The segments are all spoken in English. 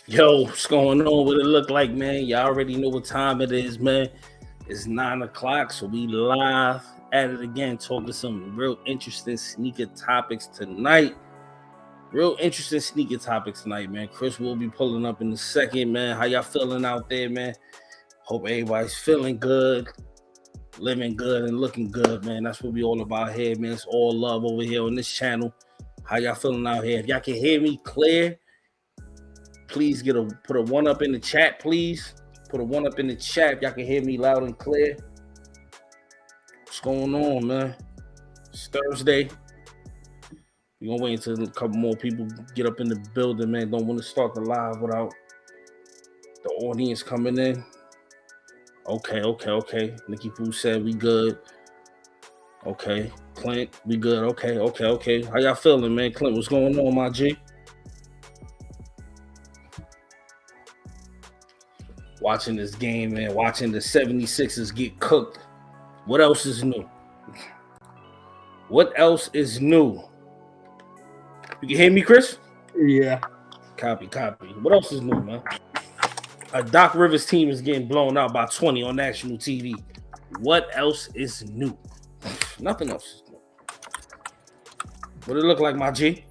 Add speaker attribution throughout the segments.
Speaker 1: Yo, what's going on? What it look like, man? Y'all already know what time it is, man. It's 9 o'clock, so we live at it again, talking some real interesting sneaker topics tonight. Real interesting sneaker topics tonight, man. Chris will be pulling up in a second, man. How y'all feeling out there, man? Hope everybody's feeling good, living good, and looking good, man. That's what we all about here, man. It's all love over here on this channel. How y'all feeling out here? If y'all can hear me clear, please put a one up in the chat, please. Put a one up in the chat if y'all can hear me loud and clear. What's going on, man? It's Thursday. We're gonna wait until a couple more people get up in the building, man. Don't want to start the live without the audience coming in. Okay. Nikki Pooh said we good. Okay. Clint, we good. Okay. How y'all feeling, man? Clint, what's going on, my G? Watching this game, man. Watching the 76ers get cooked. What else is new? What else is new? You can hear me, Chris?
Speaker 2: Yeah.
Speaker 1: Copy. What else is new, man? A Doc Rivers team is getting blown out by 20 on national TV. What else is new? Nothing else is new. What it look like, my G?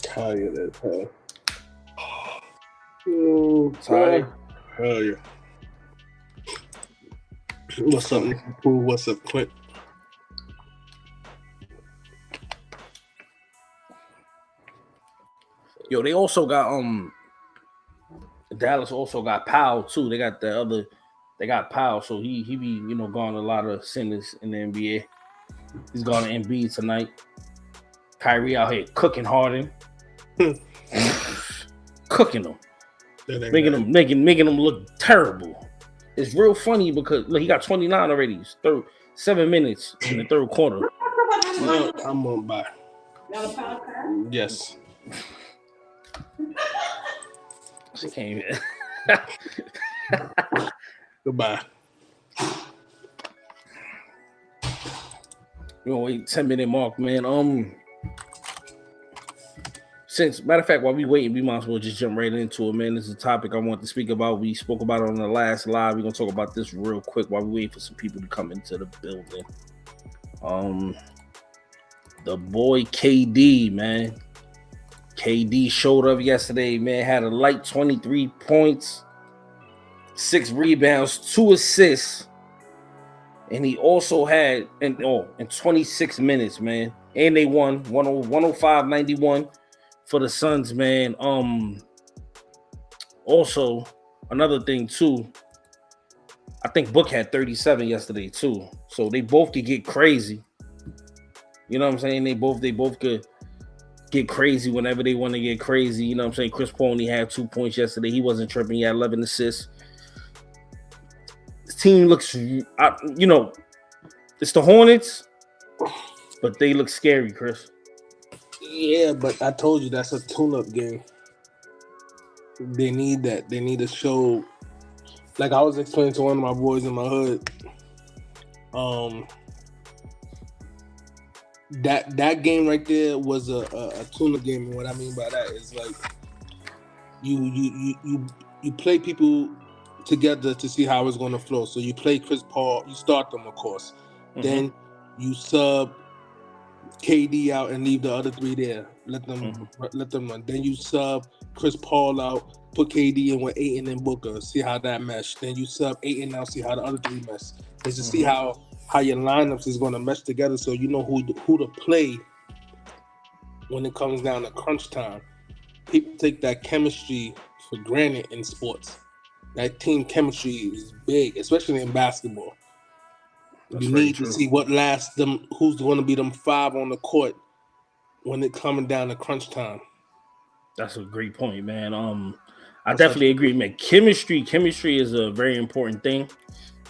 Speaker 2: Tired as hell.
Speaker 1: Tired?
Speaker 2: Hell yeah. What's up, Nikki Pooh? What's up, Clint?
Speaker 1: Yo, they also got Dallas also got Powell too. They got Powell, so he be gone a lot of centers in the NBA. He's gone to Embiid tonight. Kyrie out here cooking Harden, cooking them, making them look terrible. It's real funny because look, he got 29 already. It's 7 minutes in the third quarter.
Speaker 2: No, I'm on by. Yes.
Speaker 1: She came in.
Speaker 2: Goodbye.
Speaker 1: We're gonna wait 10-minute mark, man. Since matter of fact, while we waiting, we might as well just jump right into it, man. This is a topic I want to speak about. We spoke about it on the last live. We're gonna talk about this real quick while we wait for some people to come into the building. The boy KD, man. KD showed up yesterday, man. Had a light 23 points, 6 rebounds, 2 assists. And he also had in 26 minutes, man. And they won 105-91 for the Suns, man. Also, another thing too, I think Book had 37 yesterday too. So they both could get crazy. You know what I'm saying? They both could get crazy whenever they want to get crazy. You know what I'm saying? Chris Paul only had 2 points yesterday. He wasn't tripping. He had 11 assists. This team looks, it's the Hornets, but they look scary, Chris.
Speaker 2: Yeah, but I told you that's a tune-up game. They need that. They need to show, like I was explaining to one of my boys in my hood, that game right there was a tune-up game. And what I mean by that is like you play people together to see how it's going to flow. So you play Chris Paul, you start them, of course. Mm-hmm. Then you sub KD out and leave the other 3 there. Let them run. Then you sub Chris Paul out, put KD in with Ayton and Booker. See how that mesh. Then you sub Ayton out, see how the other 3 mesh. Is to see how your lineups is going to mesh together, so you know who to play when it comes down to crunch time. People take that chemistry for granted in sports. That team chemistry is big, especially in basketball. You need to see what lasts them, who's going to be them 5 on the court when it coming down to crunch time.
Speaker 1: That's a great point, man. I definitely agree, man. Chemistry is a very important thing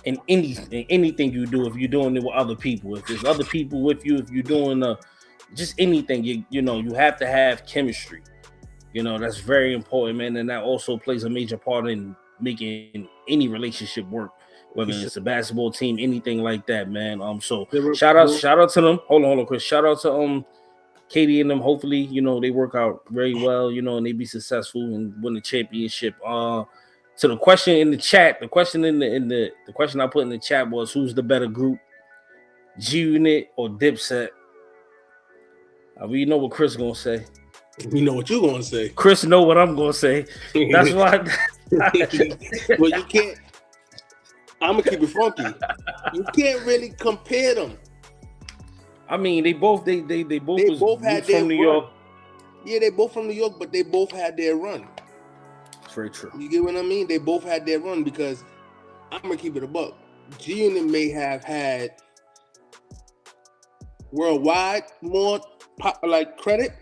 Speaker 1: in anything you do. If you're doing it with other people, if there's other people with you, if you're doing just anything, you have to have chemistry. That's very important, man, and that also plays a major part in making any relationship work, whether it's a basketball team, anything like that, man. So shout out to them. Hold on, Chris. Shout out to Katie and them, hopefully, you know, they work out very well, you know, and they be successful and win the championship. So the question in the chat, the question I put in the chat was, who's the better group, G Unit or Dipset? We know what Chris gonna say.
Speaker 2: We know what you're gonna say.
Speaker 1: Chris know what I'm gonna say. That's why.
Speaker 2: Well, you can't. I'm gonna keep it funky. You can't really compare them.
Speaker 1: I mean, they both had
Speaker 2: their
Speaker 1: from New
Speaker 2: run.
Speaker 1: York.
Speaker 2: Yeah, they both from New York, but they both had their run.
Speaker 1: It's very true.
Speaker 2: You get what I mean? They both had their run because I'm gonna keep it a buck. G Unit may have had worldwide more credit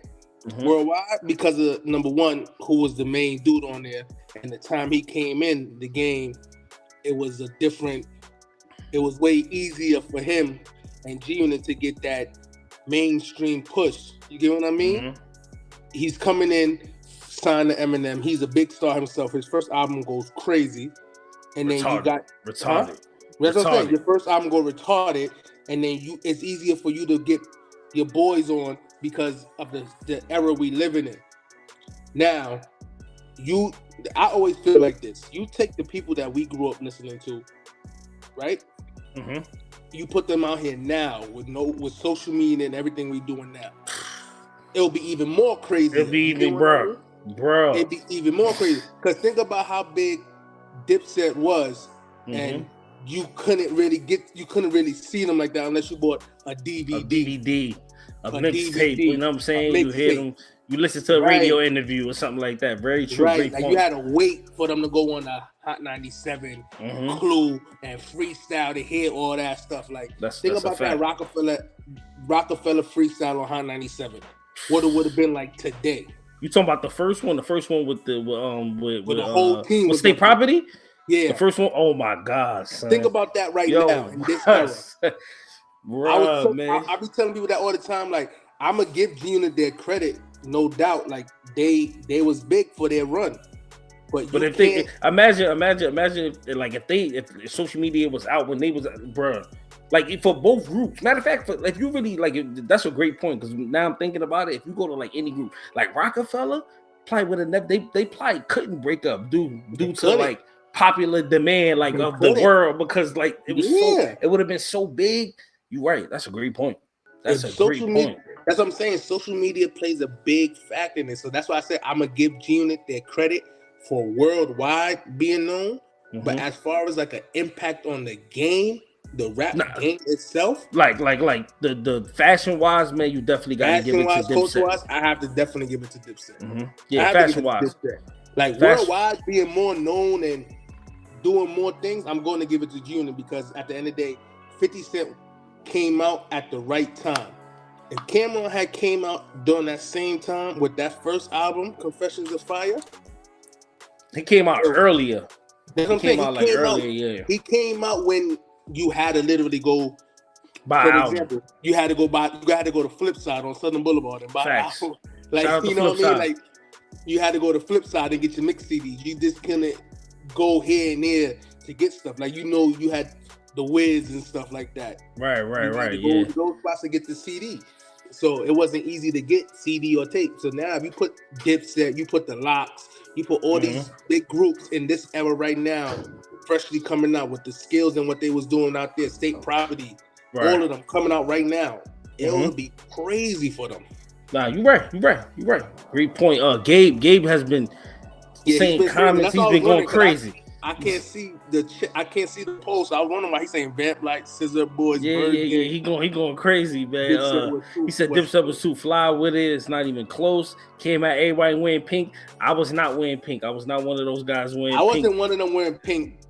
Speaker 2: worldwide because of number one, who was the main dude on there, and the time he came in the game, it was way easier for him and G Unit to get that mainstream push. You get what I mean? He's coming in, signed to Eminem. He's a big star himself. His first album goes crazy, and then you got
Speaker 1: retarded.
Speaker 2: That's what I'm saying. Your first album go retarded, and then it's easier for you to get your boys on because of the era we living in. Now, I always feel like this. You take the people that we grew up listening to, right? You put them out here now with social media and everything we doing now. It'll be even more crazy.
Speaker 1: It'll be even, bro.
Speaker 2: It'd be even more crazy. Because think about how big Dipset was, and you couldn't really see them like that unless you bought a DVD,
Speaker 1: a mixtape. You know what I'm saying? You hear them. You listen to a radio interview or something like that. Very true.
Speaker 2: Right. Like you had to wait for them to go on a Hot 97, Clue, and Freestyle to hear all that stuff. Like think about that Rockefeller freestyle on Hot 97. What it would have been like today.
Speaker 1: You talking about the first one? The first one with the
Speaker 2: whole team
Speaker 1: with State Property?
Speaker 2: Yeah.
Speaker 1: The first one. Oh my God, son.
Speaker 2: Think about that now in this era.
Speaker 1: Man.
Speaker 2: I be telling people that all the time. Like I'm gonna give G-Unit their credit, no doubt. Like they was big for their run. But
Speaker 1: if they imagine if social media was out when they was like for both groups. Matter of fact, if you really that's a great point because now I'm thinking about it. If you go to like any group, like Rockefeller, probably would have never. They probably couldn't break up due to like popular demand of the world because like it was it would have been so big. You're right. That's a great point. That's a great point.
Speaker 2: That's what I'm saying. Social media plays a big factor in this. So that's why I said I'm gonna give G-Unit their credit for worldwide being known. But as far as like an impact on the game, the rap game itself, like
Speaker 1: the fashion wise, man, you definitely gotta give it to Dipset.
Speaker 2: I have to definitely give it to Dipset.
Speaker 1: Yeah, fashion wise,
Speaker 2: like worldwide being more known and doing more things, I'm going to give it to G-Unit because at the end of the day, 50 Cent came out at the right time. If Cameron had came out during that same time with that first album, Confessions of Fire,
Speaker 1: he came out earlier.
Speaker 2: That's what I'm saying. He came out when you had to literally go. For example, you had to go to Flip Side on Southern Boulevard and buy an album. Like you know what I mean? Like you had to go to Flip Side and get your mix CDs. You just couldn't go here and there to get stuff. Like you had the Wiz and stuff like that.
Speaker 1: Right.
Speaker 2: Go to those spots to get the CD. So it wasn't easy to get CD or tape. So now if you put Dipset, you put the Locks, you put all these big groups in this era right now, freshly coming out with the skills and what they was doing out there, State Property, all of them coming out right now. It would be crazy for them.
Speaker 1: Nah, you're right. Great point. Gabe has been saying comments. He's been going crazy.
Speaker 2: I can't see the post. I was wondering why he's saying Vamp like Scissor Boys.
Speaker 1: Yeah. He going crazy, man. He said Dipset was too fly with it. It's not even close. Came out everybody wearing pink. I was not wearing pink. I was not one of those guys wearing.
Speaker 2: I wasn't one of them wearing pink,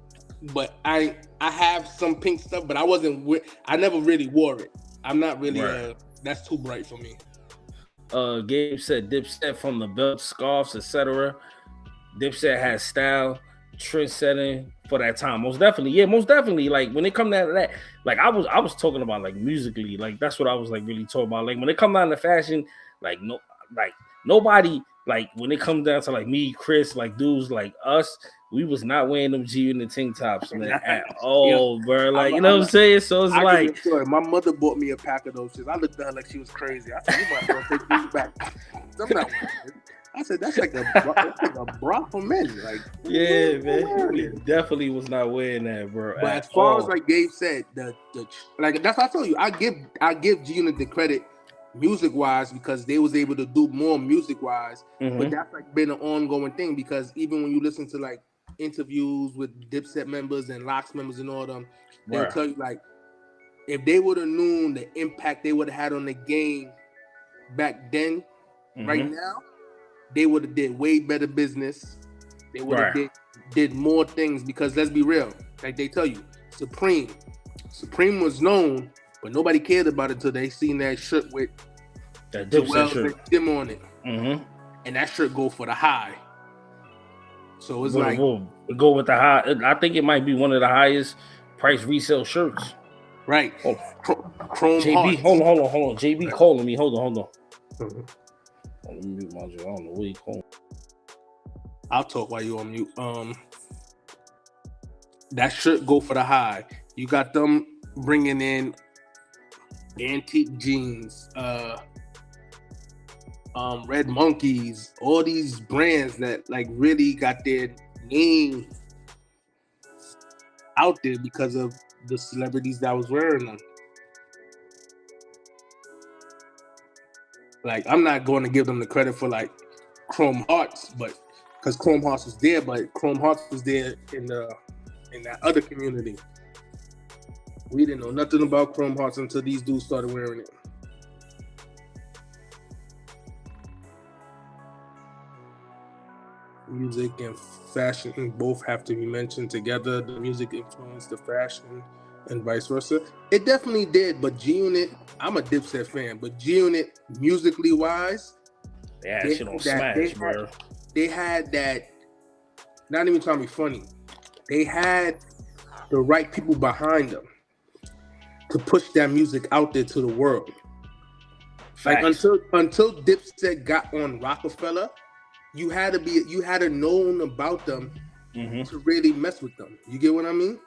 Speaker 2: but I have some pink stuff, but I never really wore it. I'm not really. That's too bright for me.
Speaker 1: Gabe said Dipset from the belt, scarves, etc. Dipset has style. Trend setting for that time, most definitely. Like when it come down to that, like I was talking about like musically, like that's what I was like really talking about. Like when it come down to fashion, nobody like when it comes down to like me, Chris, like dudes like us, we was not wearing them G-Unit tank tops, man, at all, bro. Like, you know what I'm saying? So it's like,
Speaker 2: my mother bought me a pack of those shit. I looked at her like she was crazy. I said, you might as well take these back. I'm not wearing it. I said, that's like a bra for men. Like,
Speaker 1: yeah, man, we definitely was not wearing that, bro.
Speaker 2: But as far as like Gabe said, the like that's what I told you. I give G-Unit the credit music wise because they was able to do more music wise. But that's like been an ongoing thing because even when you listen to like interviews with Dipset members and Lox members and all them, they'll tell you like if they would have known the impact they would have had on the game back then, right now, they would have did way better business. They would have did more things because let's be real, like they tell you, Supreme was known, but nobody cared about it until they seen that shirt with
Speaker 1: that Dipset shirt
Speaker 2: Dim on it, and that shirt go for the high. So it's
Speaker 1: we'll go with the high. I think it might be one of the highest price resale shirts.
Speaker 2: Right.
Speaker 1: Oh,
Speaker 2: Chrome
Speaker 1: JB,
Speaker 2: Hearts.
Speaker 1: hold on. JB calling me. Hold on. Let me mute my. I don't know what he calling.
Speaker 2: I'll talk while you on mute. That shirt go for the high. You got them bringing in antique jeans, Red Monkeys, all these brands that like really got their name out there because of the celebrities that was wearing them. Like, I'm not going to give them the credit for like Chrome Hearts, but because Chrome Hearts was there, but Chrome Hearts was there in that other community. We didn't know nothing about Chrome Hearts until these dudes started wearing it. Music and fashion both have to be mentioned together. The music influenced the fashion and vice versa. It definitely did, but G-Unit, I'm a Dipset fan, but G-Unit, musically wise,
Speaker 1: shit on smash, bro.
Speaker 2: They had that, not even trying to be funny, they had the right people behind them to push that music out there to the world. Facts. Like until Dipset got on Rockefeller, you had to known about them to really mess with them. You get what I mean?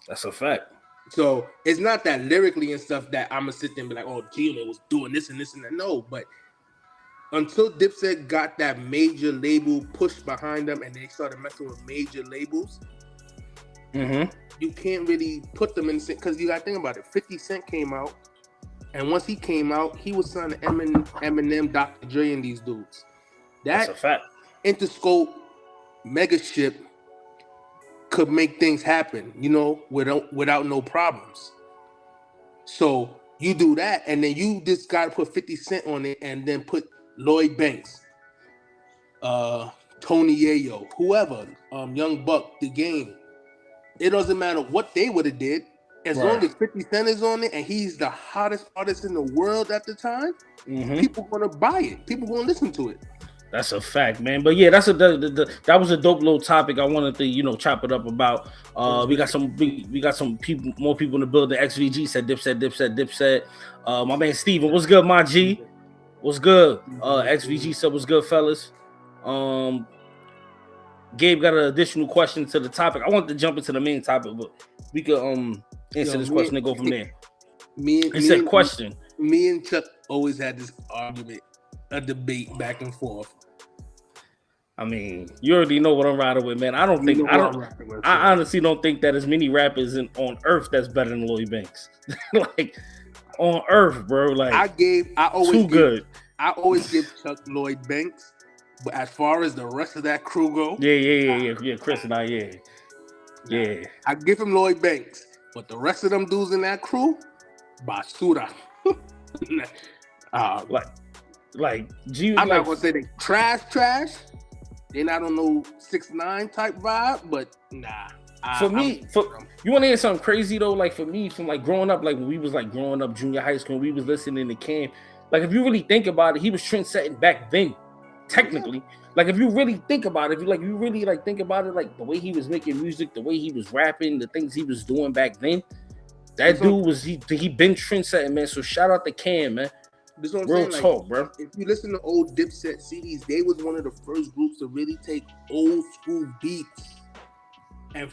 Speaker 1: That's a fact.
Speaker 2: So it's not that lyrically and stuff that I'm gonna sit there and be like, oh, Gino was doing this and this and that. No, but until Dipset got that major label pushed behind them and they started messing with major labels, you can't really put them in the same, because you gotta think about it. 50 Cent came out, and once he came out, he was signing Eminem, Dr. Dre, and these dudes. That's a fact. Interscope megaship could make things happen, you know, without no problems. So you do that, and then you just gotta put 50 Cent on it, and then put Lloyd Banks, Tony Yayo, whoever, Young Buck, The Game. It doesn't matter what they would have did, as long as 50 Cent is on it, and he's the hottest artist in the world at the time. People gonna buy it. People gonna listen to it.
Speaker 1: That's a fact, man. But yeah, that was a dope little topic. I wanted to, chop it up about. We got some people, more people in the building. XVG said Dipset. My man Steven, what's good, my G? What's good? XVG said what's good, fellas. Gabe got an additional question to the topic. I want to jump into the main topic, but we could answer this question and go from there. Me and Chuck always had this argument, a debate back and forth. I mean, you already know what I'm riding with, man. I honestly don't think that as many rappers on earth that's better than Lloyd Banks. Like on earth, bro. Like I always give Chuck Lloyd Banks, but as far as the rest of that crew go, yeah, Chris and I, yeah.
Speaker 2: I give him Lloyd Banks, but the rest of them dudes in that crew, basura.
Speaker 1: I'm
Speaker 2: not gonna say they trash. They're not on no 6ix9ine type vibe, but nah.
Speaker 1: You want to hear something crazy though? Like for me, from like growing up, like when we was like growing up, junior high school, we was listening to Cam. Like if you really think about it, he was trend-setting back then. Technically, like if you really think about it, like the way he was making music, the way he was rapping, the things he was doing back then, that dude was he been trend-setting, man. So shout out to Cam, man.
Speaker 2: This is what I'm
Speaker 1: Real
Speaker 2: saying.
Speaker 1: talk,
Speaker 2: Like,
Speaker 1: bro.
Speaker 2: if you listen to old Dipset CDs, they was one of the first groups to really take old school beats and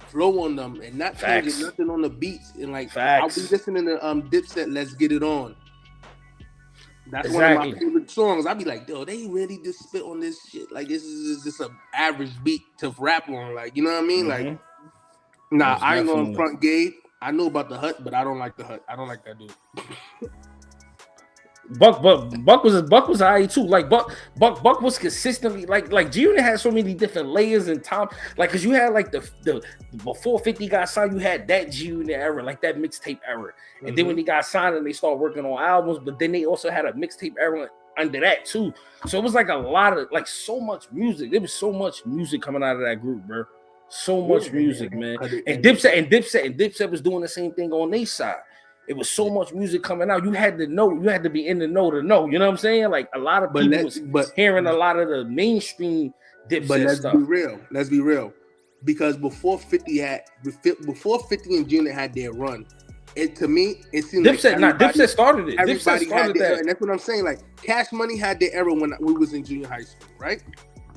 Speaker 2: flow on them and not changing nothing on the beats. And like, I'll be listening to Dipset Let's Get It On. That's one of my favorite songs. I'll be like, yo, they really just spit on this shit. Like, this is just an average beat to rap on. Like, you know what I mean? Like, nah, I ain't gonna front Gabe. I know about the Hut, but I don't like the Hut. I don't like that dude.
Speaker 1: Buck was alright too. Like Buck was consistently like G-Unit had so many different layers and time. Like, cause you had like the before 50 got signed, you had that G-Unit era, like that mixtape era. And then when he got signed and they started working on albums, but then they also had a mixtape era under that too. So it was like a lot of like so much music. There was so much music coming out of that group, bro. So much music, man. And Dipset was doing the same thing on their side. It was so much music coming out. You had to know. You had to be in the know to know. You know what I'm saying? Like a lot of people was hearing a lot of the mainstream Dipset stuff.
Speaker 2: Let's be real. Because before 50 and G-Unit had their run, to me it seemed
Speaker 1: Dipset.
Speaker 2: Like
Speaker 1: Dipset started it.
Speaker 2: Everybody
Speaker 1: Dipset started that,
Speaker 2: and that's what I'm saying. Like Cash Money had their era when we was in junior high school, right?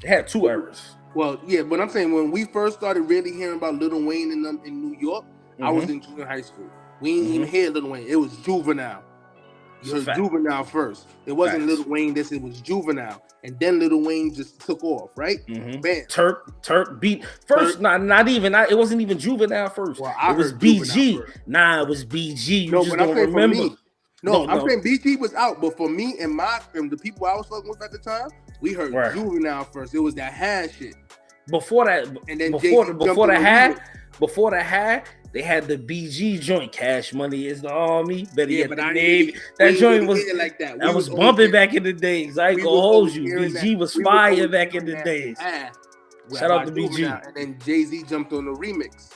Speaker 1: They had two eras.
Speaker 2: Well, yeah, but I'm saying when we first started really hearing about Lil Wayne in New York, I was in junior high school. We didn't even hear Lil Wayne. It was Juvenile. You heard Juvenile first. It wasn't Lil Wayne. It was Juvenile, and then Lil Wayne just took off, right? Bam.
Speaker 1: Turk beat first. Not even. It wasn't even Juvenile first. Well, it was BG. It was BG. You just don't remember.
Speaker 2: I'm saying BG was out, but for me and the people I was fucking with at the time, we heard Juvenile first. It was that High shit.
Speaker 1: Before that, and then before the High, they had the BG joint. Cash Money is the army. Better get the Navy. That joint was like that. That was bumping back in the days. I ain't gonna hold you. BG was fire back in the days. Shout out to BG.
Speaker 2: And then Jay-Z jumped on the remix.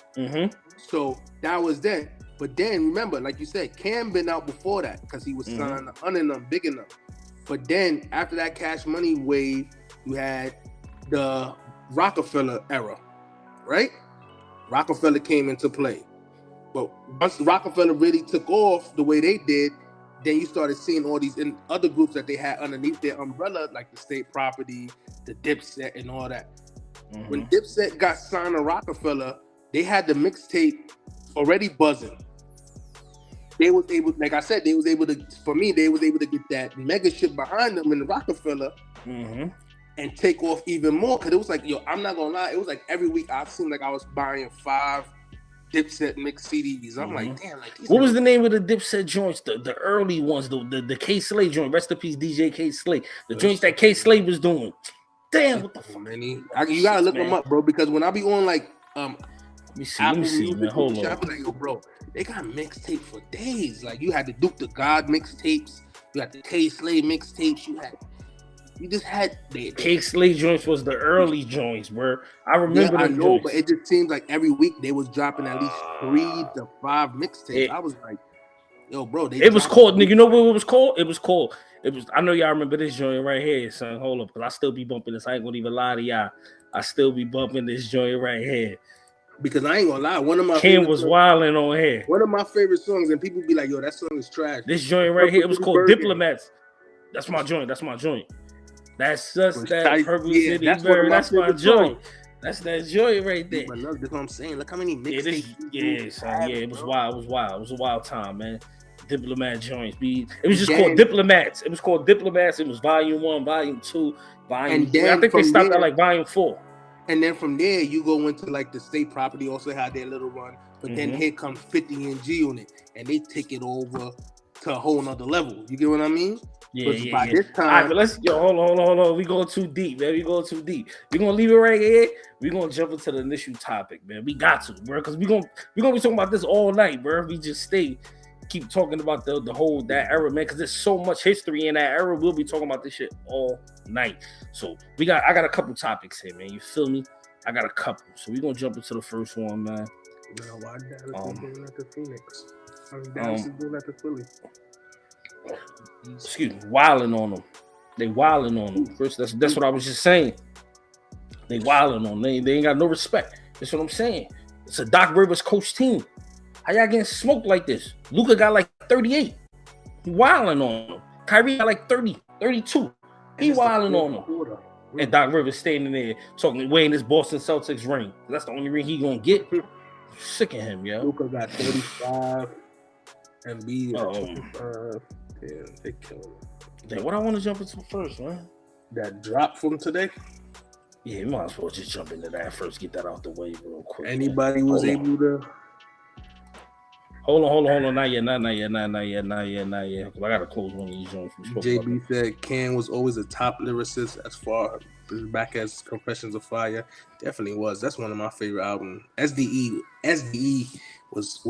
Speaker 2: So that was then. But then remember, like you said, Cam been out before that because he was signed under them, big enough. But then after that Cash Money wave, you had the Rockefeller era, right? Rockefeller came into play. But once Rockefeller really took off the way they did, then you started seeing all these other groups that they had underneath their umbrella, like the State Property, the Dipset, and all that. When Dipset got signed to Rockefeller, they had the mixtape already buzzing. They was able, like I said, they was able to get that mega shit behind them in the Rockefeller and take off even more. Cause it was like, yo, I'm not gonna lie, it was like every week I seemed like I was buying 5 Dipset mix CDs. I'm like, damn, like these.
Speaker 1: What was the name of the Dipset joints? The early ones, the K Slay joint. Rest in peace, DJ K Slay. The joints that K Slay was doing. Damn, what the fuck?
Speaker 2: You gotta look them up, bro. Because when I be on like
Speaker 1: let me see, man. Hold on.
Speaker 2: I be like, yo, bro, they got mixtape for days. Like you had the Duke the God mixtapes, you had the K Slay mixtapes, you just had the
Speaker 1: K Slay joints was the early joints, bro. I remember them joints.
Speaker 2: But it just seems like every week they was dropping at least 3 to 5 mixtapes. I was like, yo, bro,
Speaker 1: it was called, you know what it was called? It was I know y'all remember this joint right here, son. Hold up, because I still be bumping this. I ain't gonna even lie to y'all. I still be bumping this joint right here.
Speaker 2: Because I ain't gonna lie, one of my
Speaker 1: Ken was wilding on here.
Speaker 2: One of my favorite songs, and people be like, yo, that song is trash.
Speaker 1: This joint right here, it was called Diplomats. That's my joint. That's just that Purple City Bird. That's my joint. That's that joint right there.
Speaker 2: But look, that's what I'm saying. Look how many mixtapes.
Speaker 1: It was wild. It was a wild time, man. Diplomat joints. It was just called Diplomats. It was called Diplomats. It was volume 1, volume 2, volume 3. I think they stopped at like volume 4.
Speaker 2: And then from there, you go into like the State Property also had their little run. But then here comes 50 and G-Unit, and they take it over to a whole nother level. You get what I mean?
Speaker 1: By this time, all right, but hold on. We going too deep, man. We're gonna leave it right here. We're gonna jump into the initial topic, man. We got to, bro, because we're gonna be talking about this all night, bro. We just keep talking about the whole that era, man, because there's so much history in that era. We'll be talking about this shit all night. So I got a couple topics here, man. You feel me? I got a couple. So we're gonna jump into the first one, man.
Speaker 2: Why Dallas is doing at the Phoenix? Dallas is doing at the Philly.
Speaker 1: Excuse me, wilding on them. They wilding on them. First, that's what I was just saying. They wilding on them. They ain't got no respect. That's what I'm saying. It's a Doc Rivers coach team. How y'all getting smoked like this? Luka got like 38. He wilding on them. Kyrie got like 30, 32. He wilding on him. And Doc Rivers standing there talking, wearing this Boston Celtics ring. That's the only ring he gonna get. Sick of him, yo.
Speaker 2: Luka got 35. And B 25. Damn, they killed him.
Speaker 1: Damn, what I want to jump into first, man?
Speaker 2: That drop from today?
Speaker 1: Yeah, you might as well just jump into that first. Get that out the way real quick.
Speaker 2: Anybody was able to...
Speaker 1: Hold on. Not yet. I gotta close one of these joints.
Speaker 2: JB said Ken was always a top lyricist as far back as Confessions of Fire. Definitely was. That's one of my favorite albums. SDE was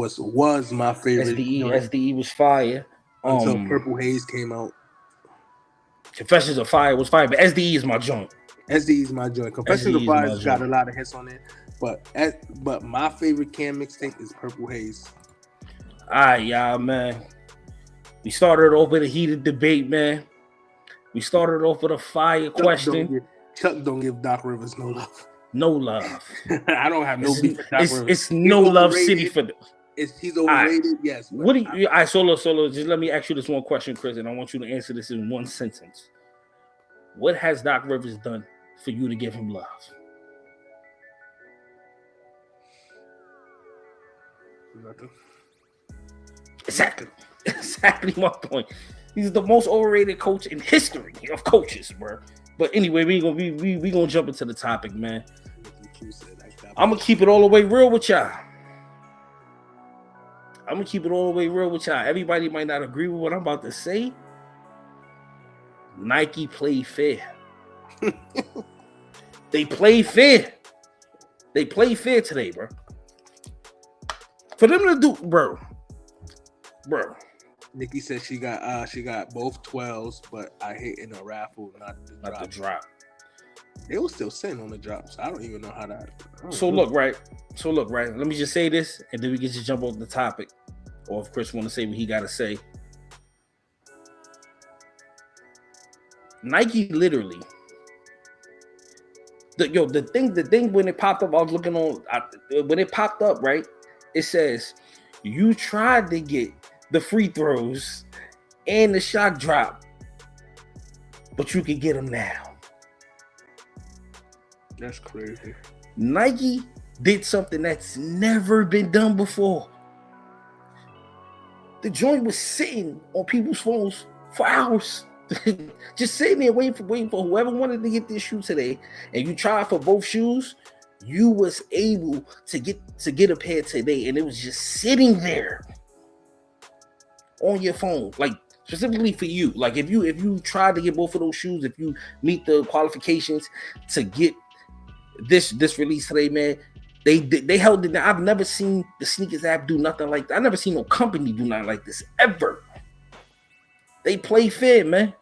Speaker 2: my favorite.
Speaker 1: SDE was fire.
Speaker 2: Until Purple Haze came out.
Speaker 1: Confessions of Fire was fire, but SDE is my joint.
Speaker 2: SDE is my joint. Confessions of Fire got a lot of hits on it, but my favorite Cam mixtape is Purple Haze.
Speaker 1: All right, y'all, man. We started off with a heated debate, man. We started off with a fire question.
Speaker 2: Chuck don't give Doc Rivers no love.
Speaker 1: No love.
Speaker 2: I don't have no beef with Doc Rivers.
Speaker 1: It's no love city for them.
Speaker 2: He's overrated, yes.
Speaker 1: What do you? I solo. Just let me ask you this one question, Chris, and I want you to answer this in one sentence. What has Doc Rivers done for you to give him love?
Speaker 2: Nothing.
Speaker 1: Exactly my point. He's the most overrated coach in history of coaches, bro. But anyway, we gonna jump into the topic, man. I'm gonna keep it all the way real with y'all. Everybody might not agree with what I'm about to say. Nike played fair. They played fair. They played fair today, bro. For them to do, bro.
Speaker 2: Nikki said she got both 12s, but I hit in a raffle, not the drop. They were still sitting on the drops. I don't even know how that.
Speaker 1: Look, right. Let me just say this, and then we can just jump off the topic. Or if Chris want to say what he got to say. Nike literally. The thing when it popped up, I was looking on. When it popped up, right, it says you tried to get the free throws and the shot drop, but you can get them now.
Speaker 2: That's crazy.
Speaker 1: Nike did something that's never been done before. The joint was sitting on people's phones for hours. Just sitting there waiting for whoever wanted to get this shoe today. And you tried for both shoes, you was able to get a pair today, and it was just sitting there on your phone, like specifically for you. Like if you tried to get both of those shoes, if you meet the qualifications to get this release today, man, they held it down. I've never seen the sneakers app do nothing like that. I've never seen no company do nothing like this ever. They play fair, man.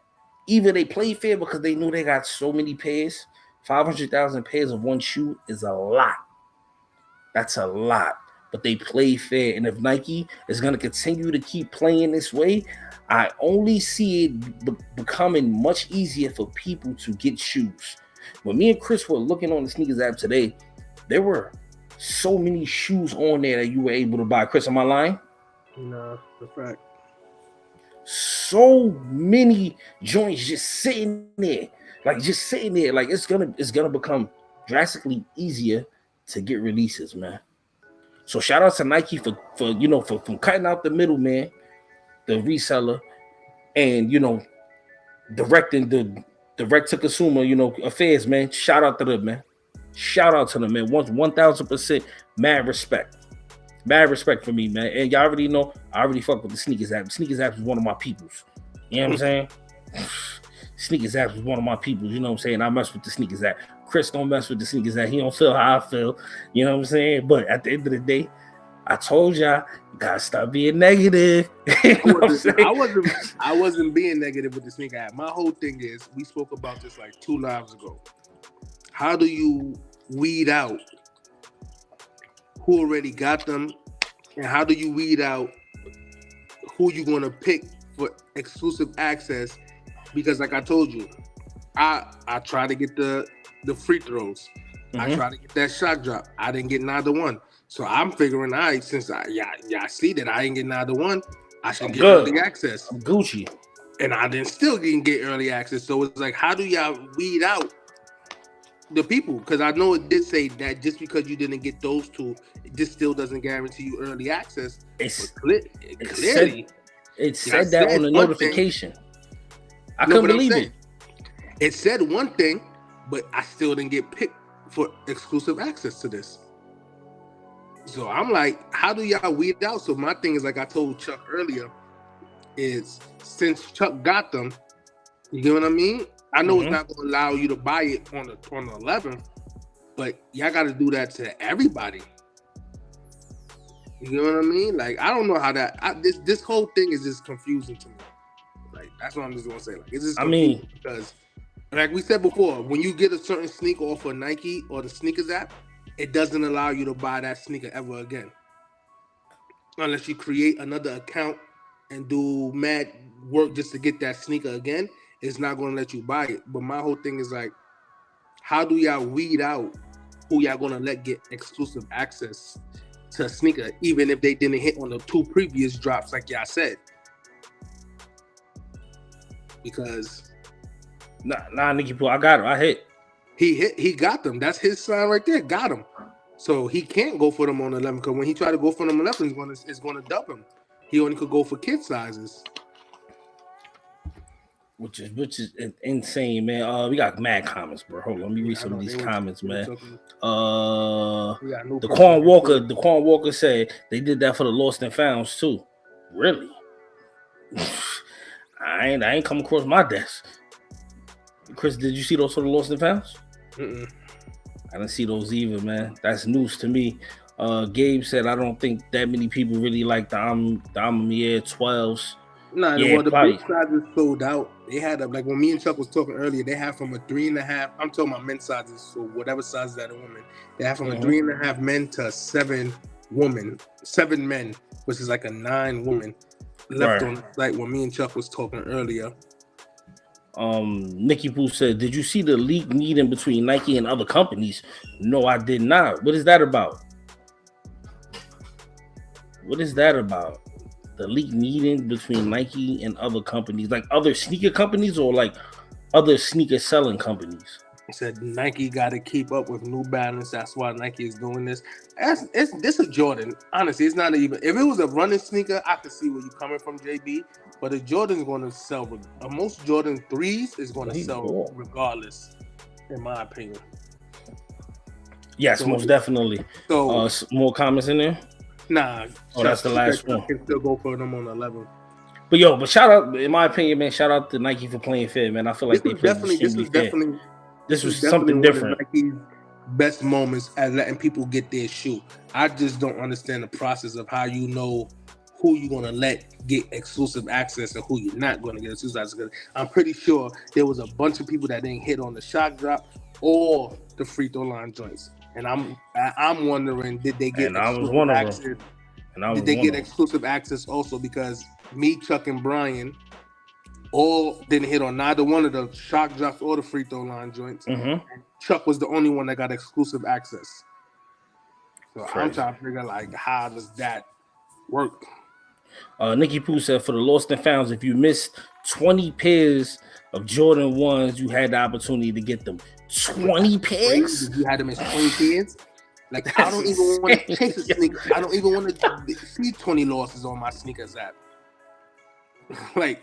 Speaker 1: Either they play fair because they knew they got so many pairs. 500,000 pairs of one shoe is a lot. That's a lot. But they play fair. And if Nike is going to continue to keep playing this way, I only see it becoming much easier for people to get shoes. When me and Chris were looking on the sneakers app today, there were so many shoes on there that you were able to buy. Chris, am I lying?
Speaker 2: No, that's fact.
Speaker 1: So many joints just sitting there. Like it's gonna become drastically easier to get releases, man. So shout out to Nike for cutting out the middleman, the reseller, and directing the direct to consumer, affairs, man. Shout out to them, man. 1000%. Mad respect. Mad respect for me, man. And y'all already know I already fuck with the sneakers app. Sneakers app is one of my peoples. You know what I'm saying? Sneakers app is one of my peoples. You know what I'm saying? I mess with the sneakers app. Chris don't mess with the sneakers app. He don't feel how I feel. You know what I'm saying? But at the end of the day, I told y'all, you gotta stop being negative. You know what I'm saying?
Speaker 2: I wasn't being negative with the sneaker app. My whole thing is, we spoke about this like 2 lives ago. How do you weed out who already got them, and how do you weed out who you're gonna pick for exclusive access? Because like I told you, I try to get the free throws. Mm-hmm. I try to get that shot drop. I didn't get neither one. So I'm figuring out, since I see that I ain't getting neither one, I should get the access.
Speaker 1: I'm Gucci.
Speaker 2: and I still didn't get early access. So it's like, how do y'all weed out the people? Because I know it did say that just because you didn't get those two, this still doesn't guarantee you early access. Clearly,
Speaker 1: it said that on the notification. I couldn't believe it.
Speaker 2: It said one thing, but I still didn't get picked for exclusive access to this. So I'm like, how do y'all weed out? So my thing is, like I told Chuck earlier, is since Chuck got them, you get what I mean? I know it's not going to allow you to buy it on the 11th, but y'all got to do that to everybody. You know what I mean? Like, I don't know how that. This whole thing is just confusing to me. Like, that's what I'm just gonna say. Like, it's just confusing because, like we said before, when you get a certain sneaker off of Nike or the sneakers app, it doesn't allow you to buy that sneaker ever again, unless you create another account and do mad work just to get that sneaker again. It's not gonna let you buy it. But my whole thing is like, how do y'all weed out who y'all gonna let get exclusive access to a sneaker, even if they didn't hit on the two previous drops, like y'all said? Because
Speaker 1: Nicky Poo, I got him. I hit.
Speaker 2: He got them. That's his sign right there. Got him. So he can't go for them on 11 because when he tried to go for them 11, it's gonna dub him. He only could go for kid sizes. Which
Speaker 1: is insane, man. We got mad comments, bro. Hold on, let me read some of these comments, man. The Quan Walker said they did that for the lost and founds too. Really? I ain't come across my desk. Chris, did you see those for the lost and founds? I didn't see those either, man. That's news to me. Gabe said I don't think that many people really like the Amamier 12s.
Speaker 2: Nah, well, the big sizes sold out. They had like when me and Chuck was talking earlier, they have from a 3.5. I'm talking about men's sizes, so whatever size that a woman. They have from a 3.5 men to 7 men, which is like a 9 woman left on the site when me and Chuck was talking earlier.
Speaker 1: Nicky Poo said, "Did you see the leak meeting between Nike and other companies?" No, I did not. What is that about? The leak meeting between Nike and other companies, like other sneaker companies or like other sneaker selling companies?
Speaker 2: He said Nike got to keep up with New Balance. That's why Nike is doing this. This is Jordan. Honestly, it's not even. If it was a running sneaker, I could see where you're coming from, JB. But a Jordan's going to sell. Most Jordan 3s is going to sell regardless, in my opinion.
Speaker 1: Yes, so, most definitely. So more comments in there.
Speaker 2: Nah.
Speaker 1: That's the last one.
Speaker 2: Can still go for them on 11.
Speaker 1: But shout out, in my opinion, man. Shout out to Nike for playing fair, man. I feel like this was something different.
Speaker 2: Nike's best moments at letting people get their shoe. I just don't understand the process of how you know who you're gonna let get exclusive access and who you're not gonna get exclusive access. I'm pretty sure there was a bunch of people that didn't hit on the shock drop or the free throw line joints. And I'm wondering, did they get exclusive access? Did they get exclusive access also because me, Chuck, and Brian all didn't hit on neither one of the shock drops or the free throw line joints. And Chuck was the only one that got exclusive access. So I'm trying to figure like how does that work?
Speaker 1: Nicky Poo said for the lost and founds, if you missed 20 pairs of Jordan 1s, you had the opportunity to get them. 20 pairs?
Speaker 2: You had them as 20 pairs? Like, I don't even want to chase a sneaker. I don't even want to see 20 losses on my sneakers app. Like,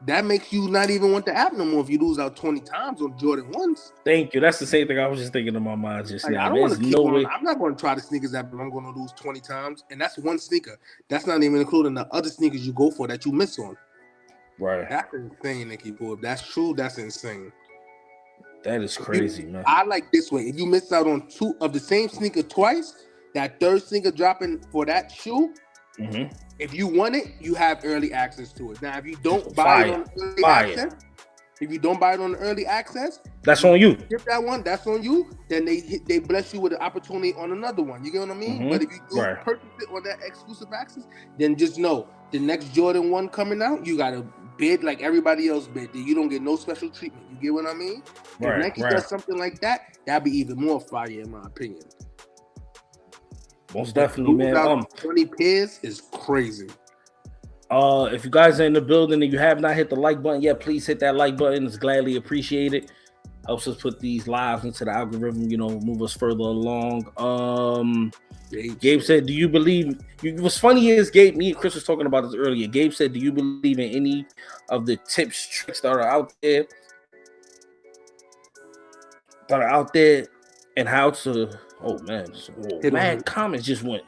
Speaker 2: that makes you not even want the app no more if you lose out 20 times on Jordan 1s.
Speaker 1: Thank you. That's the same thing I was just thinking in my mind just now.
Speaker 2: I don't want to keep on. I'm not going to try the sneakers app if I'm going to lose 20 times. And that's one sneaker. That's not even including the other sneakers you go for that you miss on.
Speaker 1: Right.
Speaker 2: That's insane, Nicky Poo. If that's true, that's insane.
Speaker 1: That is crazy, man.
Speaker 2: I like this way. If you miss out on 2 of the same sneaker twice, that third sneaker dropping for that shoe, if you want it, you have early access to it. Now, if you don't buy it on early access,
Speaker 1: that's on you.
Speaker 2: Get that one, that's on you. Then they bless you with an opportunity on another one. You get what I mean? But if you do purchase it on that exclusive access, then just know the next Jordan 1 coming out, you gotta bid like everybody else bid. You don't get no special treatment. You get what I mean? If Nike does something like that, that'd be even more fire in my opinion.
Speaker 1: Most definitely, man.
Speaker 2: 20 pairs is crazy.
Speaker 1: If you guys are in the building and you have not hit the like button yet, please hit that like button. It's gladly appreciated. Helps us put these lives into the algorithm, move us further along. Gabe said, do you believe what's funny is Gabe, me and Chris was talking about this earlier. Gabe said, do you believe in any of the tips, tricks that are out there? And how to mad comments just went.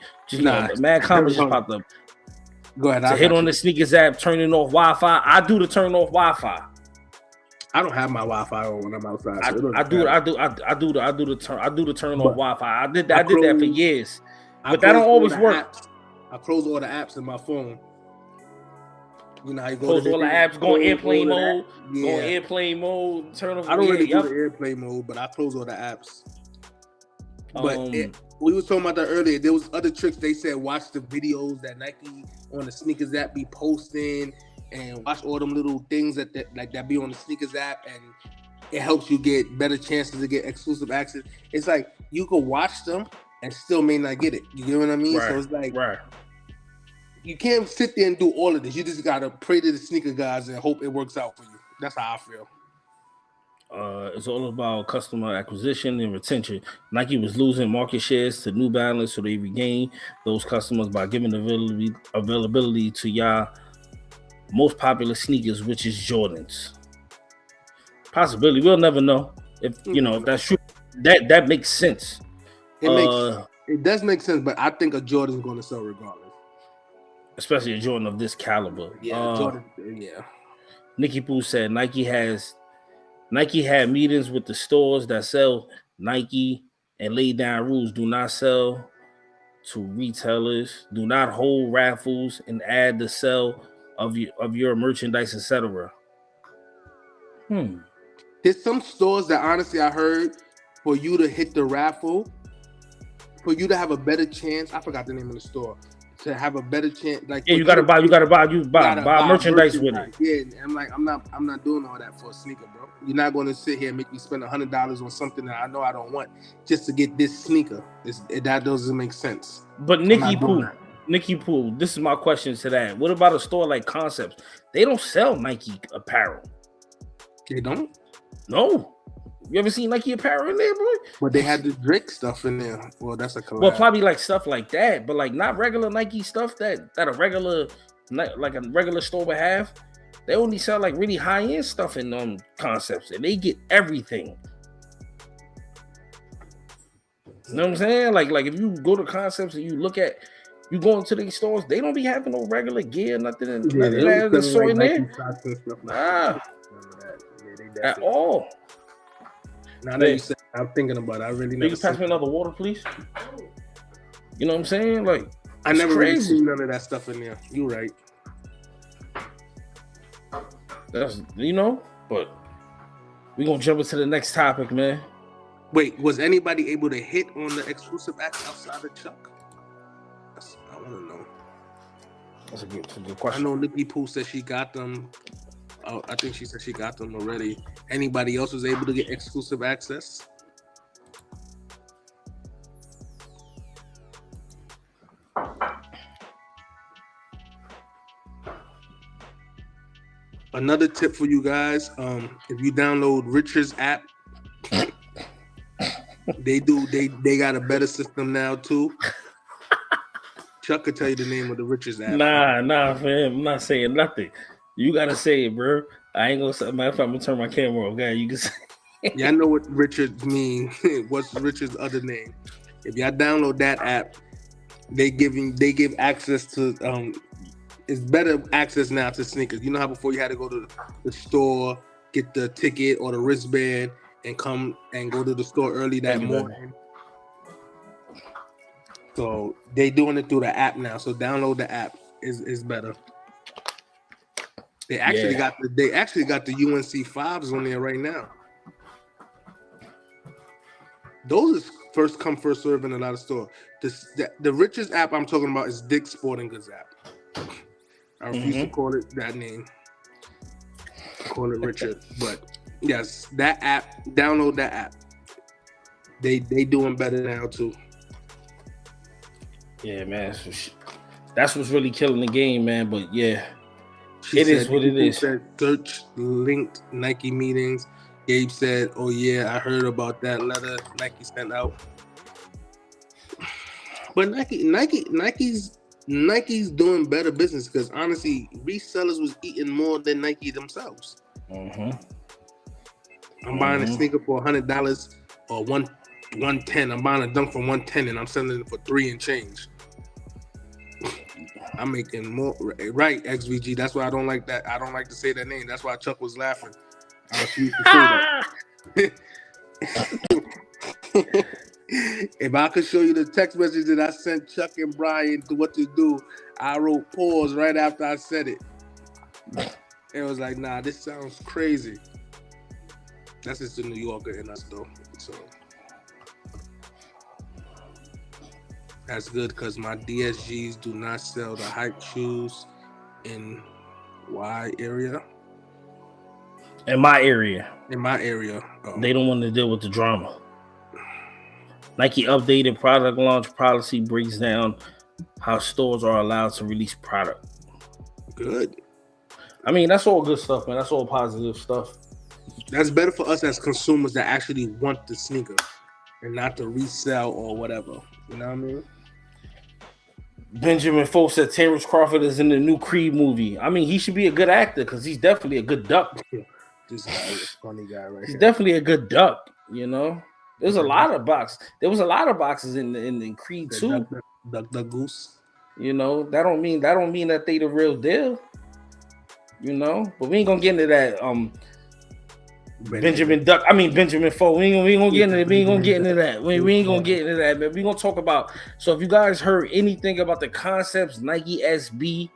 Speaker 1: Mad comments just popped up.
Speaker 2: Go ahead.
Speaker 1: To hit on the sneakers app, turning off Wi-Fi. I do the turn off Wi-Fi.
Speaker 2: I don't have my Wi-Fi on when I'm outside. So
Speaker 1: I do the turn off Wi-Fi. I did that for years, but that don't always work.
Speaker 2: I close all the apps in my phone. You know how you go
Speaker 1: close all the apps, go airplane mode, turn off.
Speaker 2: I don't really do the airplane mode, but I close all the apps. But we was talking about that earlier. There was other tricks. They said watch the videos that Nike on the sneakers app be posting, and watch all them little things that be on the sneakers app, and it helps you get better chances to get exclusive access. It's like you could watch them and still may not get it. You get what I mean?
Speaker 1: Right.
Speaker 2: So it's like you can't sit there and do all of this. You just gotta pray to the sneaker guys and hope it works out for you. That's how I feel.
Speaker 1: It's all about customer acquisition and retention. Nike was losing market shares to New Balance, so they regained those customers by giving availability to y'all most popular sneakers, which is Jordans. Possibility, we'll never know if that's true. That makes sense.
Speaker 2: It does make sense, but I think a Jordan's going to sell regardless.
Speaker 1: Especially a Jordan of this caliber.
Speaker 2: Yeah, Jordan. Yeah.
Speaker 1: Nikki Pooh said Nike had meetings with the stores that sell Nike and laid down rules. Do not sell to retailers. Do not hold raffles and add the sale of your merchandise, etc.
Speaker 2: There's some stores that honestly I heard for you to hit the raffle, for you to have a better chance. I forgot the name of the store. To have a better chance,
Speaker 1: you gotta buy merchandise with it.
Speaker 2: Yeah, I'm not doing all that for a sneaker, bro. You're not going to sit here and make me spend $100 on something that I know I don't want just to get this sneaker. That doesn't make sense.
Speaker 1: But Nikki Pooh, this is my question to that. What about a store like Concepts? They don't sell Nike apparel.
Speaker 2: They don't?
Speaker 1: No. You ever seen Nike apparel in there, boy?
Speaker 2: But they had the Drake stuff in there. Well, that's a collab.
Speaker 1: Well, probably like stuff like that, but like not regular Nike stuff that a regular store would have. They only sell like really high end stuff in Concepts, and they get everything. You know what I'm saying? Like if you go to Concepts and you go into these stores, they don't be having no regular gear, nothing in the store in there. At all.
Speaker 2: Now that you said, I'm thinking about it. I really never.
Speaker 1: You pass me another water, please. You know what I'm saying? Like
Speaker 2: I never really seen none of that stuff in there. You right.
Speaker 1: That's but we're gonna jump into the next topic, man.
Speaker 2: Wait, was anybody able to hit on the exclusive acts outside of Chuck? I want to know.
Speaker 1: That's a good question.
Speaker 2: I know Nikki Pooh said she got them. I think she said she got them already. Anybody else was able to get exclusive access? Another tip for you guys: if you download Richard's app, they got a better system now too. Chuck could tell you the name of the Richard's app.
Speaker 1: Nah, fam. I'm not saying nothing. You gotta say it, bro. I ain't gonna say. Matter of fact, I'm gonna turn my camera off. Okay, you can say.
Speaker 2: Yeah, I know what Richard mean. What's Richard's other name? If y'all download that app, they give access to it's better access now to sneakers. You know how before you had to go to the store, get the ticket or the wristband, and come and go to the store early that morning. So they doing it through the app now. So download the app is better. They actually got the UNC 5s on there right now. Those is first come, first serve in a lot of stores. The richest app I'm talking about is Dick's Sporting Goods app. I refuse to call it that name. Call it Richard. But yes, that app, download that app. They doing better now too.
Speaker 1: Yeah, man. That's what's really killing the game, man. But yeah. It is what it is.
Speaker 2: Said search linked Nike meetings. Gabe said, "Oh yeah, I heard about that letter Nike sent out." But Nike's doing better business because honestly, resellers was eating more than Nike themselves.
Speaker 1: Mm-hmm.
Speaker 2: I'm buying a sneaker for $100 or $110. I'm buying a dunk for $110 and I'm selling it for $3 and change. I'm making more, right? XVG. That's why I don't like that. I don't like to say that name. That's why Chuck was laughing. I refuse to say that. If I could show you the text message that I sent Chuck and Brian to what to do, I wrote pause right after I said it. It was like, nah, this sounds crazy. That's just the New Yorker in us, though. So that's good because my DSGs do not sell the hype shoes in Y area.
Speaker 1: In my area.
Speaker 2: Oh.
Speaker 1: They don't want to deal with the drama. Nike updated product launch policy breaks down how stores are allowed to release product.
Speaker 2: Good.
Speaker 1: I mean, that's all good stuff, man. That's all positive stuff.
Speaker 2: That's better for us as consumers that actually want the sneaker and not to resell or whatever. You know what I mean?
Speaker 1: Benjamin Foe said Terrence Crawford is in the new Creed movie. I mean, he should be a good actor because he's definitely a good duck.
Speaker 2: This guy is a funny guy, right?
Speaker 1: He's definitely a good duck, you know. There was a lot of boxes in Creed 2.
Speaker 2: The goose.
Speaker 1: You know, that don't mean that they the real deal. You know, but we ain't gonna get into that. Benjamin Foe. We ain't gonna get into that. We ain't gonna get into that. We ain't gonna get into that, man. We gonna talk about. So if you guys heard anything about the concepts, Nike SB,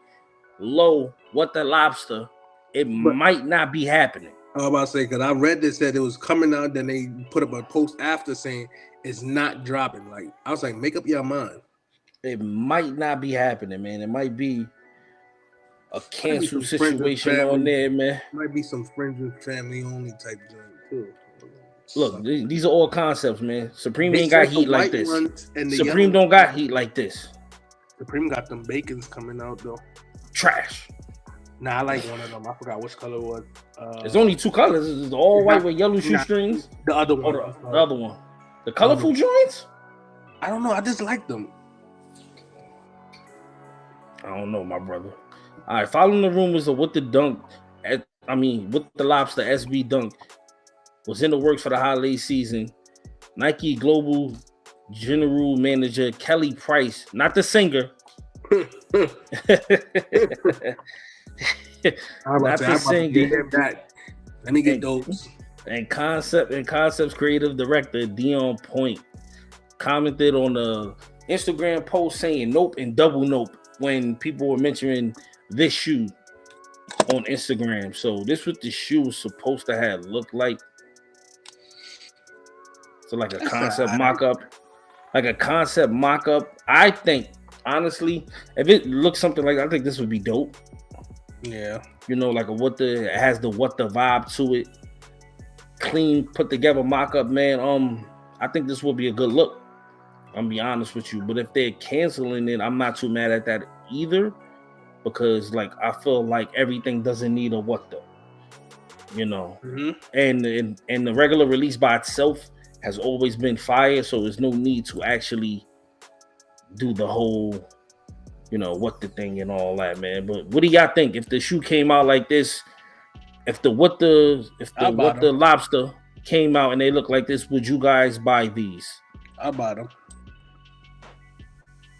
Speaker 1: Low, What the Lobster, it might not be happening.
Speaker 2: I was about to say, because I read this that it was coming out, then they put up a post after saying it's not dropping. Like, I was like, make up your mind.
Speaker 1: It might not be happening, man. It might be a cancel situation on there, man.
Speaker 2: Might be some friends and family only type joint too.
Speaker 1: Look, these are all concepts, man. Supreme ain't got heat like this. Supreme don't got heat like this.
Speaker 2: Supreme got them bacons coming out though.
Speaker 1: Trash.
Speaker 2: Nah, I like one of them. I forgot which color it was.
Speaker 1: There's only two colors. It's all white with yellow shoestrings.
Speaker 2: The other one.
Speaker 1: The other one. The colorful joints?
Speaker 2: I don't know. I just like them.
Speaker 1: I don't know, my brother. All right, following the rumors of what the Lobster SB dunk was in the works for the holiday season, Nike Global General Manager Kelly Price, not the singer, not the singer.
Speaker 2: Let me get those.
Speaker 1: And Concepts Creative Director Dion Point commented on the Instagram post saying nope and double nope when people were mentioning this shoe on Instagram. So this what the shoe was supposed to have looked like. So like a concept mock-up. I think, honestly, if it looks something like that, I think this would be dope.
Speaker 2: Yeah.
Speaker 1: You know, like it has the what the vibe to it. Clean, put together mock-up, man. I think this will be a good look. I'm be honest with you. But if they're canceling it, I'm not too mad at that either. Because like I feel like everything doesn't need a what the, you know.
Speaker 2: Mm-hmm.
Speaker 1: And the regular release by itself has always been fire, so there's no need to actually do the whole, you know, what the thing and all that, man. But what do y'all think if the shoe came out like this? If the Lobster came out and they look like this, would you guys buy these?
Speaker 2: I'll buy them.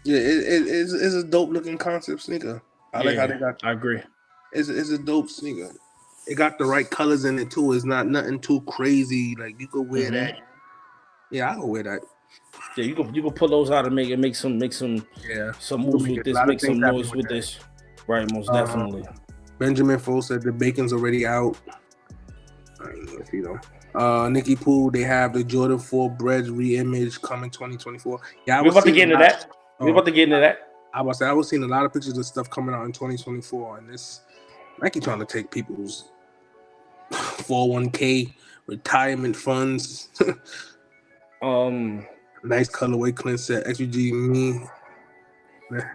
Speaker 2: Yeah, it's a dope looking concept sneaker. I like how they got.
Speaker 1: I agree.
Speaker 2: It's a dope sneaker. It got the right colors in it too. It's not nothing too crazy. Like you could wear that. Yeah, I could wear that.
Speaker 1: Yeah, you can pull those out and make some moves with this, make some noise with this. Right, most definitely.
Speaker 2: Benjamin Foe said the bacon's already out. I don't know if you know. Nikki Pooh, they have the Jordan 4 Breads reimage coming 2024. Yeah,
Speaker 1: we're about to get into that.
Speaker 2: I was seeing a lot of pictures of stuff coming out in 2024, and this Nike trying to take people's 401k retirement funds. Nice colorway. Clint said XVG me.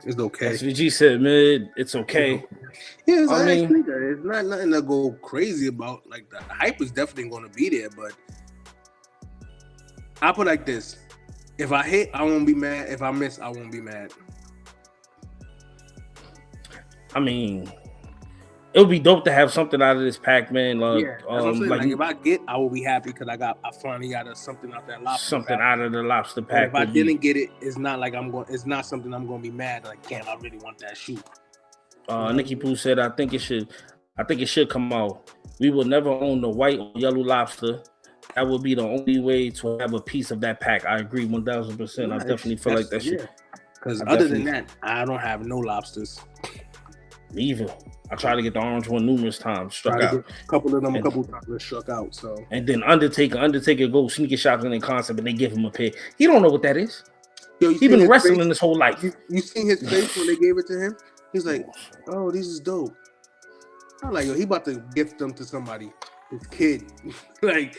Speaker 2: It's okay.
Speaker 1: SVG said mid. It's okay.
Speaker 2: Yeah, it's it's not nothing to go crazy about. Like the hype is definitely going to be there, but I put it like this: if I hit, I won't be mad. If I miss, I won't be mad.
Speaker 1: I mean, it would be dope to have something out of this pack, man.
Speaker 2: Yeah, that's what I'm saying. Like if I get, I will be happy because I finally got something out that lobster.
Speaker 1: Something
Speaker 2: pack.
Speaker 1: out of the lobster pack.
Speaker 2: But if I didn't get it, it's not like it's not something I'm going to be mad. Like, damn, I really want that shoe.
Speaker 1: Nikki Pooh said, I think it should come out. We will never own the white or yellow lobster. That would be the only way to have a piece of that pack. I agree 1,000%. I definitely feel like that shit.
Speaker 2: Because other than that, I don't have no lobsters.
Speaker 1: Me either. I tried to get the orange one numerous times, struck out.
Speaker 2: A couple of them, a couple times struck out. So.
Speaker 1: And then Undertaker goes sneaker shops in the concept and they give him a pair. He don't know what that is.
Speaker 2: Yo,
Speaker 1: he been wrestling his whole life.
Speaker 2: You seen his face when they gave it to him? He's like, oh, this is dope. I'm like, yo, he about to gift them to somebody, his kid. Like,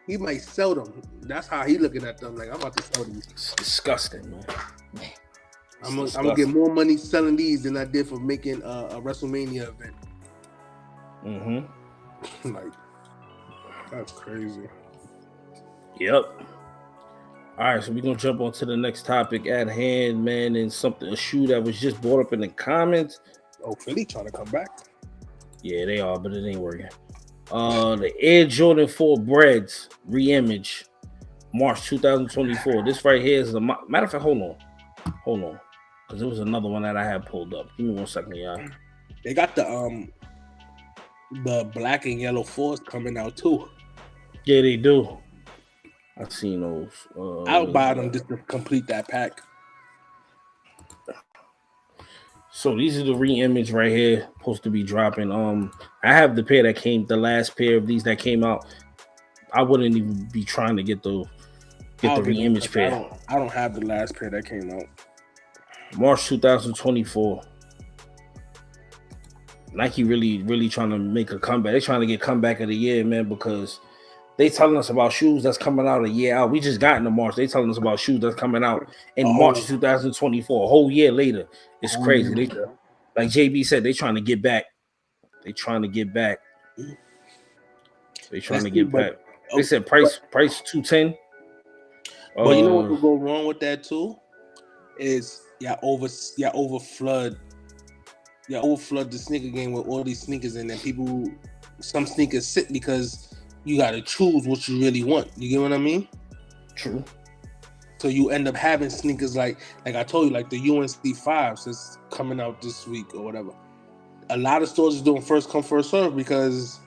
Speaker 2: he might sell them. That's how he looking at them. Like, I'm about to sell these.
Speaker 1: It's disgusting, man.
Speaker 2: I'm gonna get more money selling these than I did for making a WrestleMania event.
Speaker 1: Mm-hmm.
Speaker 2: Like, that's crazy.
Speaker 1: Yep. All right, so we're gonna jump on to the next topic at hand, man, and a shoe that was just brought up in the comments.
Speaker 2: Oh, Philly trying to come back.
Speaker 1: Yeah, they are, but it ain't working. The Air Jordan 4 Breads reimage, March 2024. This right here is matter of fact. Hold on, because there was another one that I had pulled up. Give me 1 second, y'all.
Speaker 2: They got the black and yellow 4s coming out too.
Speaker 1: Yeah, they do. I've seen those.
Speaker 2: I'll buy them just to complete that pack.
Speaker 1: So these are the re-image right here, supposed to be dropping. I have the pair that the last pair of these that came out. I wouldn't even be trying to get the re-image pair.
Speaker 2: I don't have the last pair that came out.
Speaker 1: March 2024. Nike really trying to make a comeback. They're trying to get comeback of the year, man, because they telling us about shoes that's coming out a year out. We just got into March. They telling us about shoes that's coming out in March 2024, a whole year later. It's crazy. Like JB said, they trying to get back. They trying to get back. They said price 210.
Speaker 2: But you know what will go wrong with that too? Is overflood the sneaker game with all these sneakers, and then some sneakers sit because you gotta choose what you really want. You get what I mean?
Speaker 1: True.
Speaker 2: So you end up having sneakers like I told you, like the UNC 5s that's coming out this week or whatever. A lot of stores is doing first come first serve because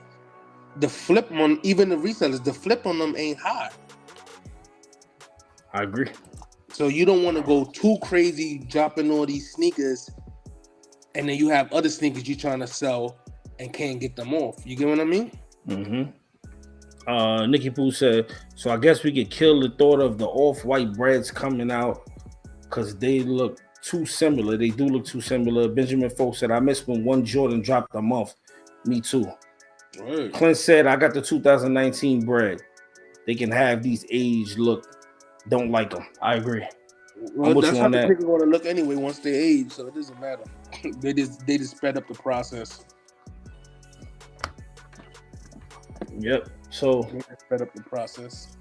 Speaker 2: the flip on even the resellers, the flip on them ain't high.
Speaker 1: I agree.
Speaker 2: So you don't want to go too crazy dropping all these sneakers, and then you have other sneakers you're trying to sell and can't get them off. You get what I mean?
Speaker 1: Mm-hmm. Nikki Pooh said, so I guess we could kill the thought of the off-white breads coming out because they look too similar. They do look too similar. Benjamin Folk said, I miss when one Jordan dropped a month. Me too. Right. Clint said, I got the 2019 bread. They can have these aged look. Don't like them. I agree.
Speaker 2: Well, that's how the people want to look anyway once they age, so it doesn't matter. They just sped up the process.
Speaker 1: Yep. So
Speaker 2: sped up the process.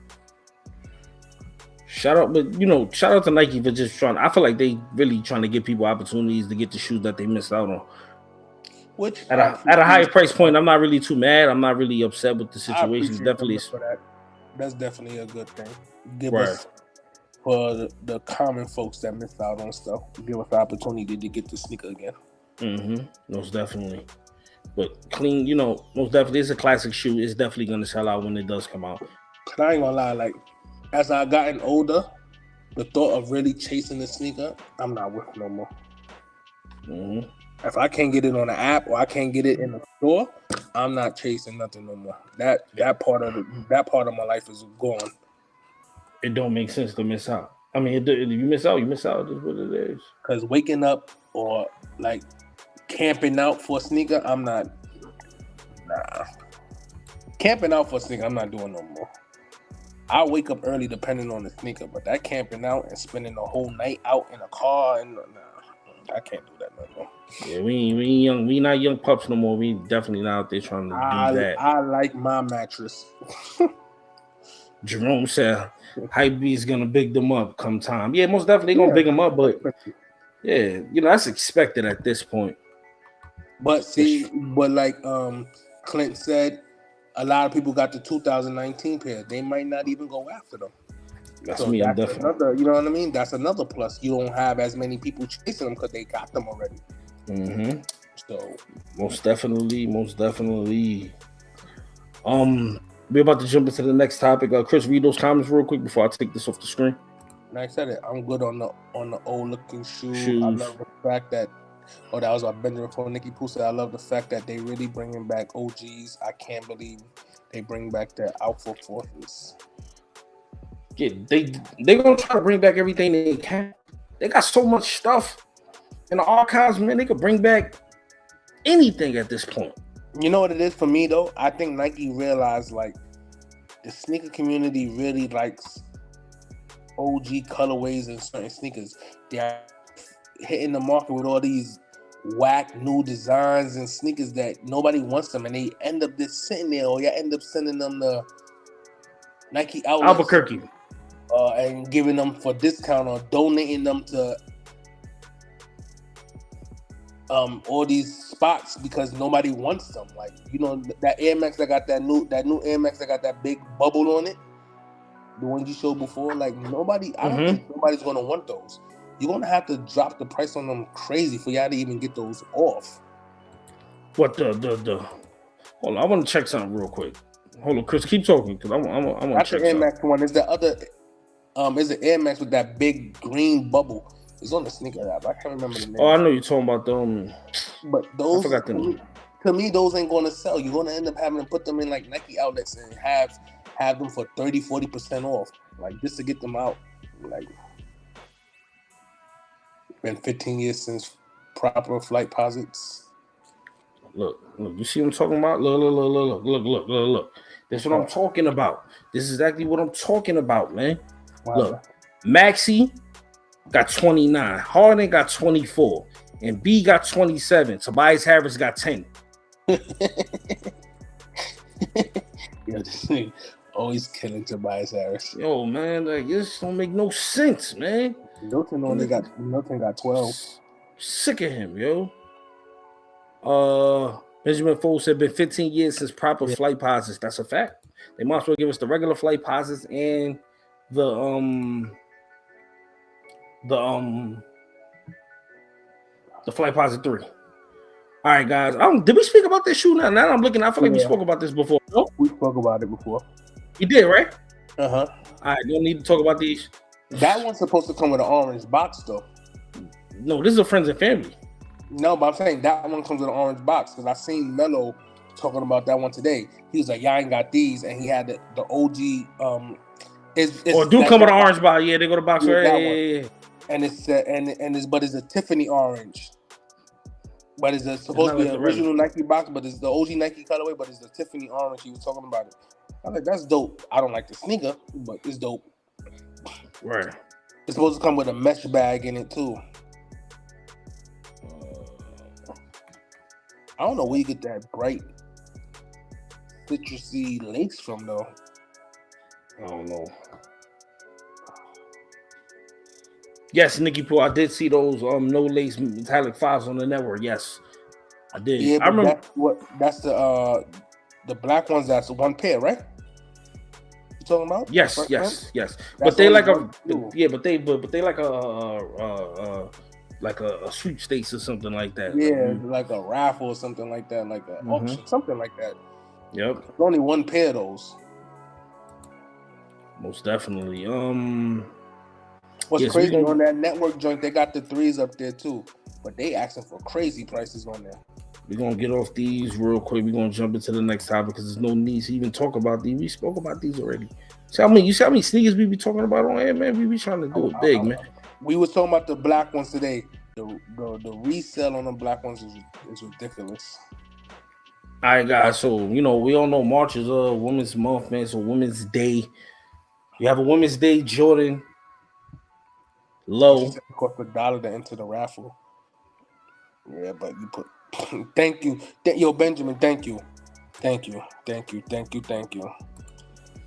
Speaker 1: Shout out to Nike for just trying. I feel like they really trying to give people opportunities to get the shoes that they missed out on.
Speaker 2: Which
Speaker 1: at a higher price point, I'm not really too mad. I'm not really upset with the situation. Definitely,
Speaker 2: for that. That's definitely a good thing. Give us for the common folks that missed out on stuff. Give us the opportunity to get the sneaker again.
Speaker 1: Mm-hmm. Most definitely. But clean, most definitely, it's a classic shoe. It's definitely going to sell out when it does come out.
Speaker 2: I ain't gonna lie, like, as I gotten older, the thought of really chasing the sneaker, I'm not with no more.
Speaker 1: Mm-hmm.
Speaker 2: If I can't get it on the app or I can't get it in the store, I'm not chasing nothing no more. That part of my life is gone.
Speaker 1: It don't make sense to miss out. I mean, if you miss out, you miss out. That's what it is.
Speaker 2: Because waking up or like camping out for a sneaker, I'm not. Nah. Camping out for a sneaker, I'm not doing no more. I'll wake up early depending on the sneaker, but that camping out and spending the whole night out in a car and nah. I can't do that no more.
Speaker 1: Yeah, we young. We not young pups no more. We definitely not out there trying to do that.
Speaker 2: I like my mattress.
Speaker 1: Jerome said, "Hypebeast's gonna big them up come time." Yeah, most definitely gonna big them up, but yeah, that's expected at this point.
Speaker 2: But see, like Clint said, a lot of people got the 2019 pair. They might not even go after them.
Speaker 1: That's me. I'm definitely
Speaker 2: another. You know what I mean? That's another plus. You don't have as many people chasing them because they got them already.
Speaker 1: Mm-hmm.
Speaker 2: So
Speaker 1: most definitely. We're about to jump into the next topic. Chris, read those comments real quick before I take this off the screen.
Speaker 2: Like I said, I'm good on the old looking shoes. I love the fact that. Oh, that was about Benjamin for Nikki Poo said, I love the fact that they really bringing back OGs. I can't believe they bring back their Alpha Forces.
Speaker 1: Yeah, they gonna try to bring back everything they can. They got so much stuff in the archives, man. They could bring back anything at this point.
Speaker 2: You know what it is for me though? I think Nike realized like the sneaker community really likes OG colorways and certain sneakers. They're hitting the market with all these whack new designs and sneakers that nobody wants them, and they end up just sitting there, or you end up sending them to Nike outlets,
Speaker 1: Albuquerque,
Speaker 2: and giving them for discount or donating them to all these spots because nobody wants them. Like that Air Max that got that new Air Max that got that big bubble on it, the one you showed before. Like nobody, I don't think nobody's gonna want those. You're gonna have to drop the price on them crazy for y'all to even get those off.
Speaker 1: What the? Hold on, I want to check something real quick. Hold on, Chris, keep talking because I want to check.
Speaker 2: That's the Air Max one. Is the other? Is the Air Max with that big green bubble? It's on the sneaker app. I can't remember the name.
Speaker 1: Oh, I know you're talking about them.
Speaker 2: But those,
Speaker 1: I forgot the name.
Speaker 2: To me, those ain't gonna sell. You're gonna end up having to put them in like Nike outlets and have them for 30-40% off, like just to get them out. Like. Been 15 years since proper flight posits.
Speaker 1: Look, you see what I'm talking about? Look. That's what I'm talking about. This is exactly what I'm talking about, man. Wow. Look, Maxi got 29, Harden got 24, and B got 27. Tobias Harris got 10.
Speaker 2: Yo, this thing always killing Tobias Harris.
Speaker 1: Yo, man, like this don't make no sense, man.
Speaker 2: Milton got 12.
Speaker 1: Sick of him, yo. Benjamin Foles said been 15 years since proper flight posits. That's a fact. They might as well give us the regular flight posits and the flight posit 3. All right, guys. Did we speak about this shoe now? Now I'm looking. I feel like we spoke about this before.
Speaker 2: No? We spoke about it before.
Speaker 1: You did, right?
Speaker 2: Uh-huh.
Speaker 1: All right, don't need to talk about these.
Speaker 2: That one's supposed to come with an orange box, though.
Speaker 1: No, this is a friends and family.
Speaker 2: No, but I'm saying that one comes with an orange box because I seen Melo talking about that one today. He was like, "Y'all ain't got these," and he had the OG.
Speaker 1: Do come with an orange box. Yeah, they go to box. Yeah.
Speaker 2: And it's it's a Tiffany orange. But it's supposed to be an original Nike box, but it's the OG Nike colorway, but it's the Tiffany orange. He was talking about it. I was like, that's dope. I don't like the sneaker, but it's dope.
Speaker 1: Right.
Speaker 2: It's supposed to come with a mesh bag in it too. I don't know where you get that bright citrusy lace from though.
Speaker 1: I don't know. Yes, Nikki Pooh, I did see those no lace metallic files on the network. Yes, I did.
Speaker 2: Yeah, I remember that's the black ones. That's one pair, right? You talking about?
Speaker 1: Yes. But they like but they like a sweepstakes or something like that.
Speaker 2: Yeah, like a raffle or something like that, like an auction, something like that.
Speaker 1: Yep.
Speaker 2: There's only one pair of those.
Speaker 1: Most definitely.
Speaker 2: What's crazy on that network joint? They got the 3s up there too, but they asking for crazy prices on there.
Speaker 1: We're gonna get off these real quick. We're gonna jump into the next topic because there's no need to even talk about these. We spoke about these already. You see how many sneakers we be talking about on air, man? We be trying to do it big, man.
Speaker 2: We was talking about the black ones today. The resale on the black ones is ridiculous.
Speaker 1: All right, guys. So we all know March is Women's Month, man. So Women's Day. You have a Women's Day Jordan Low.
Speaker 2: It cost $1 to enter the raffle. Yeah, but you put. Thank you, yo, Benjamin. Thank you.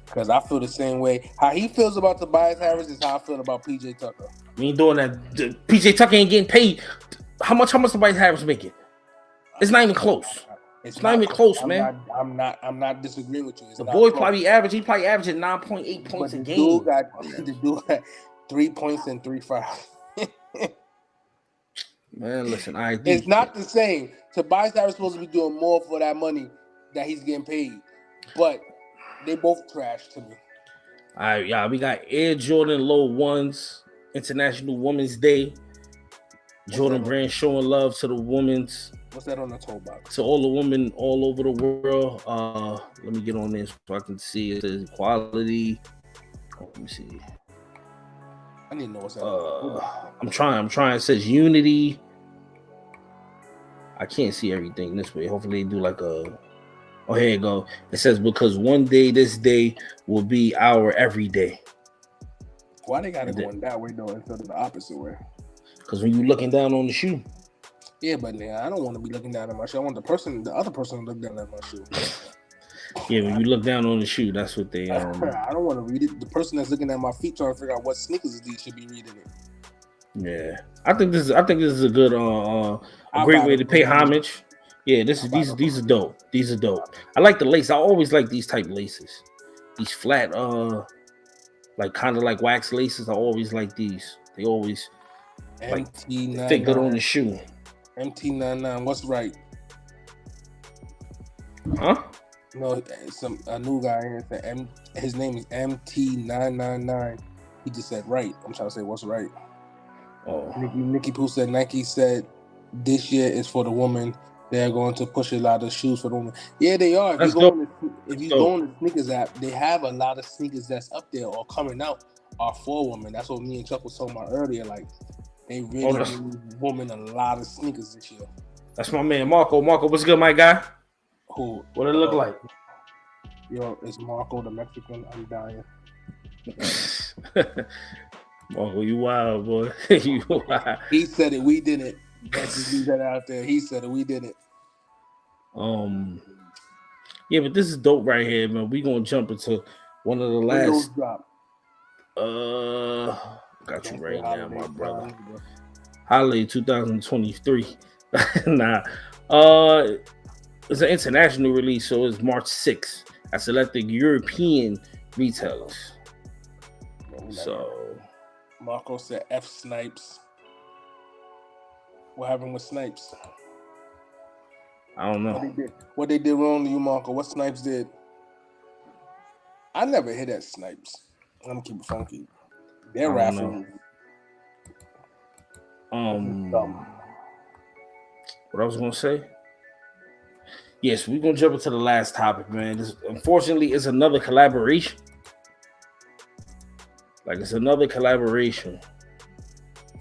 Speaker 2: Because I feel the same way. How he feels about Tobias Harris is how I feel about PJ Tucker.
Speaker 1: We ain't doing that. PJ Tucker ain't getting paid. How much Tobias Harris making? It's not even close. It's not even close, man.
Speaker 2: I'm not disagreeing with you. It's
Speaker 1: the
Speaker 2: not
Speaker 1: boy
Speaker 2: close.
Speaker 1: probably averaging 9.8 points a game.
Speaker 2: The dude got 3 points and 3 fouls.
Speaker 1: Man, listen,
Speaker 2: it's not the same. Tobias Harris is supposed to be doing more for that money that he's getting paid, but they both trash to me.
Speaker 1: All right, y'all. We got Air Jordan Low Ones, International Women's Day. Jordan Brand showing love to the women's.
Speaker 2: What's that on the toe box?
Speaker 1: To all the women all over the world. Let me get on this so I can see it says equality. Let me see.
Speaker 2: I need to know what's that.
Speaker 1: I'm trying. It says unity. I can't see everything this way. Hopefully they do like a. Oh, here you go. It says because one day this day will be our everyday.
Speaker 2: Why they got it going that way though instead of the opposite way?
Speaker 1: Because when you looking down on the shoe.
Speaker 2: Yeah, but I don't want to be looking down at my shoe. I want the other person to look down at my shoe.
Speaker 1: Yeah, when you look down on the shoe, that's what they.
Speaker 2: I don't want to read it. The person that's looking at my feet trying to figure out what sneakers these should be reading it.
Speaker 1: Yeah, I think this is a good, a great way to pay homage. Yeah, these are dope. These are dope. I like the lace. I always like these type of laces. These flat, like kind of like wax laces. I always like these. They always like fit good on the shoe.
Speaker 2: MT99, what's right?
Speaker 1: Huh?
Speaker 2: No, a new guy here said his name is MT999. He just said right. I'm trying to say what's right.
Speaker 1: Oh,
Speaker 2: Nikki Pooh said Nike said this year is for the woman. They're going to push a lot of shoes for the women. Yeah, they are. If you go on the sneakers app, they have a lot of sneakers that's up there or coming out are for women. That's what me and Chuck was talking about earlier. Like they really give women a lot of sneakers this year.
Speaker 1: That's my man Marco. Marco, what's good, my guy?
Speaker 2: Who?
Speaker 1: What it look like?
Speaker 2: Yo, it's Marco the Mexican. I'm dying.
Speaker 1: Marco, you wild, boy. You wild.
Speaker 2: He said it. We did it. Let's just leave that out there. He said it. We did it.
Speaker 1: Yeah, but this is dope right here, man. We gonna jump into one of the last. Got you right now, my brother. Holiday 2023. Nah. It's an international release, so it's March 6th at selected European retailers. So
Speaker 2: Marco said F Snipes. What happened with Snipes?
Speaker 1: I don't know.
Speaker 2: What they did wrong to you, Marco? What Snipes did? I never hit at Snipes. I'm gonna keep it funky. They're raffling.
Speaker 1: What I was gonna say? Yes, we're gonna jump into the last topic, man. This, unfortunately, it's another collaboration. Like it's another collaboration.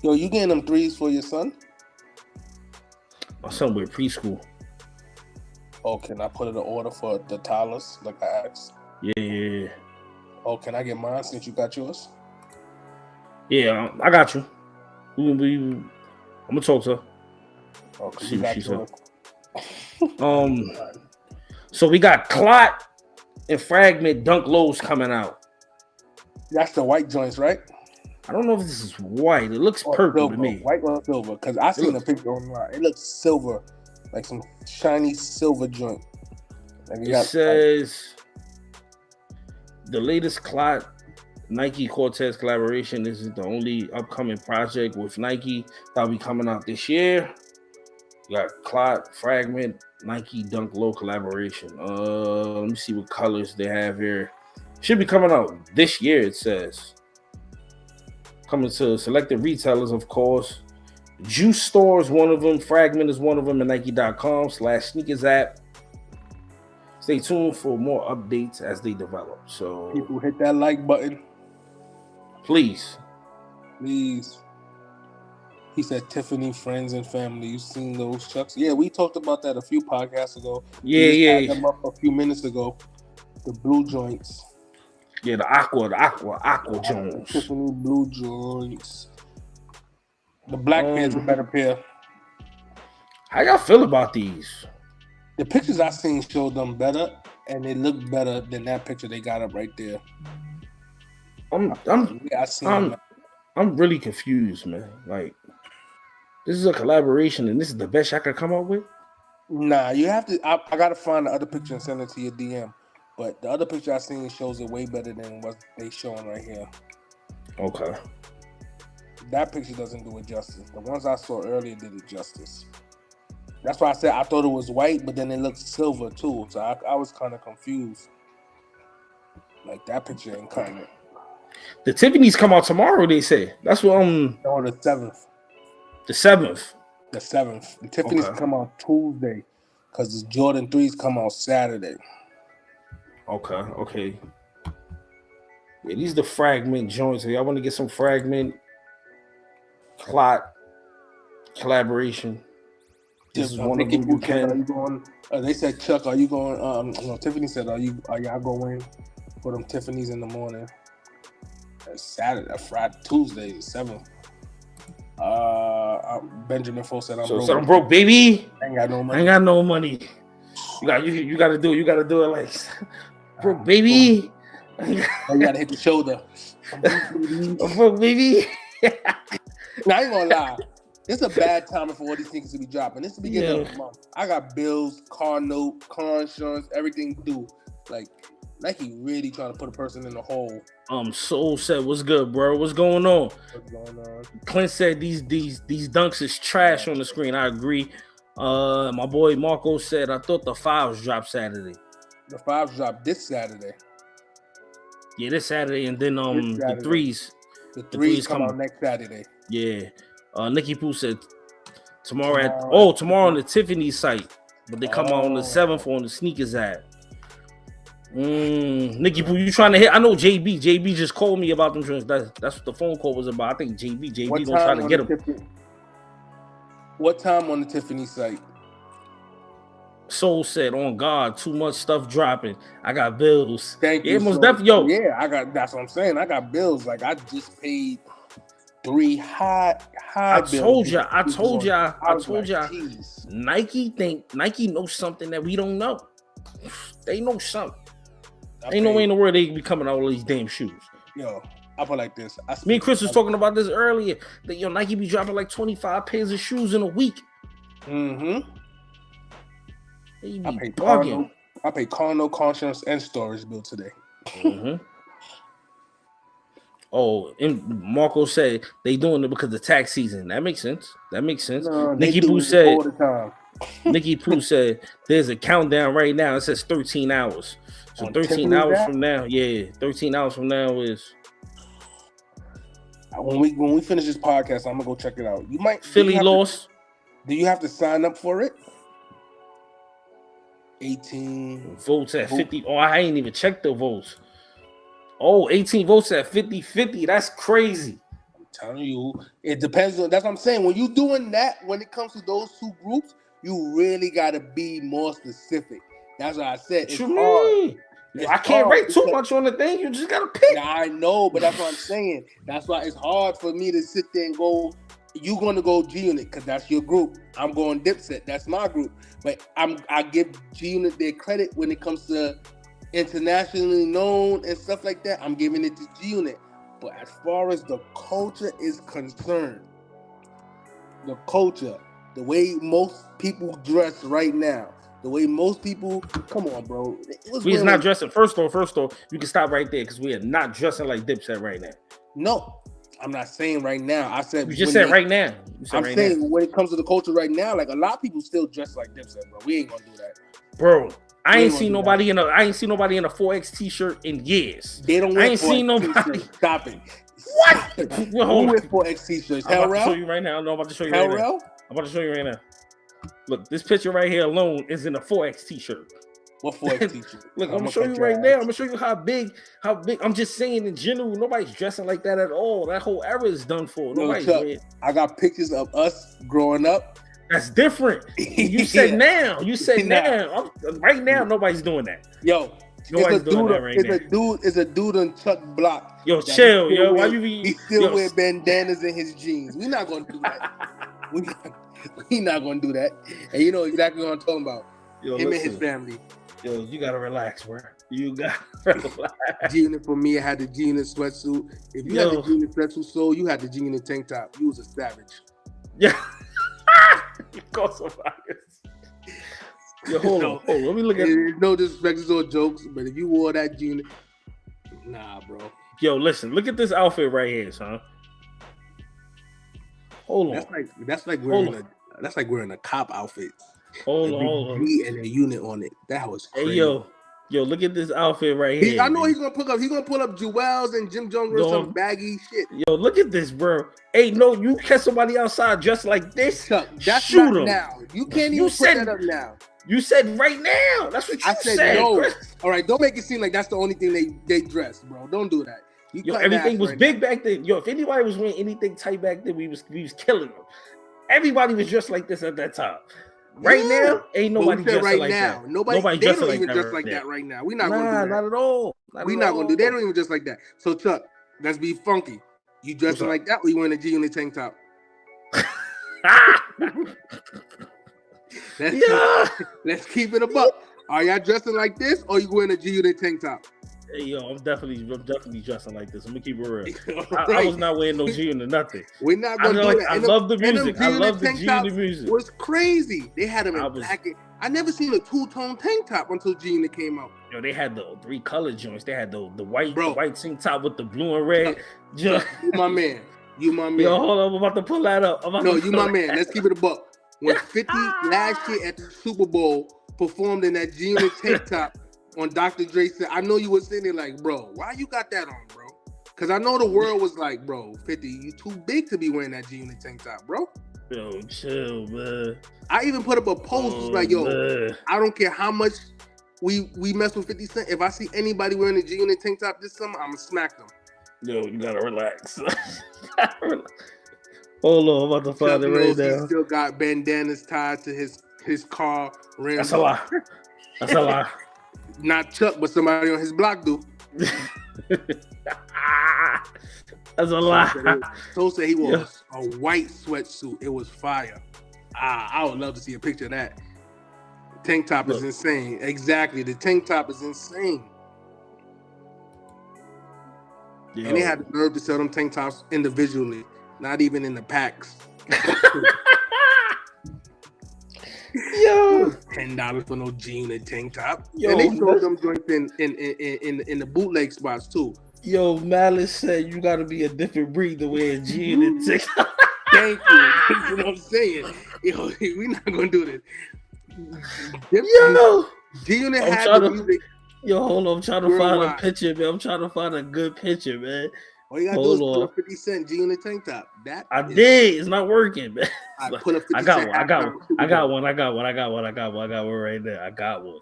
Speaker 2: Yo, you getting them threes for your son?
Speaker 1: My son with preschool.
Speaker 2: Oh, can I put in an order for the Tyler's like I asked?
Speaker 1: Yeah.
Speaker 2: Oh, can I get mine since you got yours?
Speaker 1: Yeah, I got you. I'm gonna talk to her.
Speaker 2: Oh, see what she said.
Speaker 1: So we got Clot and Fragment Dunk Lows coming out.
Speaker 2: That's the white joints, right?
Speaker 1: I don't know if this is white. It looks purple to me.
Speaker 2: White or silver? Because I seen a picture online. It looks silver, like some shiny silver joint.
Speaker 1: It says the latest Clot Nike Cortez collaboration. This is the only upcoming project with Nike that'll be coming out this year. You got Clot, Fragment, Nike Dunk Low collaboration. Let me see what colors they have here. Should be coming out this year, it says. Coming to selected retailers, of course. Juice Store is one of them. Fragment is one of them. And Nike.com/sneakers app. Stay tuned for more updates as they develop. So
Speaker 2: people hit that like button.
Speaker 1: Please.
Speaker 2: He said Tiffany, friends, and family. You seen those Chucks? Yeah, we talked about that a few podcasts ago.
Speaker 1: Yeah.
Speaker 2: Had them up a few minutes ago. The blue joints.
Speaker 1: Yeah, the aqua Jones.
Speaker 2: Tiffany blue joints. The black pair's a better pair.
Speaker 1: How y'all feel about these?
Speaker 2: The pictures I seen showed them better, and they look better than that picture they got up right there.
Speaker 1: I'm really confused, man. Like, this is a collaboration, and this is the best I could come up with.
Speaker 2: Nah, you have to. I gotta find the other picture and send it to your DM. But the other picture I seen shows it way better than what they showing right here.
Speaker 1: Okay.
Speaker 2: That picture doesn't do it justice. The ones I saw earlier did it justice. That's why I said I thought it was white, but then it looked silver too. So I was kind of confused. Like that picture ain't cutting it.
Speaker 1: The Tiffany's come out tomorrow, they say. That's what
Speaker 2: No, the 7th.
Speaker 1: The 7th.
Speaker 2: The 7th. The Tiffany's come out Tuesday because the Jordan 3s come out Saturday.
Speaker 1: Okay. Yeah, these are the fragment joints. So y'all want to get some fragment clot collaboration. This is one of them you can.
Speaker 2: They said, Chuck, are you going? Tiffany said, are y'all going for them Tiffany's in the morning? That's Saturday, Friday, Tuesday, the 7th. Benjamin Fo said, I'm broke.
Speaker 1: So I'm broke, baby.
Speaker 2: I ain't got no money.
Speaker 1: You gotta do it like broke, baby.
Speaker 2: You gotta hit the shoulder.
Speaker 1: I'm broke, baby.
Speaker 2: Now, I ain't gonna lie. It's a bad time for all these things to be dropping. It's the beginning of the month. I got bills, car note, car insurance, everything due. Like Nike really trying to put a person in the hole.
Speaker 1: Soul said, "What's good, bro? What's going on?"
Speaker 2: What's going on?
Speaker 1: Clint said these dunks is trash on the screen. I agree. My boy Marco said, I thought the 5s dropped Saturday.
Speaker 2: The 5s dropped this Saturday.
Speaker 1: Yeah, this Saturday, and then the 3s.
Speaker 2: The 3s come out next Saturday.
Speaker 1: Yeah. Nikki Pooh said tomorrow on the Tiffany site, but they come out on the 7th on the sneakers app. Nikki Pooh, you trying to hit? I know JB. JB just called me about them drinks. That's what the phone call was about. I think JB gonna try to get them.
Speaker 2: What time on the Tiffany site?
Speaker 1: Soul said, "On God, too much stuff dropping. I got bills."
Speaker 2: Thank you.
Speaker 1: Most definitely, yo.
Speaker 2: Yeah, I got. That's what I'm saying. I got bills. Like I just paid 3 high. I
Speaker 1: told y'all. Nike knows something that we don't know. They know something. Ain't no way in the world they be coming out all these damn shoes.
Speaker 2: Yo, I put like this.
Speaker 1: Me and Chris was talking about this earlier. That Nike be dropping like 25 pairs of shoes in a week.
Speaker 2: Mm-hmm. I paid car note, conscience, and storage bill today.
Speaker 1: Mm-hmm. Oh, and Marco said they doing it because of tax season. That makes sense.
Speaker 2: No,
Speaker 1: Nikki Pooh said all the time. Nikki Pooh said there's a countdown right now. It says 13 hours. So 13 hours from now, 13 hours from now is
Speaker 2: when we finish this podcast. I'm gonna go check it out. You might
Speaker 1: Philly lost.
Speaker 2: Do you have to sign up for it? 18
Speaker 1: votes at 50. Oh, I ain't even checked the votes. Oh, 18 votes at 50-50. That's crazy.
Speaker 2: I'm telling you, it depends on. That's what I'm saying. When you doing that, when it comes to those two groups, you really gotta be more specific. That's what I said. It's hard.
Speaker 1: I can't rate too much on the thing. You just gotta pick.
Speaker 2: Yeah, I know, but that's what I'm saying. That's why it's hard for me to sit there and go. You gonna go G Unit because that's your group. I'm going Dipset. That's my group. But I give G Unit their credit when it comes to internationally known and stuff like that. I'm giving it to G Unit. But as far as the culture is concerned, the culture, the way most people dress right now, the way most people, come on, bro.
Speaker 1: We're not dressing. First off, you can stop right there because we are not dressing like Dipset right now.
Speaker 2: No, I'm not saying right now. I said
Speaker 1: you just said right now.
Speaker 2: I'm saying when it comes to the culture right now, like a lot of people still dress like Dipset, bro. We ain't gonna do that,
Speaker 1: bro. I ain't seen nobody in a 4X t-shirt in years.
Speaker 2: They don't wear 4X. Stop it.
Speaker 1: What?
Speaker 2: Who wears 4X t-shirts?
Speaker 1: I'm about to show you right now. No, I'm about to show you right now. I'm about to show you right now. Look, this picture right here alone is in a 4X t-shirt.
Speaker 2: What 4X t-shirt?
Speaker 1: Look, I'm gonna show you right now. I'm gonna show you how big. I'm just saying in general, nobody's dressing like that at all. That whole era is done for.
Speaker 2: I got pictures of us growing up.
Speaker 1: That's different. You said now. You said now. Right now, nobody's doing that.
Speaker 2: Yo, it's a dude on Chuck Block.
Speaker 1: Yo, chill, yo. Why you be?
Speaker 2: He still wear bandanas in his jeans. We're not gonna do that. we not gonna do that. And you know exactly what I'm talking about.
Speaker 1: Yo,
Speaker 2: Him
Speaker 1: listen,
Speaker 2: and his family.
Speaker 1: Yo, you gotta relax, bro. You gotta relax.
Speaker 2: G-Unit for me, I had the G-Unit sweatsuit. If you had the G-Unit sweatsuit, so you had the G-Unit tank top. You was a savage.
Speaker 1: Yeah. You caught some bias. Yo, hold on. Let me look at.
Speaker 2: There's no disrespect, it's all jokes. But if you wore that G-Unit, nah, bro.
Speaker 1: Yo, listen. Look at this outfit right here, son. Hold on.
Speaker 2: That's like wearing a cop outfit.
Speaker 1: Hold on.
Speaker 2: G and a unit on it. That was crazy.
Speaker 1: Hey, yo, look at this outfit right here.
Speaker 2: I know he's gonna pull up Jewels and Jim Jones or some baggy shit.
Speaker 1: Yo, look at this, bro. Hey, no, you catch somebody outside dressed like this.
Speaker 2: Chuck, that's
Speaker 1: shoot
Speaker 2: not
Speaker 1: him.
Speaker 2: Now. You can't even put that up now.
Speaker 1: You said right now. That's what you said.
Speaker 2: No. All right, don't make it seem like that's the only thing they dress, bro. Don't do that.
Speaker 1: Yo, everything was big back then. Yo, if anybody was wearing anything tight back then, we was killing them. Everybody was dressed like this at that time. Right now, ain't nobody dressing like that.
Speaker 2: Nobody dressing like that. Dress like that right now. We're not gonna do that.
Speaker 1: Not at all.
Speaker 2: We're not gonna do. They don't even dress like that. So Chuck, let's be funky. You dressing like that, or you wearing a G-Unit tank top? Let's keep it a buck. Are y'all dressing like this, or you wearing a G-Unit tank top?
Speaker 1: Hey, yo, I'm definitely dressing like this. I'm gonna keep it real. I was not wearing no G-Unit nothing.
Speaker 2: We're not gonna do that.
Speaker 1: I love the music. I love the G-Unit music.
Speaker 2: It was crazy. They had them in black. I never seen a two-tone tank top until G-Unit came out.
Speaker 1: Yo, they had the 3 color joints. They had the white tank top with the blue and red.
Speaker 2: You my man. You my man.
Speaker 1: Yo, hold on. I'm about to pull that up.
Speaker 2: No, you my man. Let's keep it a buck. When 50 last year at the Super Bowl performed in that G-Unit tank top on Dr. Dre said, I know you were sitting there like, bro, why you got that on, bro? Because I know the world was like, bro, 50, you too big to be wearing that G-Unit tank top, bro.
Speaker 1: Yo, chill, man.
Speaker 2: I even put up a post like, yo, man. I don't care how much we mess with 50 Cent. If I see anybody wearing a G-Unit tank top this summer, I'm going to smack them.
Speaker 1: Yo, you got to relax. Hold on, I'm about to find it right now.
Speaker 2: He still got bandanas tied to his car. Rambo.
Speaker 1: That's a lie. That's a lie.
Speaker 2: Not Chuck, but somebody on his block do.
Speaker 1: That's a lie.
Speaker 2: So said he wore a white sweatsuit. It was fire. I would love to see a picture of that. Tank top is insane. Exactly. The tank top is insane. Yo. And they had the nerve to sell them tank tops individually, not even in the packs. Yo, $10 for no G-Unit tank top. Yo, and they sold them joints in the bootleg spots too.
Speaker 1: Yo, Malice said you got to be a different breed to wear a G-Unit tank top.
Speaker 2: Thank you. That's what I'm saying. Yo, we're not gonna do this.
Speaker 1: Yo,
Speaker 2: G-Unit had the music.
Speaker 1: Yo, hold on. I'm trying to find a picture, man. I'm trying to find a good picture, man.
Speaker 2: All you gotta do is put a 50 Cent G-Unit tank top.
Speaker 1: Did. It's not working, man.
Speaker 2: I put a 50
Speaker 1: I got one right there. I got one.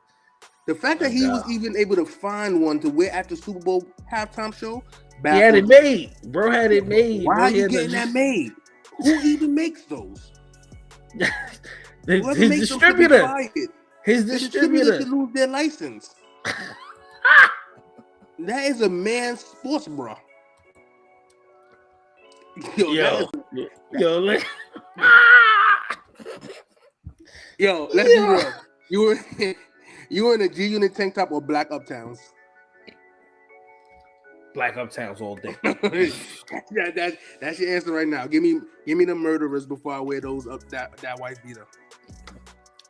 Speaker 2: The fact that he was even able to find one to wear at the Super Bowl halftime show.
Speaker 1: He had it made. Bro had it made.
Speaker 2: Why are you getting that made? Who even makes those?
Speaker 1: His distributor. His distributor
Speaker 2: should lose their license. That is a man's sports bra. Yo, let's be real. You were in a G-Unit tank top or Black Uptowns?
Speaker 1: Black Uptowns all day.
Speaker 2: That's your answer right now. Give me the murderers before I wear those up that wife beater.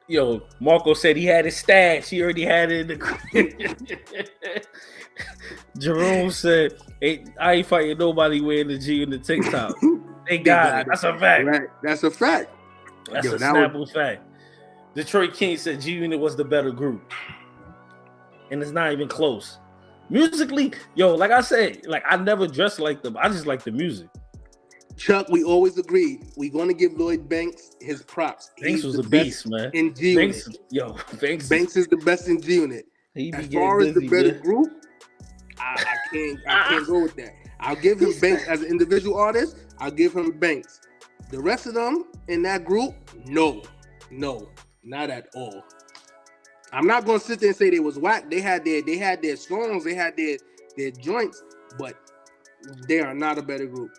Speaker 1: Yo, Marco said he had his stash. He already had it in the Jerome said, hey, I ain't fighting nobody wearing the G in the TikTok. They got it. That's a fact.
Speaker 2: Right. That's a fact.
Speaker 1: That's a snappable fact. Detroit King said G-Unit was the better group. And it's not even close. Musically, yo, like I said, like I never dressed like them. I just like the music.
Speaker 2: Chuck, we always agreed. We're going to give Lloyd Banks his props.
Speaker 1: Banks was a beast, man.
Speaker 2: In G-Unit. Banks is the best in G-Unit. As far as the better group, I can't go with that. I'll give him Banks as an individual artist. I'll give him Banks. The rest of them in that group, no, not at all. I'm not gonna sit there and say they was whack. They had their songs, they had their joints, but they are not a better group.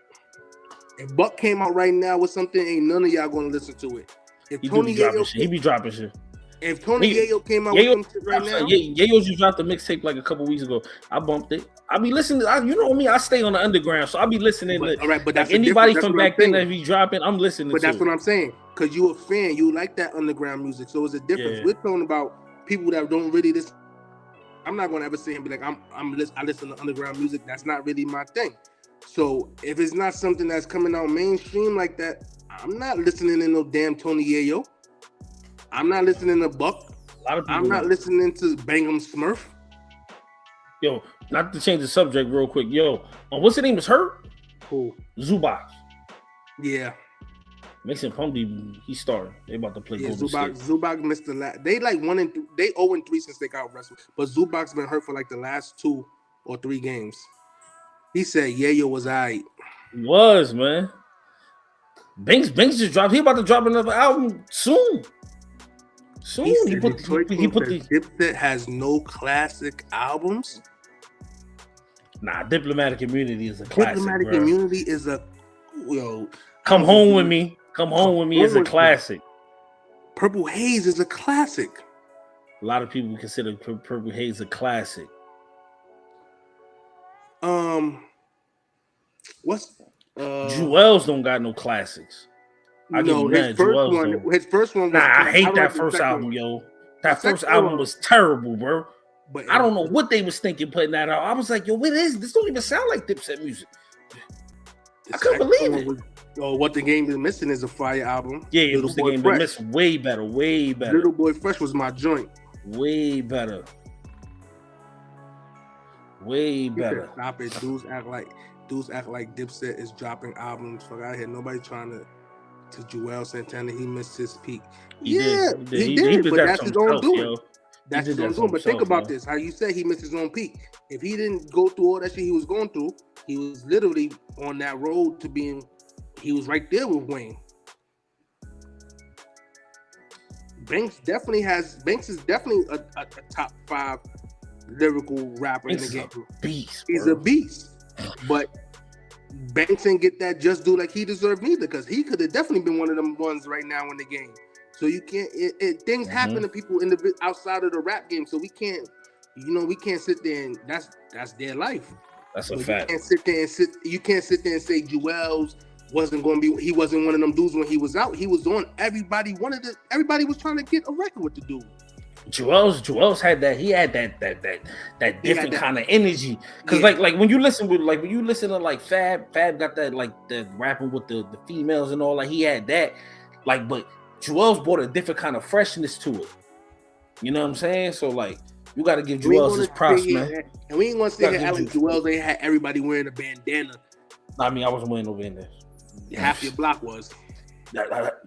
Speaker 2: If Buck came out right now with something, ain't none of y'all gonna listen to it. If
Speaker 1: He
Speaker 2: Tony Yayo,
Speaker 1: he be dropping shit.
Speaker 2: If Tony Yayo came out with some shit right now,
Speaker 1: Yayo just dropped a mixtape like a couple weeks ago. I bumped it. I be listening. You know me. I stay on the underground, so I be listening.
Speaker 2: All right, but that's
Speaker 1: like anybody from back then that be dropping, I'm listening.
Speaker 2: But that's what I'm saying. Because you a fan, you like that underground music, so it's a difference. Yeah. We're talking about people that don't really listen. I'm not gonna ever say and be like, I listen to underground music. That's not really my thing. So if it's not something that's coming out mainstream like that, I'm not listening to no damn Tony Yayo. I'm not listening to Buck. I'm not listening to Bang'em Smurf.
Speaker 1: Yo, not to change the subject real quick. Yo, what's the name? Is hurt?
Speaker 2: Who?
Speaker 1: Zubac.
Speaker 2: Yeah.
Speaker 1: Makes him pumped. He started. They about to play.
Speaker 2: Yeah, Zubac missed the last. They like 1-3. They 0-3 since they got wrestled. But Zubac's been hurt for like the last 2 or 3 games. He said Yayo was alright.
Speaker 1: He was, man. Banks just dropped. He about to drop another album soon.
Speaker 2: He put Dipset has no classic albums.
Speaker 1: Nah, Diplomatic Immunity is a classic.
Speaker 2: Diplomatic Immunity is a
Speaker 1: Come Home With Me. Come Home With Me is a classic.
Speaker 2: Purple Haze is a classic.
Speaker 1: A lot of people consider Purple Haze a classic.
Speaker 2: What's
Speaker 1: Jewels don't got no classics.
Speaker 2: His first one was,
Speaker 1: I hate that first album, yo. That first album was terrible, bro. But I don't know what they was thinking putting that out. I was like, yo, what is this? Don't even sound like Dipset music. I couldn't believe it.
Speaker 2: What the Game Is Missing is a fire album.
Speaker 1: Yeah, it was the Game Is Missing. Way better.
Speaker 2: Little Boy Fresh was my joint.
Speaker 1: Way better.
Speaker 2: Stop it. Dudes act like Dipset is dropping albums. Fuck out here. Nobody trying to Joel Santana. He missed his peak. He did, but that's his own doing. That's his own doing. But think about this. How you say he missed his own peak. If he didn't go through all that shit he was going through, he was literally on that road to being, he was right there with Wayne. Banks is definitely a top 5 lyrical rapper in the game. He's a beast. But Banks didn't get that just due like he deserved neither, because he could have definitely been one of them ones right now in the game. So you can't. Things happen to people in the outside of the rap game. So we can't sit there and that's their life.
Speaker 1: That's a fact.
Speaker 2: You can't sit there and say Jewels wasn't going to be. He wasn't one of them dudes when he was out. He was on. Everybody was trying to get a record with the dude.
Speaker 1: Jewels had that. He had that different kind of energy. Because like when you listen to like Fab got that like the rapping with the females and all. Like he had that. Like, but Jewels brought a different kind of freshness to it. You know what I'm saying? So like you got to give Jewels his props, man.
Speaker 2: And we ain't want to say that Alex Jewels. They had everybody wearing a bandana.
Speaker 1: I mean, I wasn't wearing no bandana.
Speaker 2: Half your block was.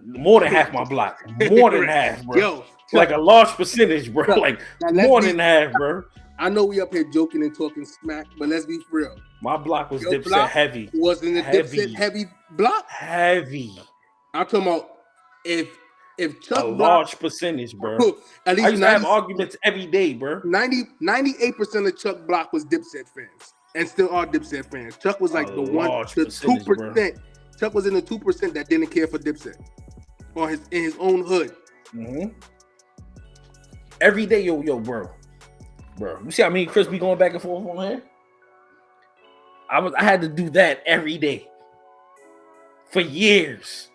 Speaker 1: More than half my block. More than half, bro. Yo. Like a large percentage, bro. Like more than half, bro.
Speaker 2: I know we up here joking and talking smack, but let's be real.
Speaker 1: My block was Dipset heavy.
Speaker 2: Wasn't a Dipset heavy block?
Speaker 1: Heavy.
Speaker 2: I'm talking about if Chuck
Speaker 1: a large percentage, bro. At least I used to have arguments every day, bro.
Speaker 2: 98% of Chuck block was Dipset fans, and still are Dipset fans. Chuck was like the 2%. Chuck was in the 2% that didn't care for Dipset, or in his own hood.
Speaker 1: Mm-hmm. Every day, yo, bro. You see how me and Chris be going back and forth on here? I had to do that every day for years,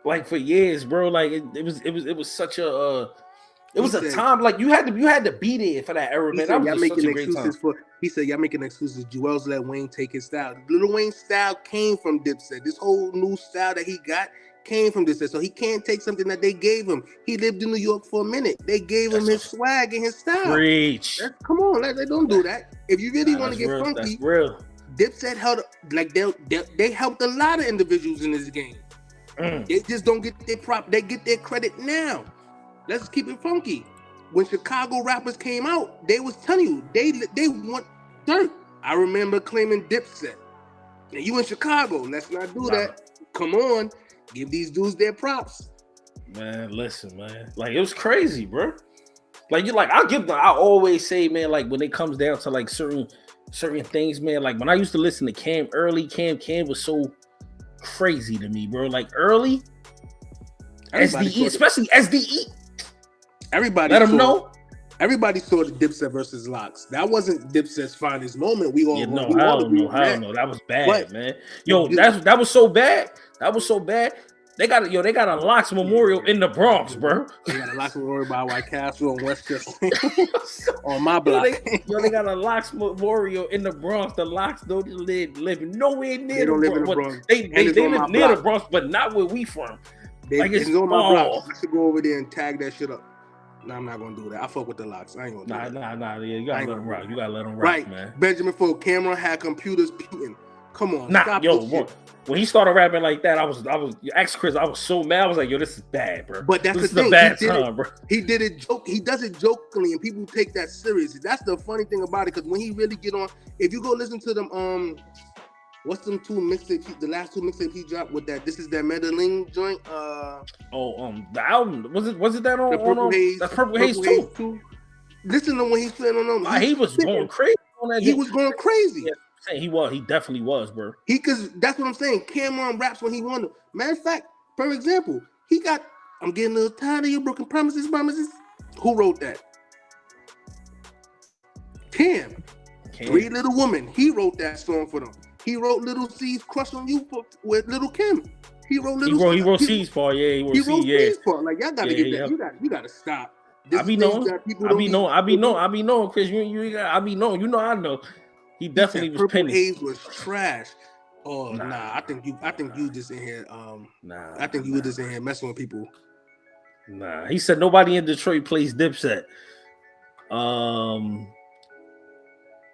Speaker 1: bro. Like it was such a time like you had to be there for that era, man. That was such a great time.
Speaker 2: He said y'all making excuses. Jewels let Wayne take his style. Lil Wayne's style came from Dipset. This whole new style that he got came from Dipset, so he can't take something that they gave him. He lived in New York for a minute. They gave him his swag and his style.
Speaker 1: Preach.
Speaker 2: Come on, they don't do that. If you really want to get funky, Dipset helped. Like they helped a lot of individuals in this game. They just don't get their prop. They get their credit now. Let's keep it funky. When Chicago rappers came out, they was telling you they want dirt. I remember claiming Dipset. Now you in Chicago, let's not do that. Come on. Give these dudes their props.
Speaker 1: Man, listen, man. Like, it was crazy, bro. Like, I always say, man, like, when it comes down to, like, certain things, man, like, when I used to listen to Cam early, Cam was so crazy to me, bro. Like early,
Speaker 2: Everybody
Speaker 1: SDE, especially SDE.
Speaker 2: Everybody
Speaker 1: let them know.
Speaker 2: Everybody saw the Dipset versus Locks. That wasn't Dipset's finest moment. We all
Speaker 1: hell no. That was bad, man. Yo, that was so bad. That was so bad. They got a Locks memorial in the Bronx, bro.
Speaker 2: They got a Locks memorial by White Castle and Westchester on my block.
Speaker 1: They got a Locks memorial in the Bronx. The Locks don't live nowhere near the Bronx. They live near the Bronx, but not where we from.
Speaker 2: It's on my block. I should go over there and tag that shit up. No, I'm not gonna do that. I fuck with the Locks. I ain't gonna do that.
Speaker 1: Nah. Yeah, you gotta let them rock. You gotta let them rock,
Speaker 2: right,
Speaker 1: man.
Speaker 2: Benjamin Ford, Cameron had computers putin'. Come on,
Speaker 1: stop this shit. When he started rapping like that, I was ask Chris, I was so mad. I was like, yo, this is bad, bro.
Speaker 2: But that's
Speaker 1: this
Speaker 2: the thing.
Speaker 1: A bad time, bro.
Speaker 2: He did it joke. He does it jokingly, and people take that seriously. That's the funny thing about it. Because when he really get on, if you go listen to them, what's them two mixtapes? The last two mixtapes he dropped with that. This is that Medellin joint.
Speaker 1: The album was it that on
Speaker 2: the Purple Haze?
Speaker 1: That's Purple Haze too.
Speaker 2: Listen to when he's playing on them.
Speaker 1: He was going crazy on that.
Speaker 2: He was going crazy.
Speaker 1: Yeah. He definitely was, bro.
Speaker 2: Because that's what I'm saying. Cameron raps when he wanted. Matter of fact, for example, he got I'm getting a little tired of your broken promises. Who wrote that? Cam. 3 Little Women. He wrote that song for them. He wrote Little C's Crush on You with Little Kim. He wrote
Speaker 1: C's part. Yeah, he wrote C's
Speaker 2: part. Like y'all gotta get that. You gotta stop.
Speaker 1: I be knowing, Chris. I be knowing. You know, I know. He definitely was
Speaker 2: Purple
Speaker 1: penny.
Speaker 2: Haze was trash. Oh nah. I think you just in here. I think you were just in here messing with people.
Speaker 1: Nah, he said nobody in Detroit plays Dipset.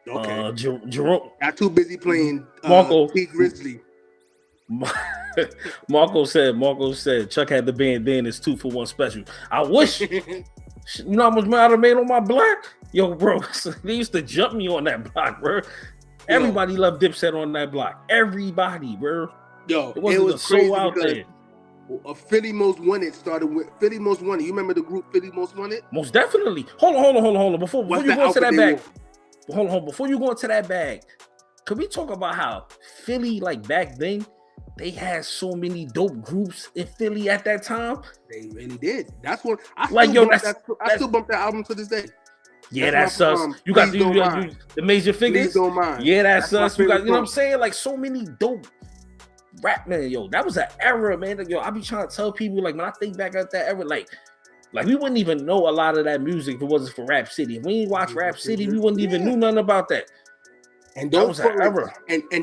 Speaker 2: Okay.
Speaker 1: Jerome
Speaker 2: got too busy playing
Speaker 1: Marco
Speaker 2: P. Grizzly.
Speaker 1: Marco said Chuck had the bandana's 2-for-1 special. I wish. You know how much money I made on my block? Yo, bro, they used to jump me on that block, bro. Everybody loved Dipset on that block. Everybody, bro.
Speaker 2: Yo,
Speaker 1: it was
Speaker 2: crazy
Speaker 1: out there.
Speaker 2: Philly Most Wanted started with Philly Most Wanted. You remember the group Philly Most Wanted?
Speaker 1: Most definitely. Hold on. Before you go into that bag. Hold on. Before you go into that bag, could we talk about how Philly, like back then, they had so many dope groups in Philly at that time?
Speaker 2: They really did. That's what I still bump that album to this day.
Speaker 1: Yeah, that's us. You got the Major Figures.
Speaker 2: Don't mind.
Speaker 1: Yeah, that's us. You know what I'm saying? Like so many dope rap, man. Yo, that was an era, man. Yo, I be trying to tell people, like when I think back at that era, like we wouldn't even know a lot of that music if it wasn't for Rap City. If we didn't watch Rap City, we wouldn't even knew nothing about that.
Speaker 2: And don't front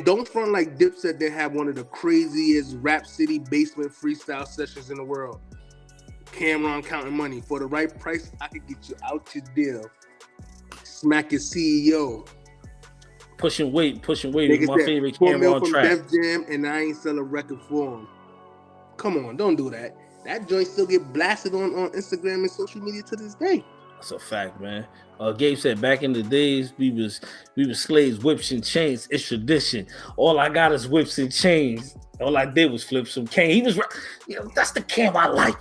Speaker 2: don't front like Dipset. They have one of the craziest Rap City basement freestyle sessions in the world. Cameron counting money for the right price. I could get you out your deal. Smack your CEO.
Speaker 1: Pushing weight was my favorite Cameron track.
Speaker 2: Def Jam, and I ain't sell a record for him. Come on, don't do that. That joint still get blasted on Instagram and social media to this day.
Speaker 1: That's a fact, man. Gabe said back in the days we was slaves, whips and chains. It's tradition. All I got is whips and chains. All I did was flip some cane. He was, that's the Cam I like.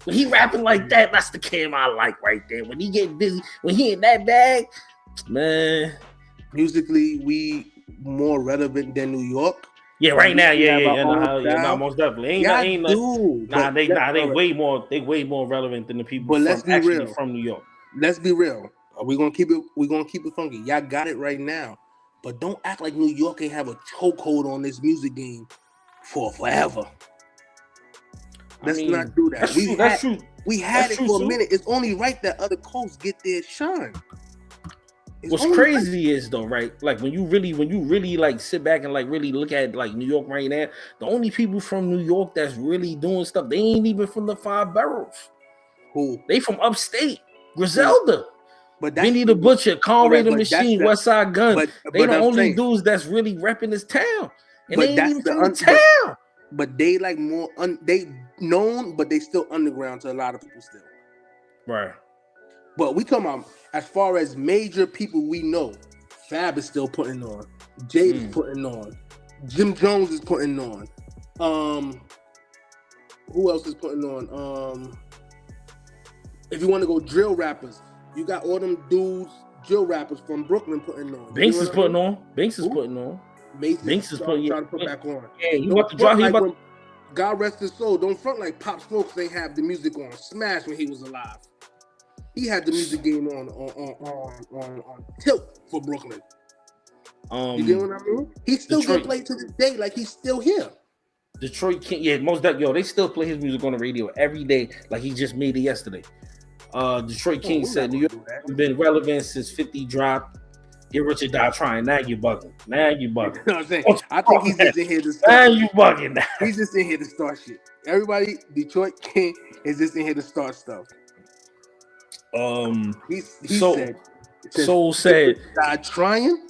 Speaker 1: When he rapping like that, that's the Cam I like right there. When he get busy, when he in that bag, man.
Speaker 2: Musically, we more relevant than New York.
Speaker 1: Yeah, right now, no, most definitely. They way more relevant than the people from New York.
Speaker 2: Let's be real. We're gonna keep it funky. Y'all got it right now. But don't act like New York ain't have a chokehold on this music game for forever. Let's not do that. We had it for a minute. It's only right that other coasts get their shine.
Speaker 1: What's crazy is though, right? Like when you really like sit back and like really look at like New York right now, the only people from New York that's really doing stuff, they ain't even from the 5 boroughs.
Speaker 2: Who?
Speaker 1: They from upstate. Griselda.
Speaker 2: But
Speaker 1: Benny the Butcher, Conway the Machine, Westside Gun. They the only dudes that's really repping this town. And they ain't even from the town.
Speaker 2: But they like more they known, but they still underground to a lot of people still.
Speaker 1: Right.
Speaker 2: But we talking about as far as major people we know, Fab is still putting on. Jade is putting on. Jim Jones is putting on. Who else is putting on? If you want to go drill rappers, you got all them dudes, drill rappers from Brooklyn putting on.
Speaker 1: Banks is putting on.
Speaker 2: Mason
Speaker 1: Banks is putting
Speaker 2: trying to put back on.
Speaker 1: Yeah, he about to drop. He about.
Speaker 2: God rest his soul. Don't front like Pop Smoke. They have the music on smash when he was alive. He had the music game on tilt for Brooklyn. You get what I mean? He still get played to this day, like he's still here.
Speaker 1: Detroit King, yeah, most that they still play his music on the radio every day, like he just made it yesterday. Detroit King said New York has been relevant since 50 dropped. Get rich or die trying. Now you bugging.
Speaker 2: You know what I'm saying? I think he's just in here to start.
Speaker 1: Now you bugging. Now.
Speaker 2: He's just in here to start shit. Everybody, Detroit King is just in here to start stuff. He said.
Speaker 1: Soul said.
Speaker 2: Die trying.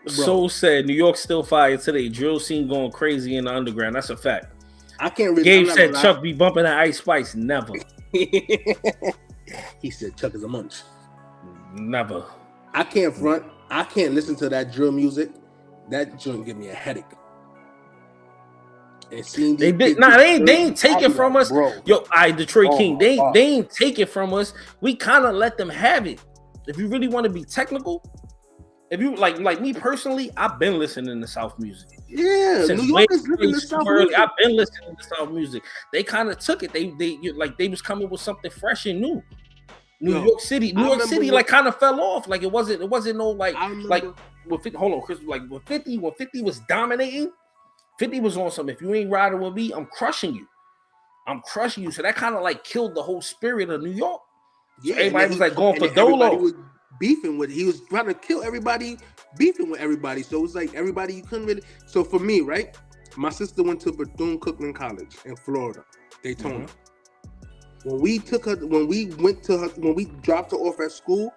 Speaker 1: Soul said New York still fire today. Drill scene going crazy in the underground. That's a fact.
Speaker 2: I can't really.
Speaker 1: Gabe said Chuck be bumping that Ice Spice. Never.
Speaker 2: He said Chuck is a munch.
Speaker 1: Never.
Speaker 2: I can't front. I can't listen to that drill music. That joint give me a headache. And seeing
Speaker 1: they ain't take it from us. Bro. Yo, Detroit King. They ain't take it from us. We kind of let them have it. If you really want to be technical, if you like me personally, I've been listening to South music.
Speaker 2: Yeah, New York is listening to South music.
Speaker 1: I've been listening to South music. They kind of took it. They was coming with something fresh and new. New York City like kind of fell off. Like it wasn't no like with 50, hold on, Chris. Like when 50 was dominating, 50 was on something. If you ain't riding with me, I'm crushing you. So that kind of like killed the whole spirit of New York. So yeah, everybody was like going for Dolo.
Speaker 2: Beefing with, he was trying to kill everybody, beefing with everybody. So it was like everybody you couldn't really. So for me, right, my sister went to Bethune-Cookman College in Florida, Daytona. Mm-hmm. When we dropped her off at school,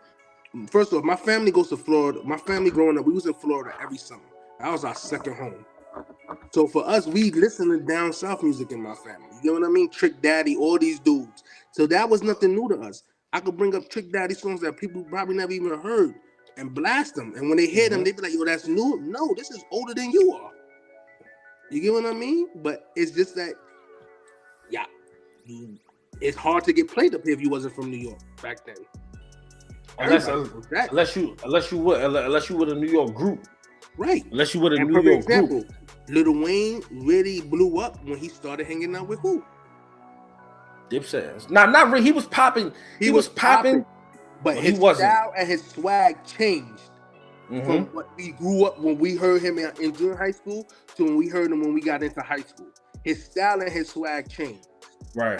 Speaker 2: first off, my family goes to Florida. My family growing up, we was in Florida every summer. That was our second home. So for us, we listened to down south music in my family. You know what I mean? Trick Daddy, all these dudes. So that was nothing new to us. I could bring up Trick Daddy songs that people probably never even heard and blast them. And when they hear them, they be like, yo, that's new. No, this is older than you are. You get what I mean? But it's just that, yeah, it's hard to get played up here if you wasn't from New York back then.
Speaker 1: Unless you were a New York group.
Speaker 2: Right.
Speaker 1: Unless you were a New York group.
Speaker 2: Lil Wayne really blew up when he started hanging out with who?
Speaker 1: Dipset. Not really. He was popping. He was popping,
Speaker 2: but his style and his swag changed from what we grew up when we heard him in junior high school to when we heard him when we got into high school. His style and his swag changed.
Speaker 1: Right.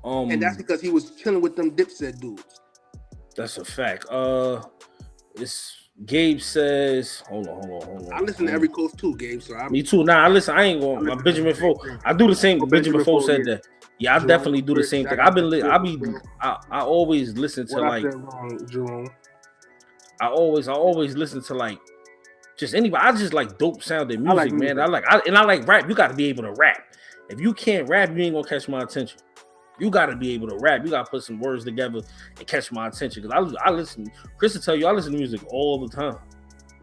Speaker 2: And that's because he was chilling with them Dipset dudes.
Speaker 1: That's a fact. It's Gabe says, hold on.
Speaker 2: I listen to every coast too, Gabe. So
Speaker 1: me too. Nah, I listen. I ain't going. My Benjamin Foe. I do the same. Benjamin Foe said that. Yeah, I definitely do the same thing. I always listen to like.
Speaker 2: Jerome.
Speaker 1: I always listen to like just anybody. I just like dope sounding music, man. I like rap. You got to be able to rap. If you can't rap, you ain't gonna catch my attention. You got to be able to rap. You got to put some words together and catch my attention. Because I listen. Chris will tell you, I listen to music all the time.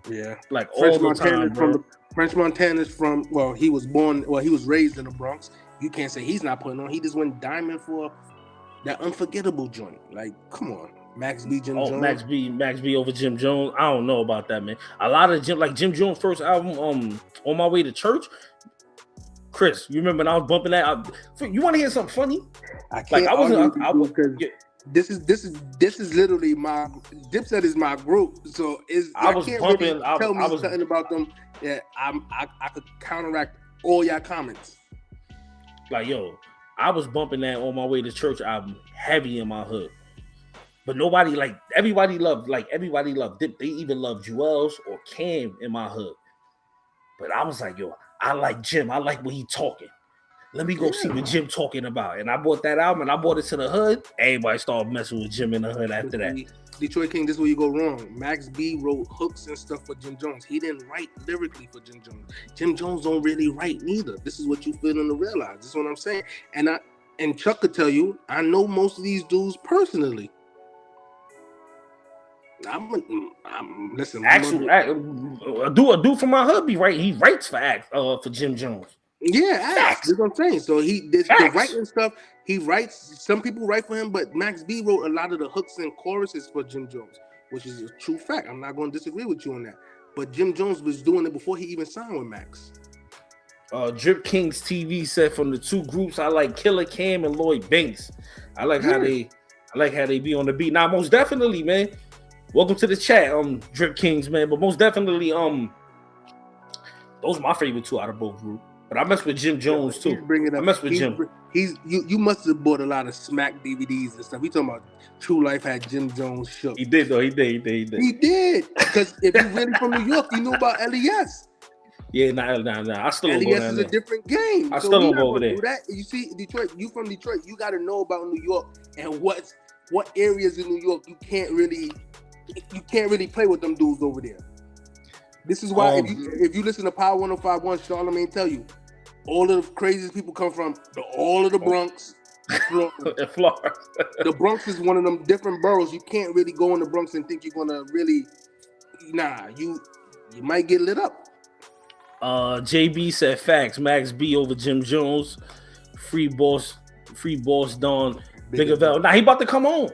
Speaker 2: Yeah,
Speaker 1: like French all the time, bro.
Speaker 2: French Montana's from. Well, he was raised in the Bronx. You can't say he's not putting on. He just went diamond for that unforgettable joint. Like, come on, Max B, Jim Jones.
Speaker 1: Max B over Jim Jones. I don't know about that, man. A lot of Jim Jones' first album, On My Way to Church. Chris, you remember when I was bumping that? You want to hear something funny?
Speaker 2: I can't. This is literally my Dipset is my group, so I can't really tell me something about them that I could counteract all your comments.
Speaker 1: Like, yo, I was bumping that On My Way to Church album heavy in my hood. But everybody loved Dip. They even loved Jewels or Cam in my hood. But I was like, yo, I like Jim. I like what he talking. Let me go see what Jim talking about. And I bought that album and I bought it to the hood. Everybody started messing with Jim in the hood after that.
Speaker 2: Detroit King, this is where you go wrong. Max B wrote hooks and stuff for Jim Jones. He didn't write lyrically for Jim Jones. Jim Jones don't really write neither. This is what you failing to realize. This is what I'm saying. And Chuck could tell you, I know most of these dudes personally. Listen.
Speaker 1: A dude from my hood be right. He writes for Jim Jones.
Speaker 2: Yeah, that's what I'm saying. So the writing stuff. He writes. Some people write for him, but Max B wrote a lot of the hooks and choruses for Jim Jones, which is a true fact. I'm not going to disagree with you on that. but Jim Jones was doing it before he even signed with Max.
Speaker 1: Drip Kings TV said from the two groups, I like Killer Cam and Lloyd Banks. I like how they be on the beat. Now, most definitely, man. Welcome to the chat, Drip Kings, man. But most definitely, those are my favorite two out of both groups. But I mess with Jim Jones too. I mess with Jim.
Speaker 2: You must have bought a lot of Smack DVDs and stuff. We talking about True Life had Jim Jones shook.
Speaker 1: He did though. He did.
Speaker 2: He did, because if you're really from New York, you know about LES.
Speaker 1: Yeah, nah. I still don't go
Speaker 2: LES
Speaker 1: down
Speaker 2: is
Speaker 1: there.
Speaker 2: a different game.
Speaker 1: I still don't go over there.
Speaker 2: Do that. You see, Detroit. You from Detroit. You got to know about New York and what areas in New York you can't really play with them dudes over there. This is why if you listen to Power 105.1, Charlamagne tell you all of the craziest people come from all of the Bronx.
Speaker 1: Florida.
Speaker 2: The Bronx is one of them different boroughs. You can't really go in the Bronx and think you're gonna really. Nah, you might get lit up.
Speaker 1: JB said facts. Max B over Jim Jones. Free boss Don Bigger Vel. Nah, he about to come home.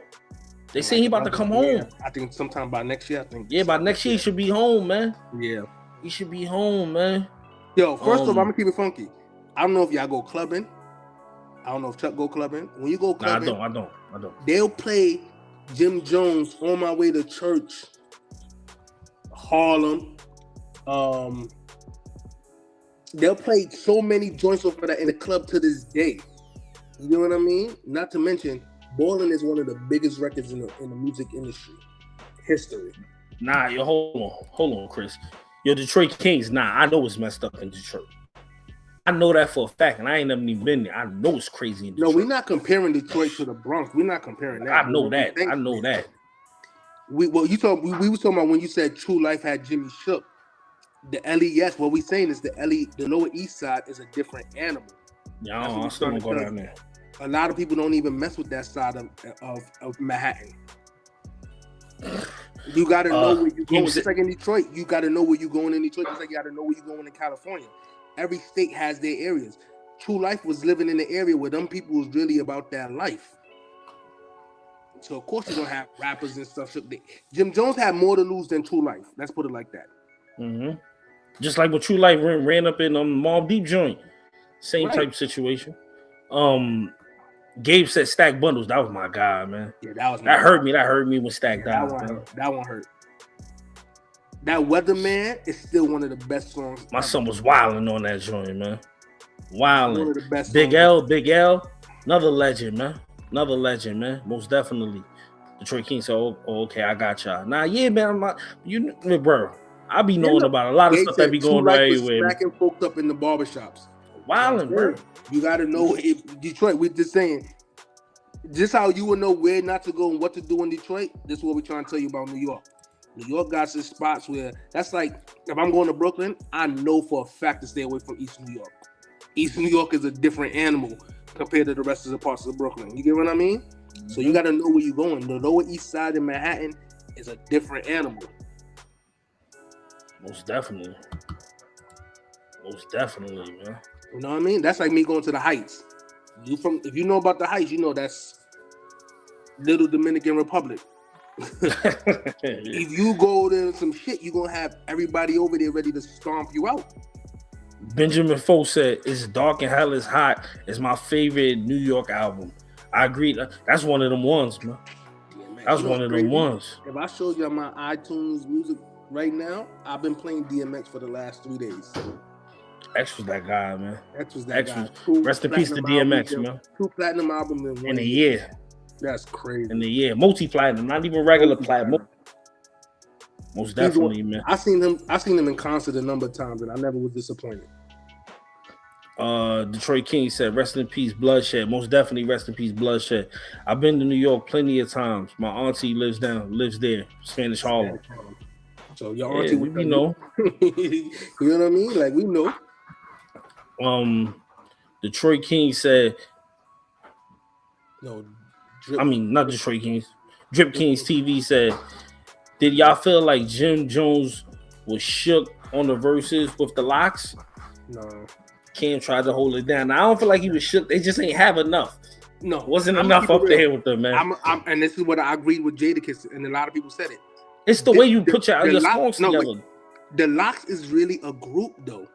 Speaker 1: They say he about to come home.
Speaker 2: I think sometime by next year.
Speaker 1: By next year he should be home, man.
Speaker 2: Yeah,
Speaker 1: he should be home, man.
Speaker 2: Yo, first off, I'm gonna keep it funky. I don't know if y'all go clubbing. I don't know if Chuck go clubbing. When you go clubbing,
Speaker 1: I don't.
Speaker 2: They'll play Jim Jones On My Way to Church, Harlem. They'll play so many joints over that in the club to this day. You know what I mean? Not to mention, Ballin' is one of the biggest records in the music industry history.
Speaker 1: Nah, yo, hold on, Chris. Yo, Detroit Kings. Nah, I know it's messed up in Detroit. I know that for a fact, and I ain't never even been there. I know it's crazy in Detroit.
Speaker 2: No, we're not comparing Detroit to the Bronx. We're not comparing that.
Speaker 1: I know that.
Speaker 2: We was talking about when you said True Life had Jimmy Shook. The LES, what we saying is the Lower East Side is a different animal.
Speaker 1: Yeah, I still don't go down there.
Speaker 2: A lot of people don't even mess with that side of Manhattan. You got to know where you're going. Just like in Detroit, you got to know where you're going in Detroit. Just like you got to know where you're going in California. Every state has their areas. True Life was living in the area where them people was really about that life. So of course you're gonna have rappers and stuff. Jim Jones had more to lose than True Life. Let's put it like that.
Speaker 1: Mm-hmm. Just like what True Life ran up in Mobb Deep joint. Same type situation. Gabe said Stack Bundles. That was my guy, man.
Speaker 2: Yeah,
Speaker 1: that hurt me. That hurt me when Stack died.
Speaker 2: That one hurt. That Weatherman is still one of the best songs.
Speaker 1: My son was wilding on that joint, man. Wilding.
Speaker 2: One of the best
Speaker 1: Big L, another legend, man. Most definitely. Detroit King said, okay, I got y'all. Nah, yeah, man. Bro, I be knowing about a lot of stuff that be going right everywhere.
Speaker 2: Smacking folks up in the barbershops.
Speaker 1: Wilding, bro.
Speaker 2: You got to know Detroit. We're just saying, just how you would know where not to go and what to do in Detroit. This is what we're trying to tell you about New York. New York got some spots where that's like, if I'm going to Brooklyn, I know for a fact to stay away from East New York. East New York is a different animal compared to the rest of the parts of Brooklyn. You get what I mean? Mm-hmm. So you got to know where you're going. The Lower East Side in Manhattan is a different animal.
Speaker 1: Most definitely, man.
Speaker 2: You know what I mean? That's like me going to the Heights. If you know about the Heights, you know that's Little Dominican Republic. If you go there some shit, you're gonna have everybody over there ready to stomp you out.
Speaker 1: Benjamin Foe said, "It's Dark and Hell is Hot. It's my favorite New York album." I agree. That's one of them ones, man. Yeah, man. That's one of them ones.
Speaker 2: If I showed you my iTunes music right now, I've been playing DMX for the last 3 days.
Speaker 1: X was that guy, man.
Speaker 2: X was that guy.
Speaker 1: Rest in peace to DMX, man.
Speaker 2: 2 platinum albums
Speaker 1: in a year.
Speaker 2: That's crazy.
Speaker 1: In a year, multi-platinum, not even regular platinum. Most definitely, man.
Speaker 2: I seen him in concert a number of times, and I never was disappointed.
Speaker 1: Detroit King said, "Rest in peace, Bloodshed." Most definitely, rest in peace, Bloodshed. I've been to New York plenty of times. My auntie lives there, Spanish Harlem.
Speaker 2: So your auntie,
Speaker 1: we know.
Speaker 2: You know what I mean? Like we know.
Speaker 1: Detroit King said,
Speaker 2: "No."
Speaker 1: Not Detroit Kings. Drip Kings TV said, "Did y'all feel like Jim Jones was shook on the verses with the locks?"
Speaker 2: No.
Speaker 1: Cam tried to hold it down. Now, I don't feel like he was shook. They just ain't have enough.
Speaker 2: No.
Speaker 1: Wasn't enough up there with them, man.
Speaker 2: And this is what I agreed with Jadakiss, and a lot of people said it.
Speaker 1: It's the way you put your songs together.
Speaker 2: The Locks is really a group, though.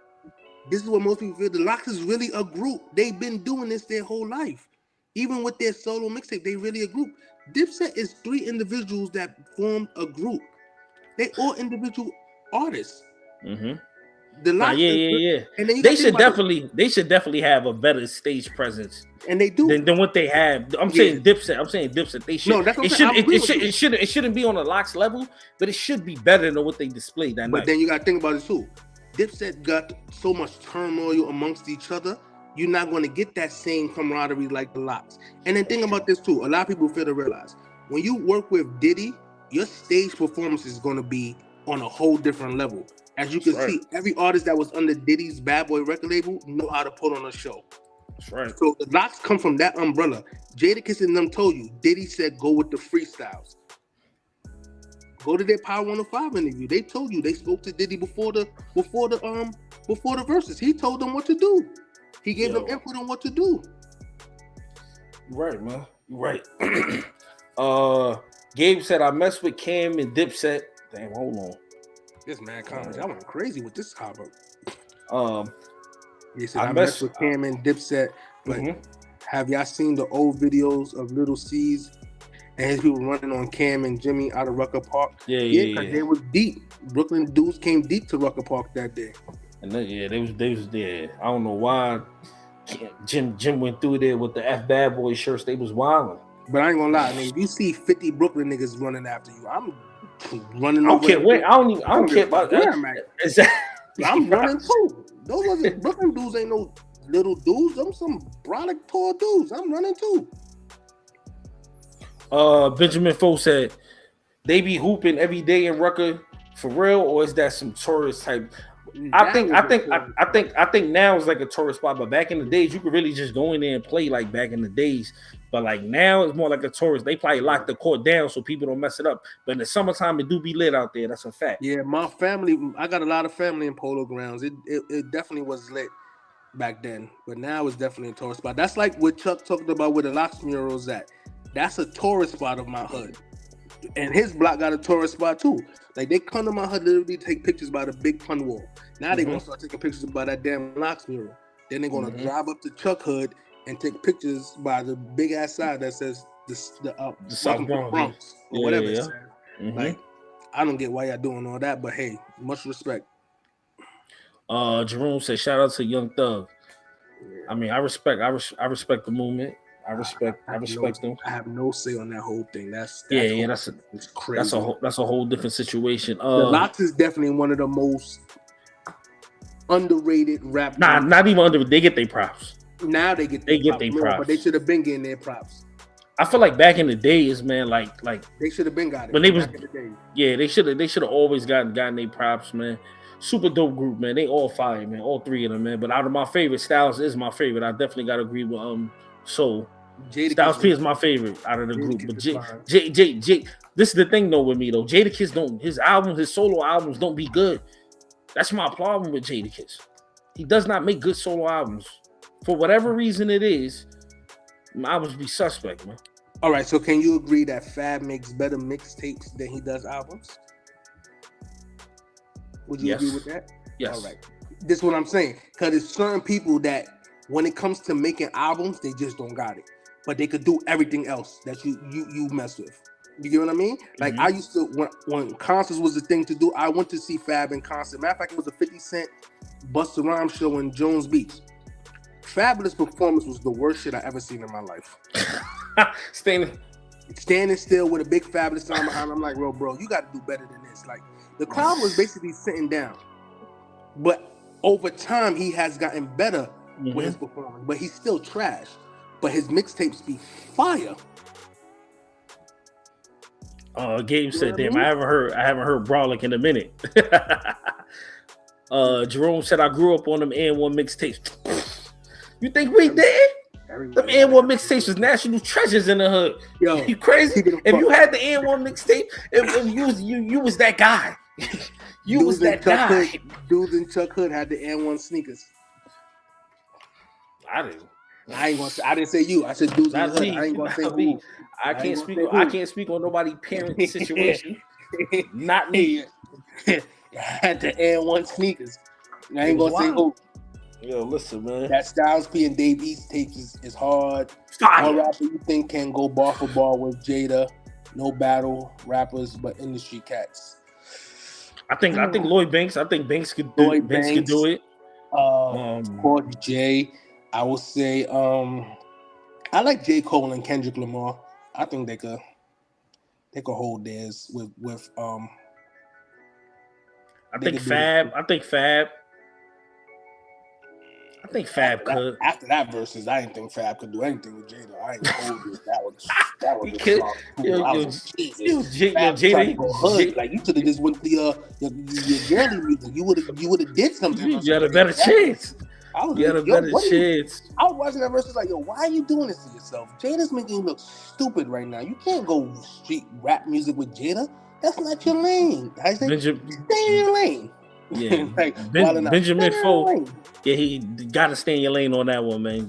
Speaker 2: This is what most people feel. The Locks is really a group. They've been doing this their whole life. Even with their solo mixtape, they really a group. Dipset is 3 individuals that formed a group. They all individual artists.
Speaker 1: Mm-hmm.
Speaker 2: The Locks,
Speaker 1: yeah.
Speaker 2: And then
Speaker 1: they should definitely have a better stage presence,
Speaker 2: and they do
Speaker 1: than what they have. I'm saying Dipset. They should.
Speaker 2: No, that's what
Speaker 1: it shouldn't be on a Locks level, but it should be better than what they displayed that night.
Speaker 2: But then you got to think about it too. Dipset got so much turmoil amongst each other. You're not going to get that same camaraderie like the Locks. And then think about this too. A lot of people fail to realize when you work with Diddy, your stage performance is going to be on a whole different level. As you can see, every artist that was under Diddy's Bad Boy record label know how to put on a show.
Speaker 1: That's right.
Speaker 2: So the Locks come from that umbrella. Jadakiss and them told you, Diddy said go with the freestyles. Go to their Power 105 interview. They told you, they spoke to Diddy before the verses. He told them what to do. He gave them input on what to do.
Speaker 1: Right, man. Right. Gabe said I messed with Cam and Dipset. Damn, hold on.
Speaker 2: This man comments. I went crazy with this comment. He said
Speaker 1: I
Speaker 2: I messed with Cam and Dipset, but have y'all seen the old videos of Little C's and his people running on Cam and Jimmy out of Rucker Park? Yeah. Because they was deep. Brooklyn dudes came deep to Rucker Park that day.
Speaker 1: And then, they was there. I don't know why Jim went through there with the F Bad Boy shirts. They was wilding.
Speaker 2: But I ain't gonna lie, if you see 50 Brooklyn niggas running after you, I'm running.
Speaker 1: I don't care. I don't care about that.
Speaker 2: I'm running too. Those wasn't Brooklyn dudes. Ain't no little dudes. Them some brolic tall dudes. I'm running too.
Speaker 1: Benjamin Foe said they be hooping every day in Rucker for real, or is that some tourist type? I think now it's like a tourist spot, but back in the days you could really just go in there and play like back in the days. But like now it's more like a tourist. They probably lock the court down so people don't mess it up. But in the summertime it do be lit out there. That's a fact.
Speaker 2: Yeah, my family. I got a lot of family in Polo Grounds. It definitely was lit back then, but now it's definitely a tourist spot. That's like what Chuck talked about where the Locks murals at. That's a tourist spot of my hood. And his block got a tourist spot too. Like they come to my hood literally take pictures by the big pun wall. Now they're gonna start taking pictures by that damn Locks mural. Then they're gonna drive up to Chuck Hood and take pictures by the big ass sign that says the South Bronx or whatever it says. Like I don't get why y'all doing all that, but hey, much respect.
Speaker 1: Jerome said shout out to Young Thug. I mean, I respect the movement. I respect them.
Speaker 2: I have no say on that whole thing. That's
Speaker 1: crazy. That's a whole different situation.
Speaker 2: The Locks is definitely one of the most underrated rap.
Speaker 1: Not even underrated. They get their props.
Speaker 2: Now they get their props, but they should have been getting their props.
Speaker 1: I feel like back in the days, man, like
Speaker 2: they should have been got it.
Speaker 1: When they was, they should have always gotten their props, man. Super dope group, man. They all fire, man. All three of them, man. But out of my favorite, Styles is my favorite. I definitely gotta agree with Soul. Styles P is my favorite out of the group. But this is the thing though with me though. Jadakiss his solo albums don't be good. That's my problem with Jadakiss. He does not make good solo albums. For whatever reason it is, albums be suspect, man.
Speaker 2: All right, so can you agree that Fab makes better mixtapes than he does albums? Would you agree with that?
Speaker 1: Yes.
Speaker 2: All right. This is what I'm saying. Because there's certain people that when it comes to making albums, they just don't got it. But they could do everything else that you mess with. You get what I mean? Like I used to, when concerts was the thing to do, I went to see Fab in concert. Matter of fact, it was a 50 Cent Busta Rhymes show in Jones Beach. Fabulous performance was the worst shit I ever seen in my life. Standing still with a big Fabulous sign behind. I'm like, bro, you got to do better than this. Like the crowd was basically sitting down, but over time he has gotten better with his performance. But he's still trash. But his mixtapes be fire.
Speaker 1: Gabe said, "Damn, I haven't heard Brolic in a minute." Jerome said, "I grew up on them N1 mixtapes." You think we did? Them N1 mixtapes was national treasures in the hood. Yo, you crazy? If you had the N1 mixtape, if you was that guy. You was that guy.
Speaker 2: Dudes in Chuck Hood had the N1 sneakers.
Speaker 1: I didn't.
Speaker 2: I didn't say you. I said dudes in the hood. I ain't gonna say who.
Speaker 1: I can't speak on nobody's parent situation. Not me.
Speaker 2: had the Air One sneakers. I ain't gonna say who.
Speaker 1: Yo, listen, man.
Speaker 2: That Styles P and Dave East tape is hard.
Speaker 1: Fire.
Speaker 2: All rapper you think can go bar for bar with Jada. No battle rappers, but industry cats.
Speaker 1: I think Lloyd Banks. I think Banks could do it. Banks could do it.
Speaker 2: Courtney J. I will say I like J. Cole and Kendrick Lamar. I think they could hold theirs with
Speaker 1: I think Fab could.
Speaker 2: After that versus, I didn't think Fab could do anything with Jada. I ain't hold it. That was Jada. Like you could have just went to your girly music. You would have did something.
Speaker 1: You had a better chance. You had a better chance.
Speaker 2: I was watching that versus like, yo, why are you doing this to yourself? Jada's making you look stupid right now. You can't go street rap music with Jada. That's not your lane. Stay in your lane.
Speaker 1: Yeah, like, Benjamin Foe. Yeah, he got to stay in your lane on that one, man.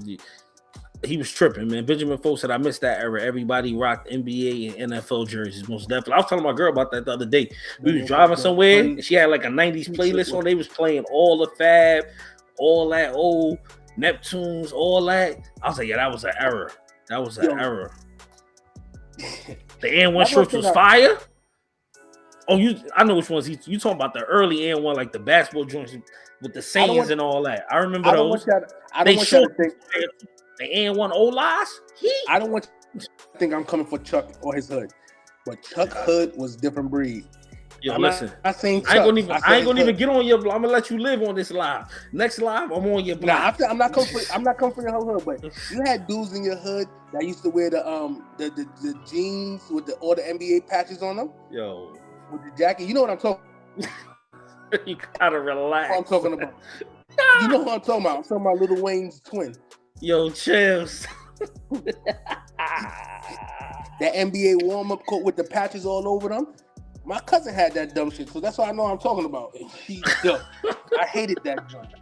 Speaker 1: He was tripping, man. Benjamin Foe said, "I missed that era. Everybody rocked NBA and NFL jerseys, most definitely." I was telling my girl about that the other day. We was driving somewhere, and she had like a '90s playlist on. They was playing all the Fab, all that old Neptunes, all that. I was like, "Yeah, that was an era. That was an era." The N1 shirts was fire. Oh, I know which ones you talking about. The early N1, like the basketball joints with the sayings and all that. I remember those. They showed the N1 O-Lies.
Speaker 2: I don't want you to think I'm coming for Chuck or his hood, but Chuck hood was different breed.
Speaker 1: Yo, listen.
Speaker 2: I ain't
Speaker 1: gonna even get on your. I'm gonna let you live on this live. Next live, I'm on your block.
Speaker 2: Nah, I'm not coming for your whole hood, but you had dudes in your hood that used to wear the jeans with all the NBA patches on them.
Speaker 1: Yo.
Speaker 2: With the jacket, you know what I'm talking
Speaker 1: about. You gotta relax.
Speaker 2: What I'm talking about. You know what I'm talking about. I'm talking about Lil Wayne's twin.
Speaker 1: Yo, chills.
Speaker 2: That NBA warm-up coat with the patches all over them. My cousin had that dumb shit, so that's why I know what I'm talking about. She's dumb. I hated that joint.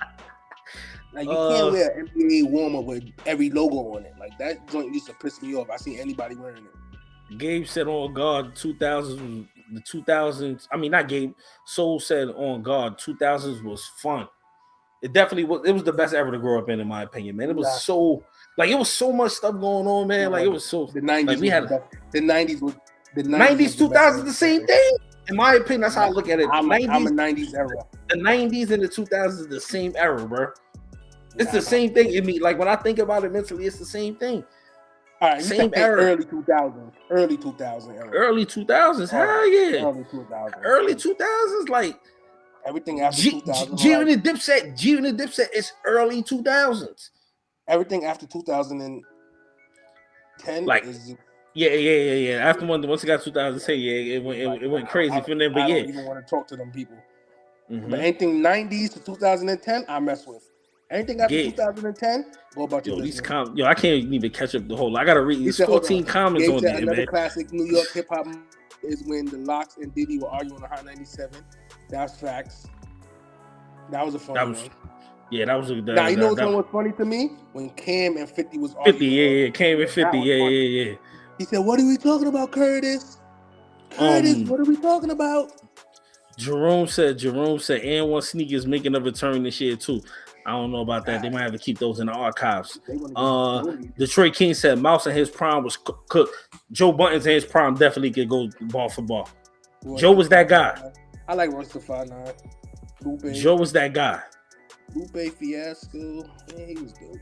Speaker 2: Like, you can't wear an NBA warm-up with every logo on it. Like, that joint used to piss me off. I seen anybody wearing it.
Speaker 1: Gabe said on guard 2000s. The 2000s, I mean, not Gabe. Soul said on guard 2000s was fun. It definitely was. It was the best ever to grow up in my opinion, man. It was so like it was so much stuff going on, man. Like it was so
Speaker 2: the 90s.
Speaker 1: Like we had
Speaker 2: the 90s was the
Speaker 1: 90s 2000s the same thing. In my opinion, that's how I look at it.
Speaker 2: I'm a 90s era.
Speaker 1: The 90s and the 2000s is the same era, bro. It's the same thing. I mean, like when I think about it mentally, it's the same thing.
Speaker 2: All right,
Speaker 1: same era.
Speaker 2: Early 2000s era.
Speaker 1: Early 2000s, hell yeah. Early 2000s, like
Speaker 2: everything after 2000.
Speaker 1: G and the Dipset is early 2000s.
Speaker 2: Everything after 2010,
Speaker 1: like
Speaker 2: is
Speaker 1: yeah. After once it got 2010, yeah, it went crazy for them. But
Speaker 2: I don't even want to talk to them people.
Speaker 1: Mm-hmm.
Speaker 2: But anything 90s to 2010, I mess with. Anything after 2010, go about your business.
Speaker 1: I can't even catch up the whole. I gotta read these 14 comments on there,
Speaker 2: another
Speaker 1: man.
Speaker 2: Classic New York hip hop is when the Lox and Diddy were arguing on Hot 97. That's facts. That was a funny one.
Speaker 1: Yeah, that was a.
Speaker 2: Now you know what was funny to me when Cam and 50 was arguing.
Speaker 1: 50, yeah, Cam and 50, yeah.
Speaker 2: He said, "What are we talking about, Curtis? What are we talking about?"
Speaker 1: Jerome said, "And1 sneakers making a return this year too." I don't know about that. They might have to keep those in the archives. Detroit King said Mouse in his prime was cooked. Joe Buttons in his prime definitely could go ball for ball. Joe was that guy.
Speaker 2: I like Royce Lupe.
Speaker 1: Joe was that guy.
Speaker 2: Lupe Fiasco. Yeah, he was dope.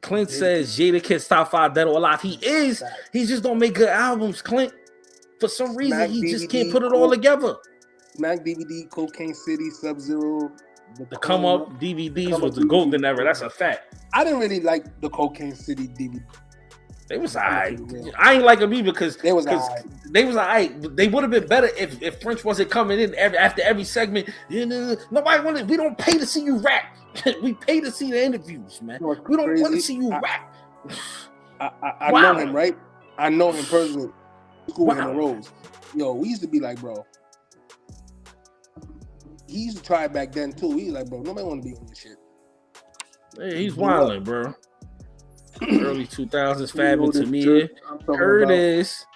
Speaker 1: Clint says Jada Kid's top 5 dead or alive. He is. He just don't make good albums, Clint. For some reason, Smack he DVD, just can't put it all together.
Speaker 2: Smack DVD, Cocaine City, Sub-Zero.
Speaker 1: The come up DVDs was the golden era. That's a fact.
Speaker 2: I didn't really like the Cocaine City DVD.
Speaker 1: They was alright. I ain't like them either because they was alright. They would have been better if French wasn't coming in after every segment. Nobody wanted. We don't pay to see you rap. We pay to see the interviews, man. We don't want to see you rap.
Speaker 2: I know him, right? I know him personally. School in the Rose. Yo, we used to be like, bro. He used to try it back then too. He's like, bro, nobody want to be on this shit.
Speaker 1: Hey, he's wilding, bro. Early 2000s Fab to me. Curtis.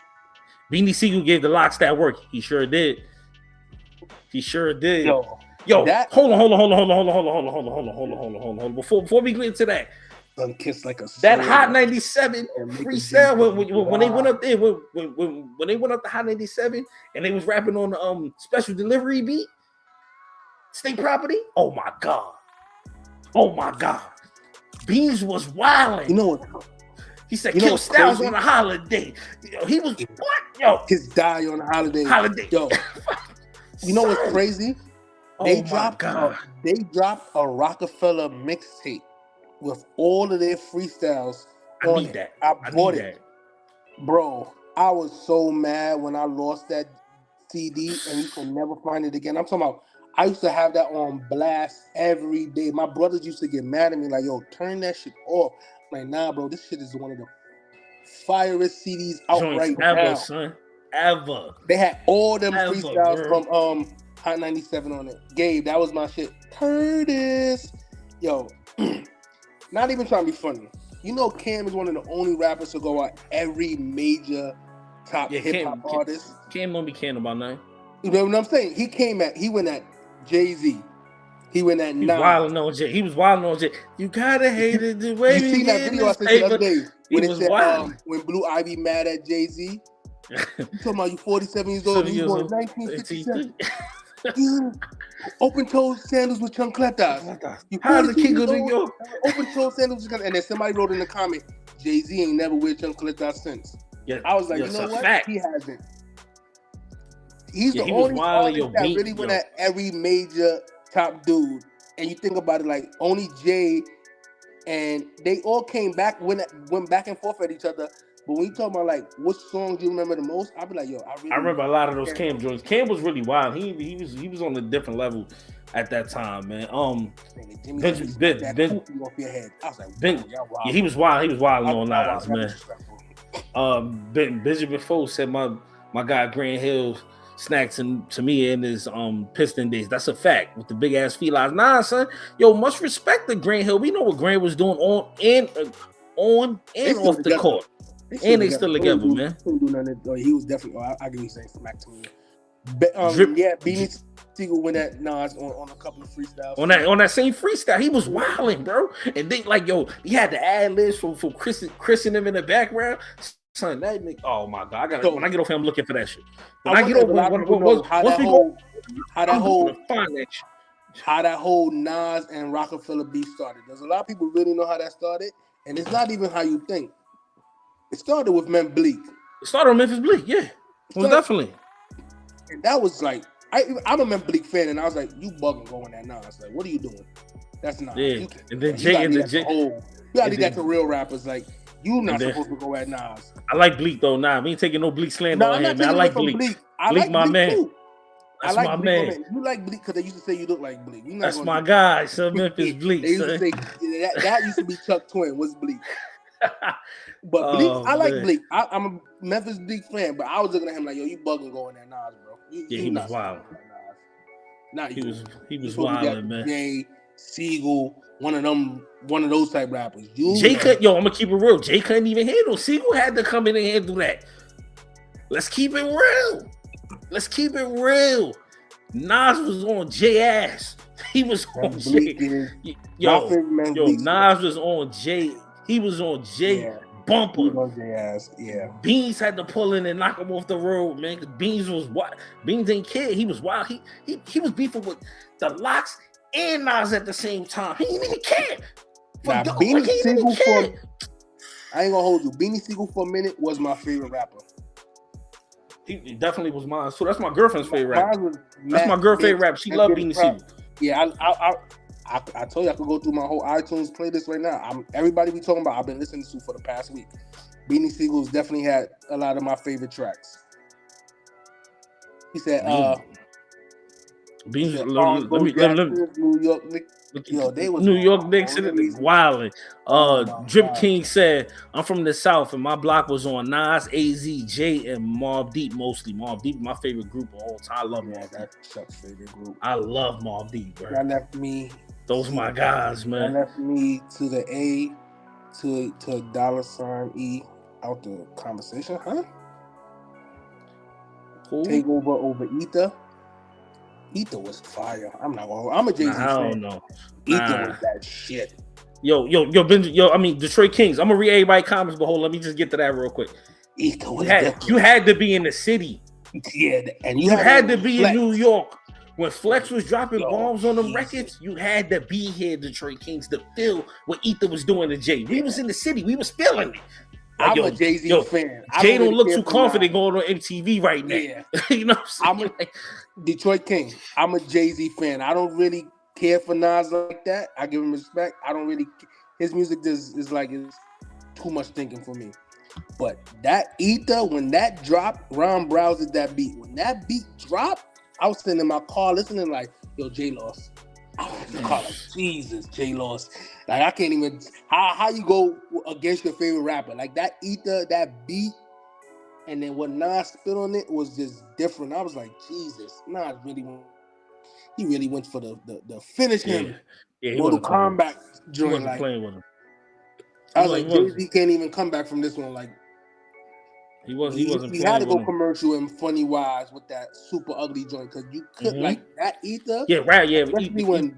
Speaker 1: Beanie Siegel gave the Lox that work. He sure did. He sure did.
Speaker 2: Yo,
Speaker 1: hold on. Before we get into that,
Speaker 2: Kiss like a
Speaker 1: that Hot 97 freestyle when they went up there when they went up to Hot 97 and they was rapping on the special delivery beat, State Property. Oh my god, Beans was wilding.
Speaker 2: You know what?
Speaker 1: He said, "Kill Styles on a holiday." He was what?
Speaker 2: His die on a holiday. Yo, you know what's crazy? They dropped a Rockefeller mixtape with all of their freestyles.
Speaker 1: I need that.
Speaker 2: I bought it, bro. I was so mad when I lost that CD and you can never find it again. I'm talking about. I used to have that on blast every day. My brothers used to get mad at me like, "Yo, turn that shit off." I'm like, nah, bro, this shit is one of the firest CDs out right now.
Speaker 1: Son. Ever.
Speaker 2: They had all them freestyles from Hot 97 on it. Gabe, that was my shit. Curtis. Yo, not even trying to be funny. You know Cam is one of the only rappers to go out every major top hip-hop artist.
Speaker 1: Cam don't be caring about nothing.
Speaker 2: You know what I'm saying? He went at Jay-Z. He went at Nas.
Speaker 1: He was wilding on Jay. You gotta hate it the way
Speaker 2: you seen that video I sent you the other day when it said when Blue Ivy mad at Jay-Z. You talking about you 47 years old and you born 1967. Open-toed sandals with chancletas. You
Speaker 1: How's the king of New York?
Speaker 2: Open-toed sandals with chancletas. And then somebody wrote in the comment, Jay-Z ain't never wear chancletas since.
Speaker 1: Yeah,
Speaker 2: I was like, you know what?
Speaker 1: Fact.
Speaker 2: He hasn't. He's the only artist that really went at every major top dude. And you think about it, like only Jay and they all came back, went back and forth at each other. But when you talk about like what songs you remember the most, I'll be like, yo, I
Speaker 1: remember a lot of those Cam joints. Cam was really wild. He was on a different level at that time, man. Ben, off your head. I was like, he was wild. He was wild on Nas, man. Benjamin Foe said my guy Grant Hill snack to me in his Piston days. That's a fact. With the big ass felines. Nah, son. Yo, much respect to Grant Hill. We know what Grant was doing on and off the court. And they still together, man.
Speaker 2: He was definitely. I give you saying smack to me. Beanie Siegel went at Nas on a couple of freestyles.
Speaker 1: On that same freestyle, he was wilding, bro. And then he had the ad libs from Chris and him in the background. Son, that nigga, oh my god! When I get off here, I'm looking for that shit. When I get over,
Speaker 2: how that whole Nas and Rockefeller beef started. There's a lot of people really know how that started, and it's not even how you think. It started with Memphis Bleak.
Speaker 1: It started with Memphis Bleak, yeah. Well, definitely.
Speaker 2: And that was like, I'm a Memphis Bleak fan, and I was like, you bugging going at Nas. Like, what are you doing? That's not.
Speaker 1: Yeah. And then
Speaker 2: Jay. You gotta leave that to real rappers. Like, you not supposed to go at Nas.
Speaker 1: I like Bleak though. Nah, we ain't taking no Bleak slander on him, man. I like Bleak. Bleak, my man.
Speaker 2: Too.
Speaker 1: That's my man.
Speaker 2: You like Bleak because they used to say you look like Bleak.
Speaker 1: That's my guy, son. Memphis Bleak.
Speaker 2: They used to say that used to be Chuck Twin. Was Bleak. But Bleak, I like Bleak. I'm a Memphis Bleak fan, but I was looking at him like, yo, you bugging going at Nas, bro.
Speaker 1: He was wild.
Speaker 2: Not
Speaker 1: he was wild, man.
Speaker 2: Jay, Siegel, one of those type rappers.
Speaker 1: Jay I'm gonna keep it real. Jay couldn't even handle. Siegel had to come in and handle that. Let's keep it real. Nas was on Jay ass. He was on Jay. Nas was on Jay. He was on Jay bumper.
Speaker 2: He was on Jay ass. Yeah.
Speaker 1: Beans had to pull in and knock him off the road, man. Because Beans was wild. Beans ain't care. He was wild. He was beefing with the Locks and Nas at the same time. He didn't even care.
Speaker 2: Beanie Siegel I ain't gonna hold you. Beanie Siegel for a minute was my favorite rapper.
Speaker 1: He definitely was mine. So that's my girlfriend's favorite rapper. That's my girl's favorite rapper. She loved Beanie Siegel.
Speaker 2: Yeah, I told you I could go through my whole iTunes playlist right now. Everybody we talking about, I've been listening to for the past week. Beanie Siegel's definitely had a lot of my favorite tracks. He said,
Speaker 1: Beans, New York Knicks. They was New York Knicks wilding. Drip King said, I'm from the South and my block was on Nas, AZ, J, and Mobb Deep mostly. Mobb Deep, my favorite group of all time. I love Mobb Deep.
Speaker 2: That's Chuck's favorite group.
Speaker 1: I love Mobb Deep, bro.
Speaker 2: That left me.
Speaker 1: Those my guys, man.
Speaker 2: That left me to the A, to $E out the conversation, huh? Cool. Takeover over Ether. Ether was fire. I'm a Jay-Z fan.
Speaker 1: I don't know.
Speaker 2: Ether was that shit.
Speaker 1: Yo, I mean, Detroit Kings. I'm gonna read everybody's comments, but hold, let me just get to that real quick.
Speaker 2: Ether was
Speaker 1: you had to be in the city.
Speaker 2: Yeah, and you
Speaker 1: had to be
Speaker 2: Flex.
Speaker 1: in New York. When Flex was dropping bombs on them records, you had to be here, Detroit Kings, to feel what Ether was doing to Jay. We was in the city. We was feeling it. Like,
Speaker 2: I'm a Jay-Z fan.
Speaker 1: Jay don't look too confident going on MTV right now.
Speaker 2: Yeah.
Speaker 1: You know what I'm saying?
Speaker 2: I'm a Detroit King. I'm a Jay-Z fan. I don't really care for Nas like that. I give him respect. I don't really. His music is it's too much thinking for me. But that Ether, when that dropped, Ron Browse did that beat. When that beat dropped, I was sitting in my car listening like, yo, Jay lost. I was in the car like, Jesus, Jay lost. Like, I can't even. How you go against your favorite rapper? Like, that Ether, that beat, and then what Nas spit on it was just different. I was like, Jesus, Nas really went for the finish him.
Speaker 1: Yeah, he
Speaker 2: Mortal
Speaker 1: wasn't
Speaker 2: Kombat joint.
Speaker 1: He wasn't
Speaker 2: like,
Speaker 1: playing with him.
Speaker 2: I was like, Jay-Z can't even come back from this one. Like,
Speaker 1: he wasn't.
Speaker 2: He had to go commercial and funny wise with that super ugly joint because you could like that Ether.
Speaker 1: Yeah, right. Yeah,
Speaker 2: especially when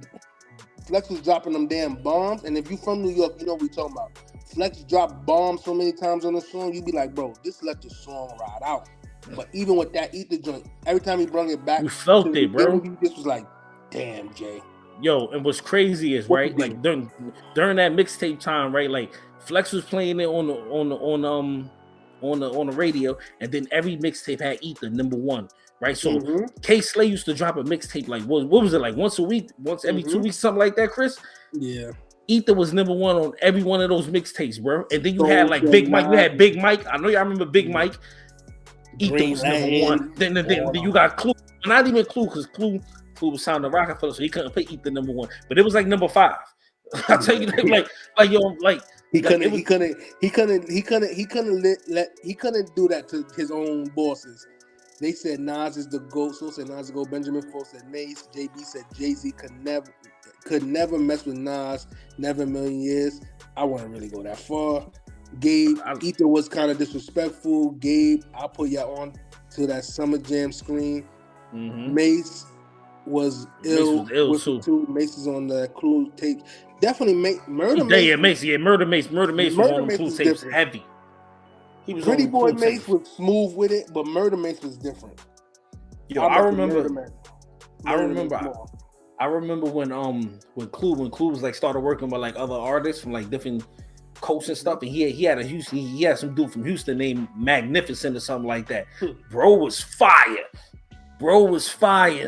Speaker 2: Flex was dropping them damn bombs. And if you from New York, you know what we talking about. Flex dropped bombs so many times on the song, you be like, bro, just let the song ride out. But even with that Ether joint, every time he brought it back,
Speaker 1: you felt it, bro.
Speaker 2: This was like, damn, Jay.
Speaker 1: Yo, and what's crazy is right, like during that mixtape time, right? Like Flex was playing it on the radio, and then every mixtape had Ether #1, right? So K Slay used to drop a mixtape like what was it, like once a week, once every 2 weeks, something like that, Chris?
Speaker 2: Yeah.
Speaker 1: Ether was #1 on every one of those mixtapes, bro. And then you had like Big Mike. You had Big Mike. I know y'all remember Big Mike. Ether was #1. Then you got Clue. Not even Clue, because Clue was sounding Rockefeller, so he couldn't put Ether #1. But it was like #5. I'll tell you that, like yo, like
Speaker 2: he couldn't do that to his own bosses. They said Nas is the GOAT. So said Nas is the GOAT. Benjamin Fo said Mace. JB said Jay-Z could never mess with Nas, never in a million years. I wouldn't really go that far. Gabe, Ether was kind of disrespectful. Gabe, I'll put y'all on to that Summer Jam screen. Mace was ill too. Mace is on the Clue tape. Definitely Murder Mace.
Speaker 1: Murder Mace was on the Clue tapes heavy. He was
Speaker 2: Pretty Boy Mace was smooth with it, but Murder Mace was different.
Speaker 1: Yo, I remember when Clue was like started working with like other artists from like different coasts and stuff, and he had some dude from Houston named Magnificent or something like that. Bro was fire.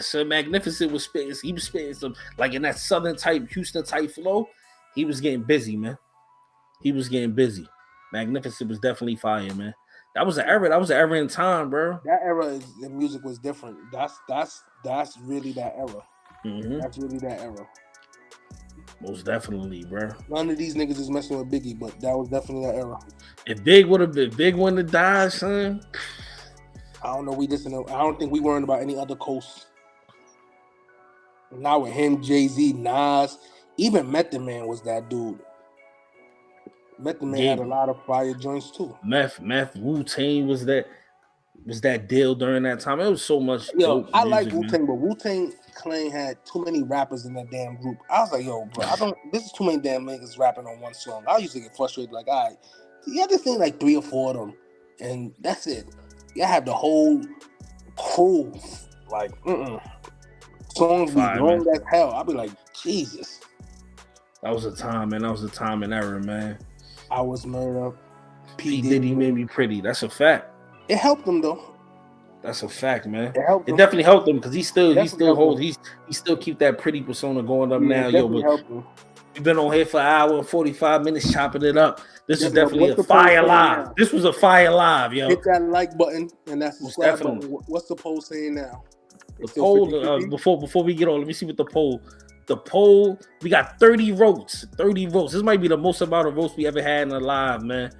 Speaker 1: So Magnificent was spitting. He was spitting some like in that southern type, Houston type flow. He was getting busy, man. Magnificent was definitely fire, man. That was an era. That was an era in time, bro.
Speaker 2: That era, the music was different. That's really that era. That's really that era.
Speaker 1: Most definitely, bro.
Speaker 2: None of these niggas is messing with Biggie, but that was definitely that era.
Speaker 1: If Big would have been Big one to die, son.
Speaker 2: I don't know. I don't think we worrying about any other coast. Now with him, Jay-Z, Nas, even Method Man was that dude. Method Man had a lot of fire joints too.
Speaker 1: Meth, Wu-Tang was that deal during that time. It was so much.
Speaker 2: Yo, I like Wu-Tang, but Wu-Tang Clan had too many rappers in that damn group. I was like, yo, bro, this is too many damn niggas rapping on one song. I used to get frustrated, like, all right, you have to sing like 3 or 4 of them, and that's it. You have the whole crew, like, songs be long as hell. I'll be like, Jesus.
Speaker 1: That was a time, man. That was a time and era, man.
Speaker 2: I Was Murder.
Speaker 1: P. Diddy Made Me Pretty. That's a fact.
Speaker 2: It helped him though.
Speaker 1: That's a fact, man.
Speaker 2: It
Speaker 1: definitely helped him because he still keep that pretty persona going up now. Yo, but we've been on here for an hour and 45 minutes chopping it up. This is definitely a fire live. This was a fire live, yo.
Speaker 2: Hit that like button and that's the subscribe button. What's the poll saying now?
Speaker 1: The poll, before we get on, let me see what the poll. The poll, we got 30 votes. 30 votes. This might be the most amount of votes we ever had in a live, man.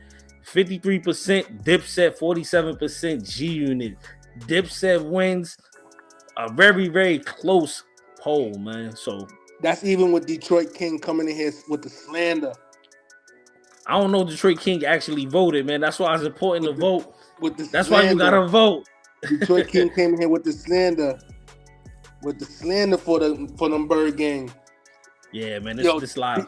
Speaker 1: 53% Dipset, 47% G Unit. Dipset wins a very, very close poll, man. So
Speaker 2: that's even with Detroit King coming in here with the slander.
Speaker 1: I don't know Detroit King actually voted, man. That's why it's important to vote.
Speaker 2: With the
Speaker 1: That's why you gotta vote.
Speaker 2: Detroit King came in here with the slander. with the slander for them Bird gang.
Speaker 1: Yeah, man, this live.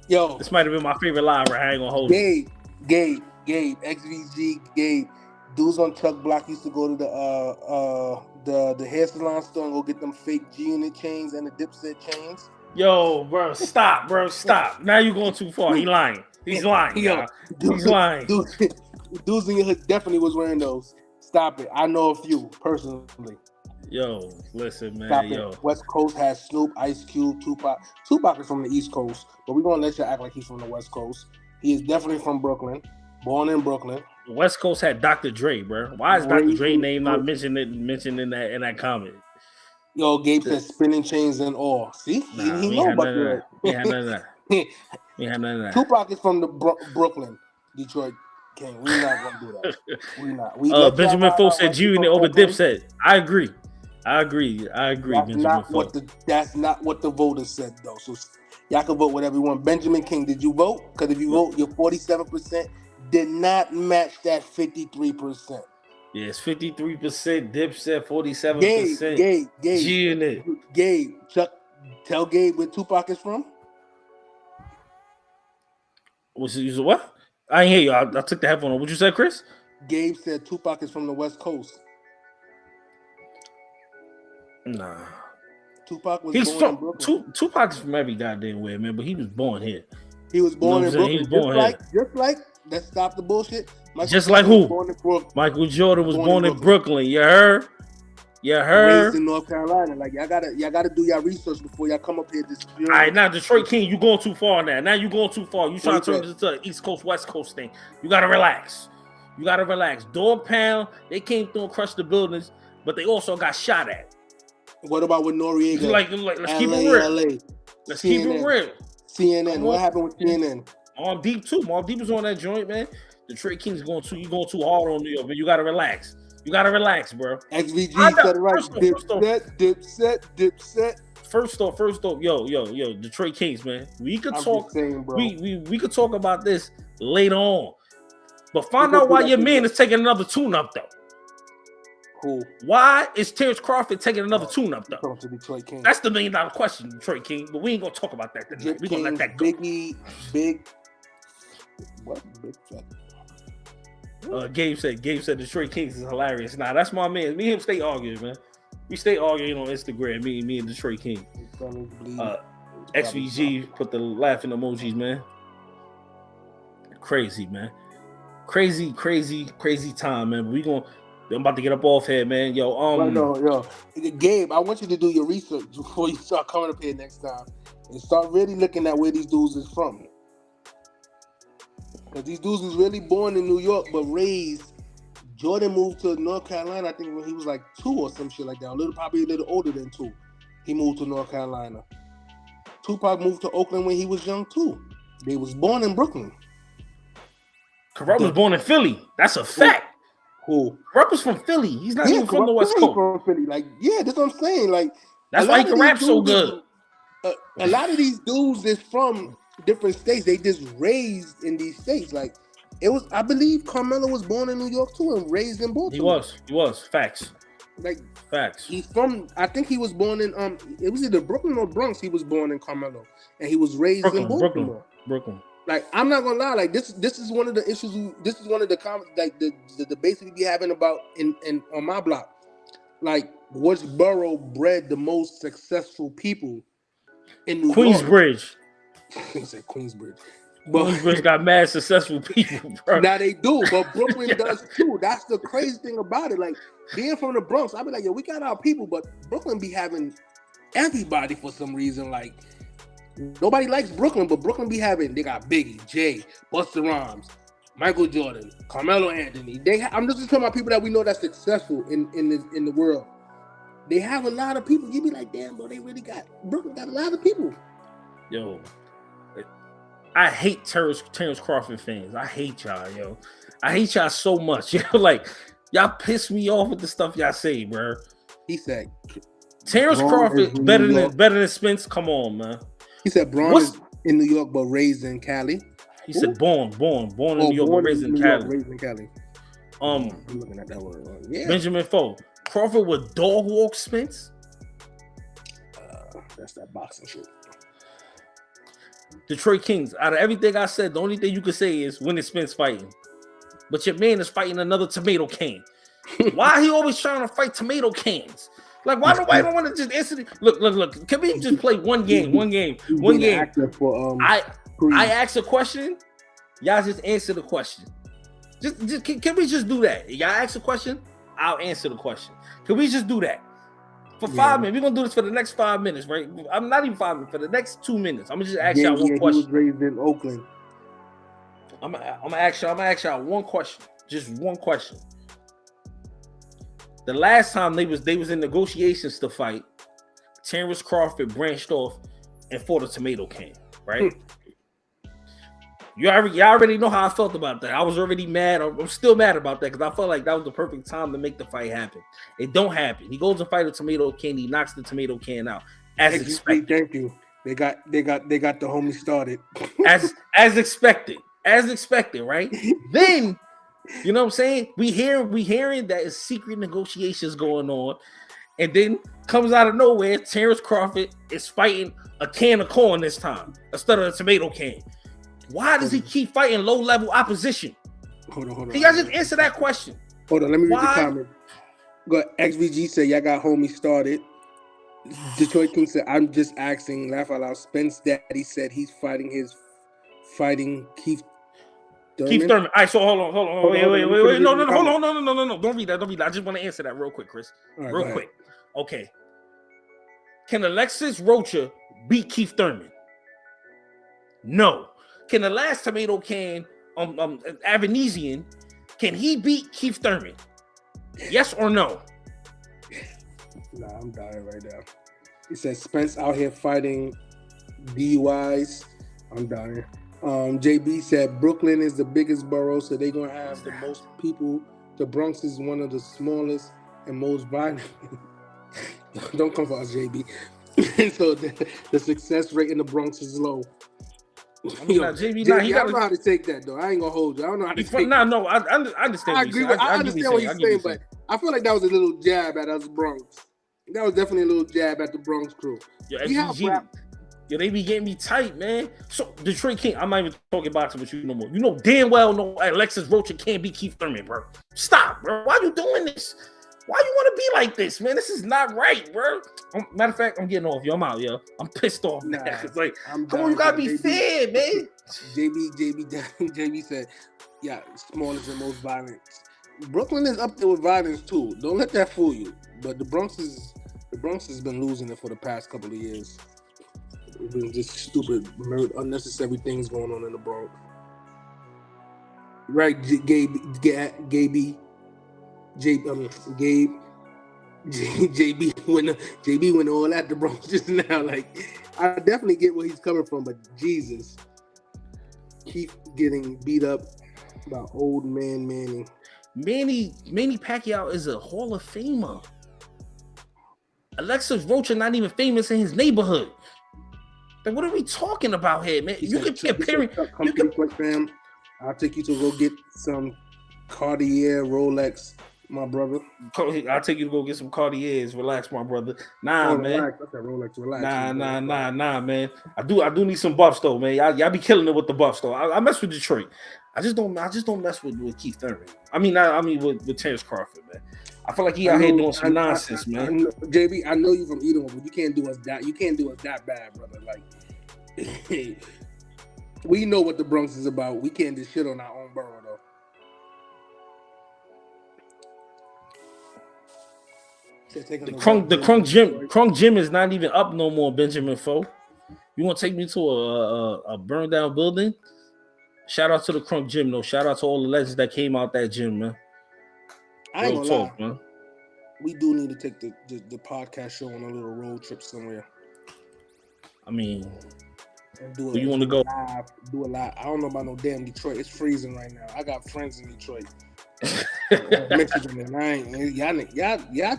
Speaker 2: Yo,
Speaker 1: this might have been my favorite live. Right? I ain't gonna hold you.
Speaker 2: Gabe, XVG, Gabe. Dudes on Chuck Block used to go to the hair salon store and go get them fake G-Unit chains and the Dipset chains.
Speaker 1: Yo, bro, stop, Now you're going too far. He's lying, He's lying.
Speaker 2: Dudes in your hood definitely was wearing those. Stop it. I know a few personally.
Speaker 1: Yo, listen, man.
Speaker 2: Stop it. West Coast has Snoop, Ice Cube, Tupac. Tupac is from the East Coast, but we're gonna let you act like he's from the West Coast. He is definitely from Brooklyn, born in Brooklyn.
Speaker 1: The West Coast had Dr. Dre, bro. Why is Dr. Dre's name not mentioned in that comment?
Speaker 2: Yo, Gabe said spinning chains and all. See, he know about that.
Speaker 1: He had none of that.
Speaker 2: Tupac is from the Brooklyn, Detroit King. We're not gonna do that. We're not.
Speaker 1: Benjamin Folk said G-Unit over Dipset. I agree.
Speaker 2: That's not what the voters said, though. So y'all can vote whatever you want. Benjamin King, did you vote? Because if you vote, your 47% did not match that 53%.
Speaker 1: Yes, 53%, Dipset, 47%.
Speaker 2: Gabe,
Speaker 1: G-Unit.
Speaker 2: Gabe, Chuck, tell Gabe where Tupac is from.
Speaker 1: What? I ain't hear you. I took the headphone off. What you said, Chris?
Speaker 2: Gabe said Tupac is from the West Coast.
Speaker 1: Nah.
Speaker 2: Tupac was born in Brooklyn.
Speaker 1: Tupac's from every goddamn way, man, but he was born here.
Speaker 2: He was born in Brooklyn.
Speaker 1: He was born here.
Speaker 2: Just like, let's stop the bullshit.
Speaker 1: Just like who? Michael Jordan was born in Brooklyn. You heard?
Speaker 2: Raised in North Carolina. Like y'all gotta do your research before y'all come up here.
Speaker 1: All right, now Detroit King, you going too far now. You going too far. You trying to turn this into an East Coast, West Coast thing. You gotta relax. Dog Pound, they came through and crushed the buildings, but they also got shot at.
Speaker 2: What about with Noriega?
Speaker 1: Like let's keep it real. Let's keep it real.
Speaker 2: CNN. What happened with CNN?
Speaker 1: Mobb Deep too. Mobb Deep was on that joint, man. Detroit King's going too hard on New York, man. You gotta relax. Bro.
Speaker 2: XVG said it right. Dipset.
Speaker 1: First off, yo, Detroit Kings, man. We could talk. We could talk about this later on. But find out why your man is taking another tune-up, though.
Speaker 2: Cool.
Speaker 1: Why is Terrence Crawford taking another tune-up, though?
Speaker 2: To Detroit King.
Speaker 1: That's the $1 million question, Detroit King. But we ain't gonna talk about that tonight. We're gonna let that go. Gabe said Detroit Kings is hilarious. Nah, that's my man. Me and him stay arguing, man. We stay arguing on Instagram. Me and Detroit King. XVG put the laughing emojis, man. Crazy, man. Crazy time, man. I'm about to get up off here, man.
Speaker 2: Yo. Gabe, I want you to do your research before you start coming up here next time and start really looking at where these dudes is from. Because these dudes was really born in New York but raised. Jordan moved to North Carolina, I think, when he was like 2 or some shit like that. Probably a little older than 2. He moved to North Carolina. Tupac moved to Oakland when he was young too. They was born in Brooklyn.
Speaker 1: Kurupt was born in Philly. That's a fact.
Speaker 2: Who?
Speaker 1: Kurupt was from Philly. He's not even from the West Coast.
Speaker 2: From Philly. Like, yeah, that's what I'm saying. Like,
Speaker 1: that's why he can rap so good.
Speaker 2: A lot of these dudes is from different states. They just raised in these states. Like, it was, I believe Carmelo was born in New York too and raised in Baltimore.
Speaker 1: He was. Facts.
Speaker 2: Like,
Speaker 1: facts.
Speaker 2: He's from, I think he was born in it was either Brooklyn or Bronx. He was born in Carmelo, and he was raised in Baltimore.
Speaker 1: Brooklyn.
Speaker 2: Like, I'm not gonna lie, like this is one of the issues. This is one of the the debates we be having about in on my block. Like, which borough bred the most successful people in New York?
Speaker 1: Queensbridge.
Speaker 2: I said Queensbridge.
Speaker 1: Queensbridge got mad successful people, bro.
Speaker 2: Now they do, but Brooklyn does too. That's the crazy thing about it. Like, being from the Bronx, I be like, yo, we got our people, but Brooklyn be having everybody for some reason. Like, nobody likes Brooklyn, but Brooklyn be having, they got Biggie, Jay, Busta Rhymes, Michael Jordan, Carmelo Anthony. I'm just talking about people that we know that's successful in the world. They have a lot of people. You be like, damn, bro, Brooklyn got a lot of people.
Speaker 1: Yo, I hate Terrence Crawford fans. I hate y'all, yo. I hate y'all so much. Yo, like, y'all piss me off with the stuff y'all say, bro.
Speaker 2: He said
Speaker 1: Terrence Crawford better than Spence. Come on, man.
Speaker 2: He said Braun is in New York but raised in Cali.
Speaker 1: He said born in New York but raised in Cali.
Speaker 2: I'm looking at that word. Yeah.
Speaker 1: Benjamin Foe. Crawford would dog walk Spence.
Speaker 2: That's that boxing shit.
Speaker 1: Detroit Kings. Out of everything I said, the only thing you could say is when is Spence fighting. But your man is fighting another tomato can. Why he always trying to fight tomato cans? Like, why nobody don't want to just instantly look? Can we just play one game?
Speaker 2: For,
Speaker 1: I ask a question, y'all just answer the question. Just can we just do that? Y'all ask a question, I'll answer the question. Can we just do that? For 5 minutes, we're gonna do this for the next 5 minutes, right? I'm not even 5 minutes, for the next 2 minutes. I'm gonna just ask y'all one question.
Speaker 2: He was raised in Oakland.
Speaker 1: I'm gonna ask y'all one question. Just one question. The last time they was in negotiations to fight, Terrence Crawford branched off and fought a tomato can, right? Y'all already know how I felt about that. I was already mad. I'm still mad about that because I felt like that was the perfect time to make the fight happen. It don't happen. He goes and fight a tomato can. He knocks the tomato can out. As expected.
Speaker 2: Thank you. They got the homie started.
Speaker 1: as expected. As expected, right? Then, you know what I'm saying? We hearing that it's secret negotiations going on, and then comes out of nowhere, Terrence Crawford is fighting a can of corn this time instead of a tomato can. Why does he keep fighting low-level opposition?
Speaker 2: Hold on.
Speaker 1: Can y'all just answer that question?
Speaker 2: Hold on, let me read the comment. Go XVG said, y'all got homie started. Detroit King said, I'm just asking, laugh out loud. Spence Daddy said he's fighting Keith Thurman.
Speaker 1: Keith Thurman. All right, so hold on. Wait. No. Hold on. Don't read that. I just want to answer that real quick, Chris.
Speaker 2: Right,
Speaker 1: real quick. Okay. Can Alexis Rocha beat Keith Thurman? No. Can the last tomato can, Avanesian, can he beat Keith Thurman? Yes or no?
Speaker 2: Nah, I'm dying right now. He says Spence out here fighting DUIs. I'm dying. JB said Brooklyn is the biggest borough, so they're gonna have the most people. The Bronx is one of the smallest and most violent. Don't come for us, JB. So the success rate in the Bronx is low.
Speaker 1: I mean, JB, I
Speaker 2: don't know how to take that though. I ain't gonna hold you. I don't know how to take that.
Speaker 1: No, I understand.
Speaker 2: I agree. I understand what you're saying, but I feel like that was a little jab at us Bronx. That was definitely a little jab at the Bronx crew.
Speaker 1: Yo, they be getting me tight, man. So Detroit King, I'm not even talking boxing with you no more. You know damn well Alexis Rocha can't beat Keith Thurman, bro. Stop, bro. Why you doing this? Why you want to be like this, man? This is not right, bro. Matter of fact, I'm getting off, yo. I'm out, yo. I'm pissed off.
Speaker 2: Nah,
Speaker 1: it's like, come on, you gotta be fair, man.
Speaker 2: JB said, yeah, smallest and most violent. Brooklyn is up there with violence too. Don't let that fool you. But the Bronx has been losing it for the past couple of years. It's been just stupid, unnecessary things going on in the Bronx. Right, Gabe, JB went all at the Bronx just now. Like, I definitely get where he's coming from, but Jesus, keep getting beat up by old man Manny.
Speaker 1: Manny Pacquiao is a Hall of Famer. Alexis Rocha not even famous in his neighborhood. Like, what are we talking about here, man? You could be appearing.
Speaker 2: Fam, I'll take you to go get some Cartier Rolex, my brother.
Speaker 1: I'll take you to go get some Cartiers. Relax, my brother. Nah, man.
Speaker 2: Relax. That's that Rolex. Relax.
Speaker 1: Nah, man. I do need some buffs though, man. Y'all be killing it with the buffs though. I mess with Detroit. I just don't mess with Keith Thurman. I mean with Terrence Crawford, man. I feel like he out here doing some nonsense, man.
Speaker 2: JB, I know you from Edom, but you can't do us that bad, brother. Like, we know what the Bronx is about. We can't just shit on our own borough, though.
Speaker 1: The Crunk Gym is not even up no more, Benjamin Foe. You want to take me to a burned down building? Shout out to the Crunk Gym, though. Shout out to all the legends that came out that gym, man.
Speaker 2: I ain't gonna lie, man. We do need to take the podcast show on a little road trip somewhere.
Speaker 1: I mean,
Speaker 2: do
Speaker 1: where you want to go?
Speaker 2: Live, do a lot. I don't know about no damn Detroit. It's freezing right now. I got friends in Detroit. Michigan, y'all, the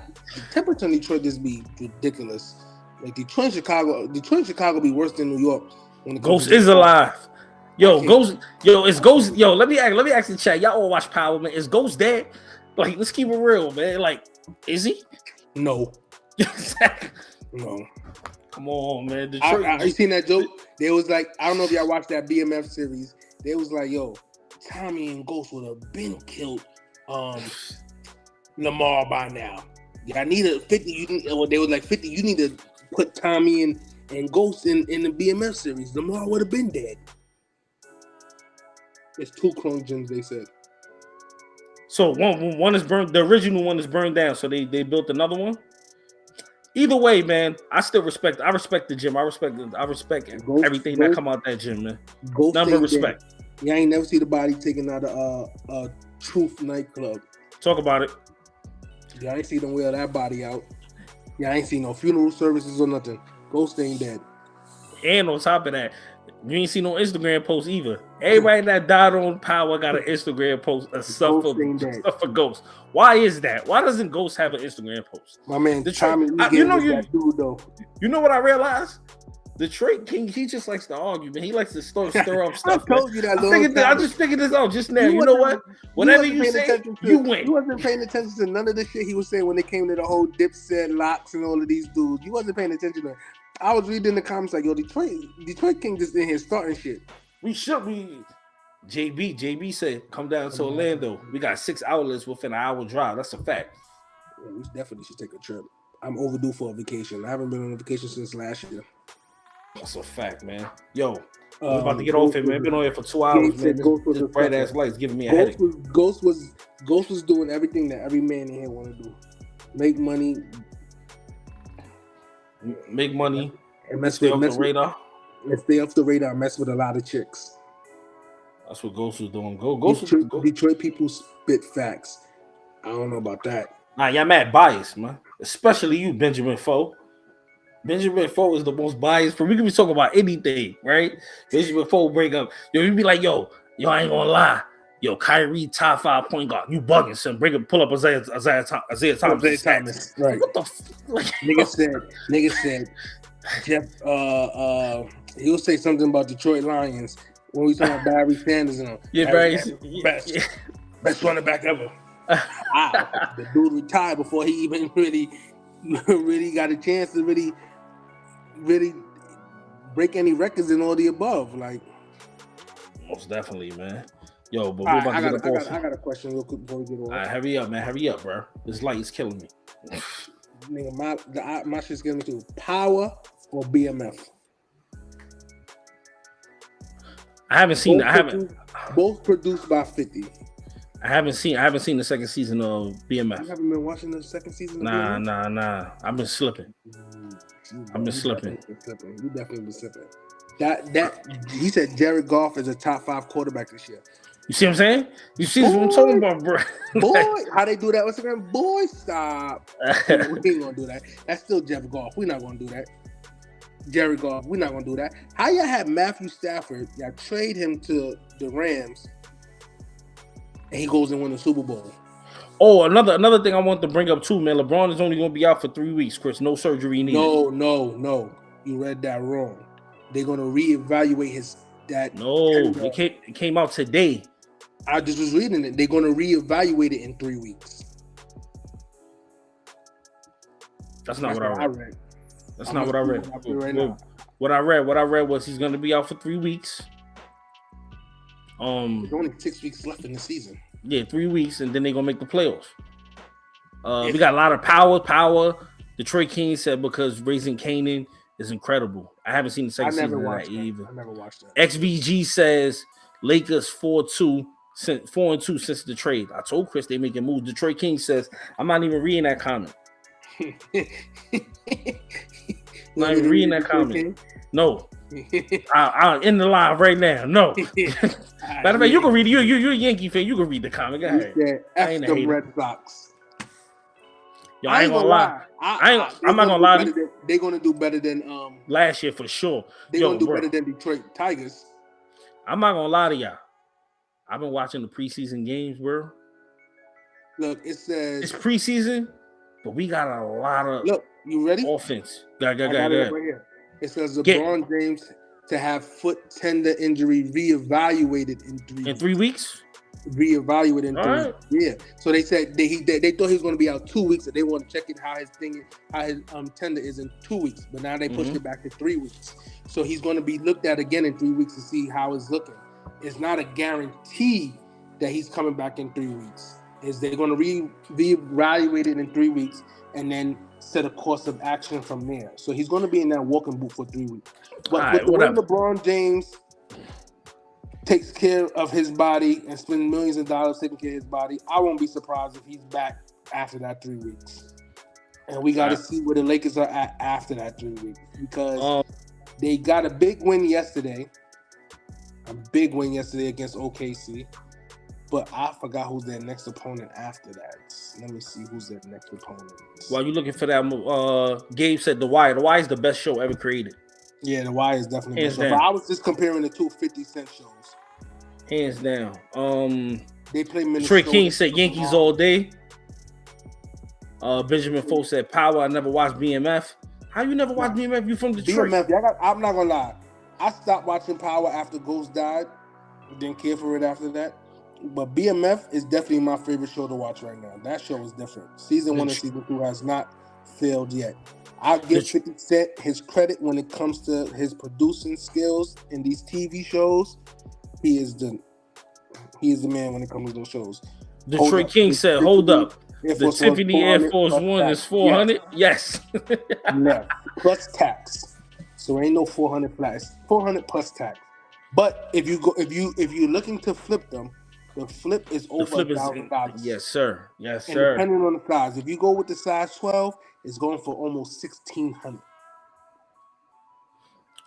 Speaker 2: temperature in Detroit just be ridiculous. Like Detroit, Chicago be worse than New York.
Speaker 1: Ghost is alive. It's Ghost. Yo, let me ask the chat. Y'all all watch Power, man. Is Ghost dead? Like, let's keep it real, man. Like, is he?
Speaker 2: No. No.
Speaker 1: Come on, man. Detroit.
Speaker 2: I seen that joke. They was like, I don't know if y'all watched that BMF series. They was like, yo, Tommy and Ghost would have been killed Lamar by now. Yeah, I need a 50. They was like 50. You need to put Tommy and Ghost in the BMF series. Lamar would have been dead. It's 2 clone gens, they said.
Speaker 1: So one is burned. The original one is burned down. So they built another one. Either way, man, I respect the gym. I respect everything that come out that gym, man. Number respect.
Speaker 2: Yeah, I ain't never see the body taken out of a Truth nightclub.
Speaker 1: Talk about it.
Speaker 2: Yeah, I ain't see them wheel that body out. Yeah, I ain't seen no funeral services or nothing. Ghost ain't dead.
Speaker 1: And on top of that, you ain't see no Instagram post either. Everybody that died on Power got an Instagram post, stuff for Ghost. Why is that? Why doesn't Ghost have an Instagram post?
Speaker 2: My man, Tommy that dude though.
Speaker 1: You know what I realized? Detroit King, he just likes to argue, man. He likes to stir up stuff.
Speaker 2: I told you that.
Speaker 1: I just figured this out just now. You know what? Whatever you say, you win.
Speaker 2: You wasn't paying attention to none of the shit he was saying when it came to the whole Dipset, Locks, and all of these dudes. You wasn't paying attention to that. I was reading the comments like, yo, Detroit King just in here starting shit.
Speaker 1: We should be. JB said, come down to Orlando. We got 6 outlets within an hour drive. That's a fact.
Speaker 2: Yeah, we definitely should take a trip. I'm overdue for a vacation. I haven't been on a vacation since last year.
Speaker 1: That's a fact, man. Yo, I'm about to get off it, man. I've been on here for 2 hours, man. This bright ass lights giving me a headache.
Speaker 2: Ghost was doing everything that every man in here want to do. Make money,
Speaker 1: and stay off the radar.
Speaker 2: And stay off the radar. Mess with a lot of chicks.
Speaker 1: That's what Ghost was doing.
Speaker 2: Detroit people spit facts. I don't know about that.
Speaker 1: Nah, y'all mad biased, man. Especially you, Benjamin Foe. Benjamin Foe is the most biased. We can be talking about anything, right? Benjamin Foe bring up, you be like, yo, I ain't gonna lie. Yo, Kyrie, top 5 point guard. You bugging, son. Pull up Isaiah Thomas.
Speaker 2: Right.
Speaker 1: What the like,
Speaker 2: nigga said, Jeff, he will say something about Detroit Lions when we talking about Barry Sanders and them.
Speaker 1: Yeah, Barry.
Speaker 2: Best running back ever. Wow. The dude retired before he even really got a chance to really break any records and all the above. Like,
Speaker 1: most definitely, man. Yo, but we're about to get up off.
Speaker 2: I got a question real quick before we get on.
Speaker 1: All right, hurry up, man. Hurry up, bro. This light is killing me.
Speaker 2: Nigga, my shit's getting me too. Power or BMF?
Speaker 1: I haven't seen.
Speaker 2: Both produced by 50.
Speaker 1: I haven't seen the second season of BMF.
Speaker 2: You haven't been watching the second season of
Speaker 1: BMF? Nah. I've been slipping. You
Speaker 2: definitely been slipping. That he said Jared Goff is a top 5 quarterback this year.
Speaker 1: You see what I'm saying? You see what I'm talking about, bro?
Speaker 2: Boy, how they do that on Instagram? Boy, stop. We ain't gonna do that. That's still Jared Goff. We're not gonna do that. Jared Goff, we're not gonna do that. How y'all have Matthew Stafford? Y'all trade him to the Rams, and he goes and wins the Super Bowl.
Speaker 1: Oh, another thing I want to bring up too, man. LeBron is only gonna be out for 3 weeks, Chris. No surgery needed.
Speaker 2: No. You read that wrong. They're gonna reevaluate his that.
Speaker 1: No, it came out today.
Speaker 2: I just was reading it. They're gonna reevaluate it in 3 weeks.
Speaker 1: That's not what I read. That's not what I read. What I read was he's gonna be out for 3 weeks.
Speaker 2: There's only 6 weeks left in the season.
Speaker 1: Yeah, 3 weeks, and then they're gonna make the playoffs. We got a lot of power. Detroit Kings said because Raising Canaan is incredible. I haven't seen the second season of that either.
Speaker 2: I never watched that.
Speaker 1: XVG says Lakers 4-2 since the trade. I told Chris they making moves. Detroit King says I'm not even reading that comment. Not even reading that comment. No. I'll end the live right now. No. Matter of fact, you can read it. You're a Yankee fan. You can read the comment. Go ahead.
Speaker 2: F the Red Sox.
Speaker 1: Yo, I ain't gonna lie. I'm not gonna lie.
Speaker 2: They're gonna do better than
Speaker 1: last year for sure.
Speaker 2: They're gonna do better than Detroit Tigers.
Speaker 1: I'm not gonna lie to y'all. I've been watching the preseason games, bro.
Speaker 2: Look, it says
Speaker 1: it's preseason, but we got a lot of
Speaker 2: you ready?
Speaker 1: Offense. Got it
Speaker 2: right here. It says LeBron James to have foot tender injury reevaluated in 3 weeks.
Speaker 1: 3 weeks?
Speaker 2: reevaluate in 3
Speaker 1: right.
Speaker 2: weeks. Yeah. So they said they thought he was going to be out 2 weeks, and they want to check it how his tender is in 2 weeks. But now they pushed it back to 3 weeks. So he's going to be looked at again in 3 weeks to see how it's looking. It's not a guarantee that he's coming back in 3 weeks. Is they're going to reevaluate it in 3 weeks and then set a course of action from there. So he's going to be in that walking boot for 3 weeks. But with the way LeBron James takes care of his body and spends millions of dollars taking care of his body, I won't be surprised if he's back after that 3 weeks. And we got to see where the Lakers are at after that 3 weeks, because they got a big win yesterday against OKC. But I forgot who's their next opponent after that. Let me see who's their next opponent.
Speaker 1: While you're looking for that, Gabe said The Wire. The Wire is the best show ever created.
Speaker 2: Yeah, The Wire is definitely the best show. But I was just comparing the two 50-cent shows.
Speaker 1: Hands down.
Speaker 2: They play Minnesota.
Speaker 1: Trey King said Yankees all day. Benjamin Foe said Power. I never watched BMF. How you never watched BMF? You from Detroit?
Speaker 2: BMF, I'm not gonna lie. I stopped watching Power after Ghost died. Didn't care for it after that. But BMF is definitely my favorite show to watch right now. That show is different. Season 1 and Season 2 has not failed yet. I'll give 50 Cent his credit when it comes to his producing skills in these TV shows. He is the man when it comes to those shows.
Speaker 1: Detroit King said, hold up. The Tiffany Air Force One is 400? Yes.
Speaker 2: No, plus tax. So ain't no 400 flat. It's 400 plus tax. But if you're looking to flip them, the flip is over $1,000.
Speaker 1: Yes, sir. Yes,
Speaker 2: and
Speaker 1: sir.
Speaker 2: Depending on the size, if you go with the size 12, it's going for almost $1,600.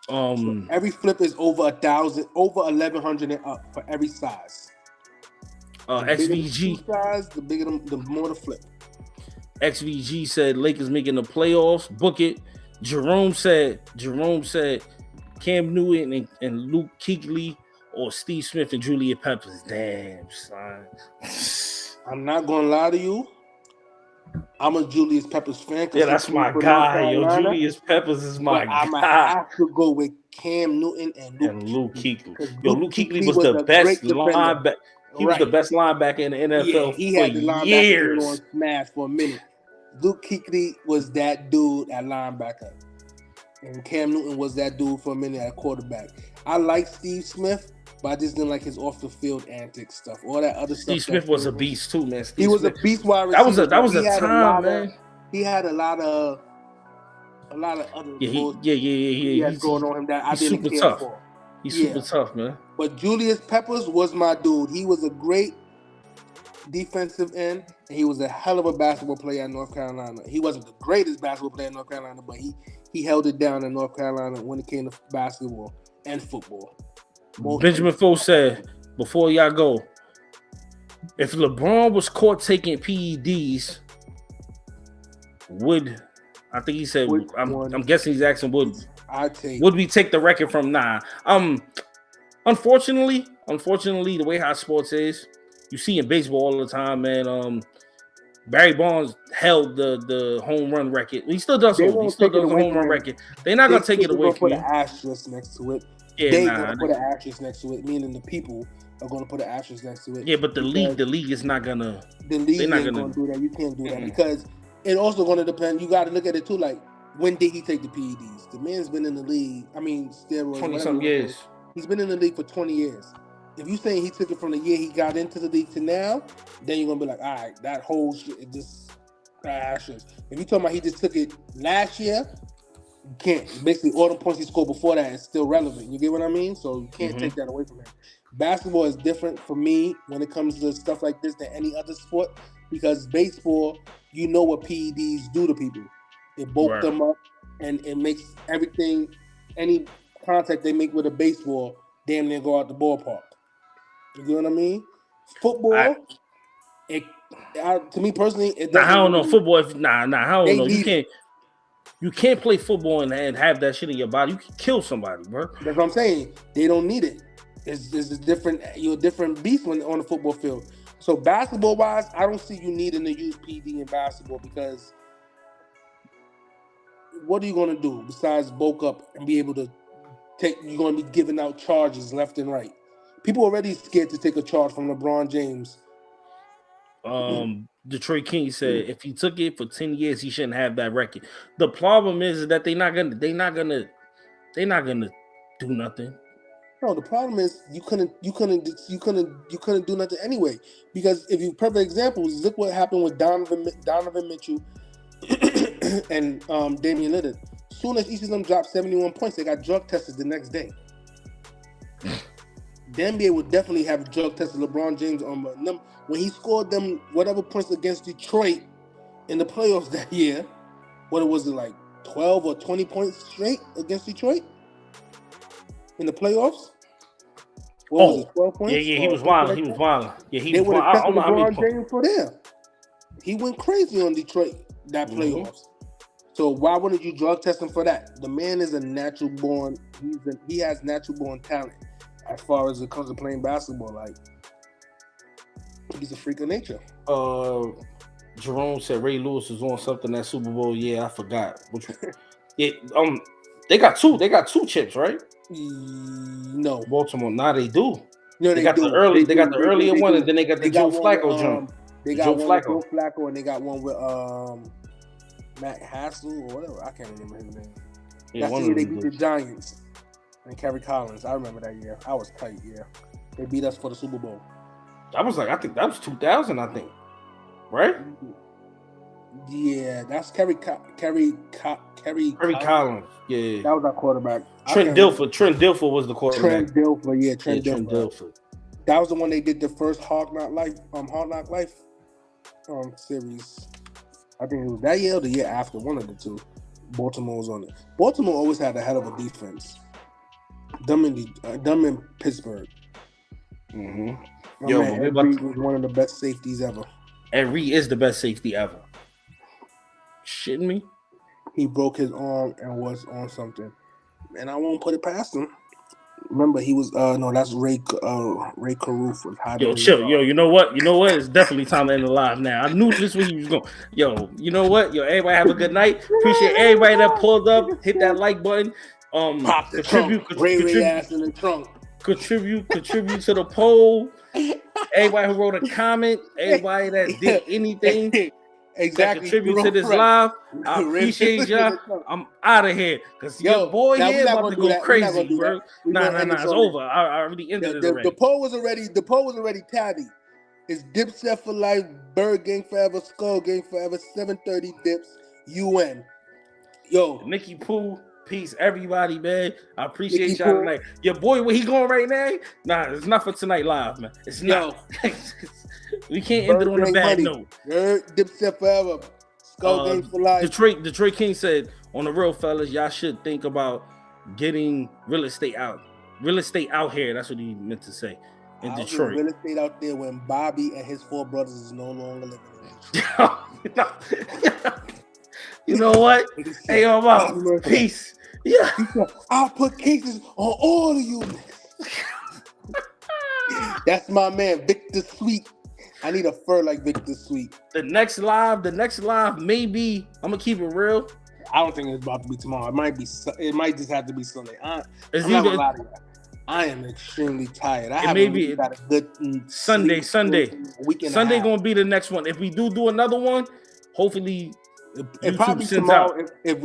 Speaker 2: So every flip is over 1,000, over 1,100 and up for every size.
Speaker 1: XVG
Speaker 2: size, the more the flip.
Speaker 1: XVG said Lakers making the playoffs. Book it. Jerome said Cam Newton and Luke Kuechly or Steve Smith and Julius Peppers. Damn, son.
Speaker 2: I'm not gonna lie to you. I'm a Julius Peppers fan.
Speaker 1: Yeah, that's my guy. Yo, Julius Peppers is my guy.
Speaker 2: I'm gonna have to go with Cam Newton and Luke
Speaker 1: Kuechly. Yo, Luke Kuechly was the best linebacker. He was the best linebacker in the NFL
Speaker 2: he had the linebacker on smash for a minute. Luke Kuechly was that dude at linebacker. And Cam Newton was that dude for a minute at quarterback. I like Steve Smith, but I just didn't like his off-the-field antics stuff. All that other stuff.
Speaker 1: Steve Smith was a beast too, man.
Speaker 2: He was a beast wide receiver.
Speaker 1: That was a time, man.
Speaker 2: He had a lot of other
Speaker 1: he
Speaker 2: had going on him that I didn't care
Speaker 1: tough.
Speaker 2: for.
Speaker 1: He's super tough, man.
Speaker 2: But Julius Peppers was my dude. He was a great defensive end, and he was a hell of a basketball player at North Carolina. He wasn't the greatest basketball player in North Carolina, but he held it down in North Carolina when it came to basketball and football.
Speaker 1: Benjamin Foe said, before y'all go, if LeBron was caught taking PEDs, I think he said, I'm guessing he's asking, would we take the record from 9? Unfortunately, the way high sports is, you see in baseball all the time, man. Barry Bonds held the home run record. He still does. He still does the home run record. They're not gonna take it away from you.
Speaker 2: Put an asterisk next to it.
Speaker 1: Yeah,
Speaker 2: they're gonna put an asterisk next to it, meaning the people are gonna put an asterisk next to it.
Speaker 1: Yeah, but the league is not gonna.
Speaker 2: The league ain't gonna do that. You can't do that because it also gonna depend. You got to look at it too. Like, when did he take the PEDs? The man's been in the league. I mean, steroids.
Speaker 1: 20-some years.
Speaker 2: He's been in the league for 20 years. If you saying he took it from the year he got into the league to now, then you're gonna be like, all right, that whole shit is just ashes. If you talking about he just took it last year, you can't. Basically, all the points he scored before that is still relevant. You get what I mean? So you can't take that away from him. Basketball is different for me when it comes to stuff like this than any other sport, because baseball, you know what PEDs do to people. It bulk them up, and it makes everything, any contact they make with a baseball, damn near go out the ballpark. You know what I mean? Football, to me personally,
Speaker 1: I don't know football. I don't know. You can't play football and have that shit in your body. You can kill somebody, bro.
Speaker 2: That's what I'm saying. They don't need it. It's a different. You're a different beast on the football field. So basketball wise, I don't see you needing to use PD in basketball, because what are you going to do besides bulk up and be able to take? You're going to be giving out charges left and right. People already scared to take a charge from LeBron James.
Speaker 1: Detroit King said if he took it for 10 years, he shouldn't have that record. The problem is that they're not gonna do nothing.
Speaker 2: No, the problem is you couldn't do nothing anyway. Because if you perfect examples, look what happened with Donovan Mitchell and Damian Lillard. Soon as each of them dropped 71 points, they got drug tested the next day. The NBA would definitely have drug tested LeBron James on when he scored them whatever points against Detroit in the playoffs that year. What was it, like 12 or 20 points straight against Detroit in the playoffs? What was it, 12 points?
Speaker 1: Yeah, he was wild. He was wild. Yeah,
Speaker 2: they would have tested LeBron James for there. He went crazy on Detroit that playoffs. So why wouldn't you drug test him for that? The man is a natural born. He has natural born talent. As far as it comes to playing basketball, like he's a freak of nature.
Speaker 1: Jerome said Ray Lewis was on something that Super Bowl. Yeah, I forgot. Which one? Yeah, they got two. They got 2 chips, right?
Speaker 2: No,
Speaker 1: Baltimore. Nah, they do.
Speaker 2: No,
Speaker 1: they got
Speaker 2: do.
Speaker 1: the early. They got the earlier one,
Speaker 2: do.
Speaker 1: and then they got the Joe Flacco jump.
Speaker 2: They got one with Joe Flacco, and they got one with Matt Hassel or whatever. I can't remember his name.
Speaker 1: Yeah,
Speaker 2: that's the year they beat the Giants. And Kerry Collins, I remember that year. I was tight, yeah. They beat us for the Super Bowl.
Speaker 1: I think that was 2000, I think. Right?
Speaker 2: Yeah, that's Kerry Collins.
Speaker 1: Yeah.
Speaker 2: That was our quarterback.
Speaker 1: Trent Dilfer was the quarterback.
Speaker 2: Trent Dilfer. That was the one they did the first Hard Knock Life series. I think it was that year or the year after, one of the two. Baltimore was on it. Baltimore always had a hell of a defense. Them in Pittsburgh.
Speaker 1: Mm-hmm.
Speaker 2: Yo, Ed Reed was one of the best safeties ever.
Speaker 1: Ed Reed is the best safety ever. Shitting me?
Speaker 2: He broke his arm and was on something, and I won't put it past him. Remember, he was no, that's Ray Caruth was hiding.
Speaker 1: Yo, chill. Yo, you know what? It's definitely time to end the live now. I knew this was he was going. Yo, you know what? Yo, everybody have a good night. Appreciate everybody that pulled up. Hit that like button.
Speaker 2: Pop the trunk. Ray ass in the trunk.
Speaker 1: Contribute to the poll. Everybody who wrote a comment. Everybody that did anything.
Speaker 2: Exactly.
Speaker 1: That contribute to this live. I appreciate y'all. I'm out of here because your boy here about to go crazy, bro. Nah, it's over. I already ended it already.
Speaker 2: The poll was already tabby. It's Dipset for life, Bird Gang forever, Skull Gang forever, 730 Dips, UN. Yo,
Speaker 1: Nicky Pooh, peace, everybody, man. I appreciate y'all tonight. Your boy, where he going right now? Nah, it's not for tonight live, man. It's not. We can't end it on a bad note.
Speaker 2: Dipset forever. Skull Gang for life.
Speaker 1: Detroit King said, on the real, fellas, y'all should think about getting real estate out here. That's what he meant to say. In Detroit.
Speaker 2: Real estate out there when Bobby and his 4 brothers is no longer living in Detroit.
Speaker 1: You know what? Hey, I'm out. Peace. Yeah.
Speaker 2: I'll put cases on all of you. That's my man, Victor Sweet. I need a fur like Victor Sweet.
Speaker 1: The next live, maybe I'm gonna keep it real.
Speaker 2: I don't think it's about to be tomorrow. It might just have to be Sunday. I'm not gonna lie to you. I am extremely tired. I haven't got a good
Speaker 1: Sunday.
Speaker 2: Weekend.
Speaker 1: Sunday gonna be the next one. If we do another one, hopefully
Speaker 2: it probably tomorrow. If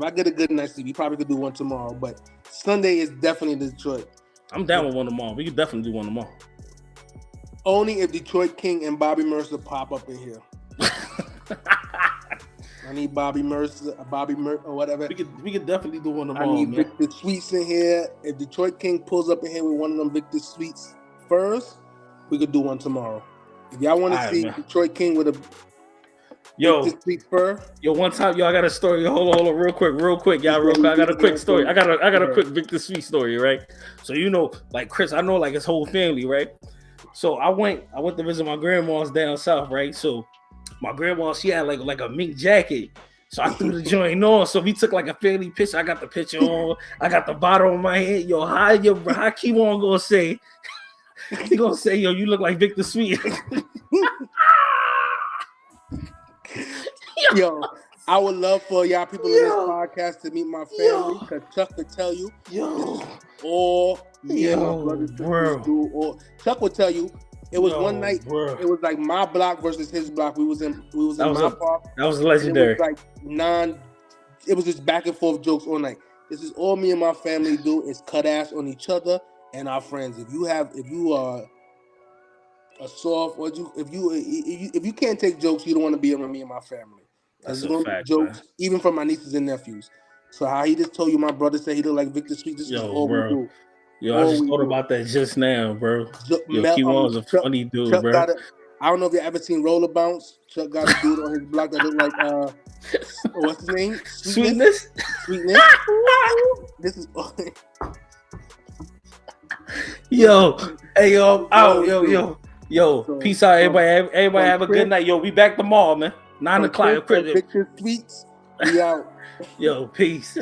Speaker 2: I get a good night's sleep, we probably could do one tomorrow. But Sunday is definitely Detroit.
Speaker 1: I'm down with one tomorrow. We could definitely do one tomorrow.
Speaker 2: Only if Detroit King and Bobby Mercer pop up in here. I need Bobby Mercer or whatever.
Speaker 1: We could definitely do one tomorrow.
Speaker 2: I need Victor Sweets in here. If Detroit King pulls up in here with one of them Victor Sweets first, we could do one tomorrow. If y'all want to see Detroit King with a Victor Sweet fur.
Speaker 1: One time, I got a story. Hold on, real quick, y'all. I got a quick story. I got a quick Victor Sweet story, right? So like Chris, I know like his whole family, right? So I went to visit my grandma's down south, right? So my grandma, she had like a mink jacket. So I threw the joint on. So we took like a family picture. I got the picture on. I got the bottle on my head. Yo, how Keywon gonna say? He gonna say, yo, you look like Victor Sweet.
Speaker 2: Yo, I would love for y'all people in this podcast to meet my family. Because Chuck could tell you. all me and my brothers do. Or Chuck will tell you, it was one night. Bro. It was like my block versus his block. We was in my park.
Speaker 1: That was legendary.
Speaker 2: It was like it was just back and forth jokes all night. This is all me and my family do is cut ass on each other and our friends. If you are a soft, or if you can't take jokes, you don't want to be around me and my family.
Speaker 1: That's a fact,
Speaker 2: jokes,
Speaker 1: man.
Speaker 2: even from my nieces and nephews. So how he just told you my brother said he looked like Victor Sweet. This is all we do.
Speaker 1: Yo, I just thought about that just now, bro. Q1's a funny dude, Chuck bro.
Speaker 2: I don't know if you ever seen Roller Bounce. Chuck got a dude on his block that looked like what's his name?
Speaker 1: Sweetness.
Speaker 2: This is
Speaker 1: yo, hey yo, out, yo. So, peace out, everybody. Everybody have a good night. Yo, we back tomorrow, man. 9 o'clock.
Speaker 2: Victor Tweets. We out.
Speaker 1: Yo, peace.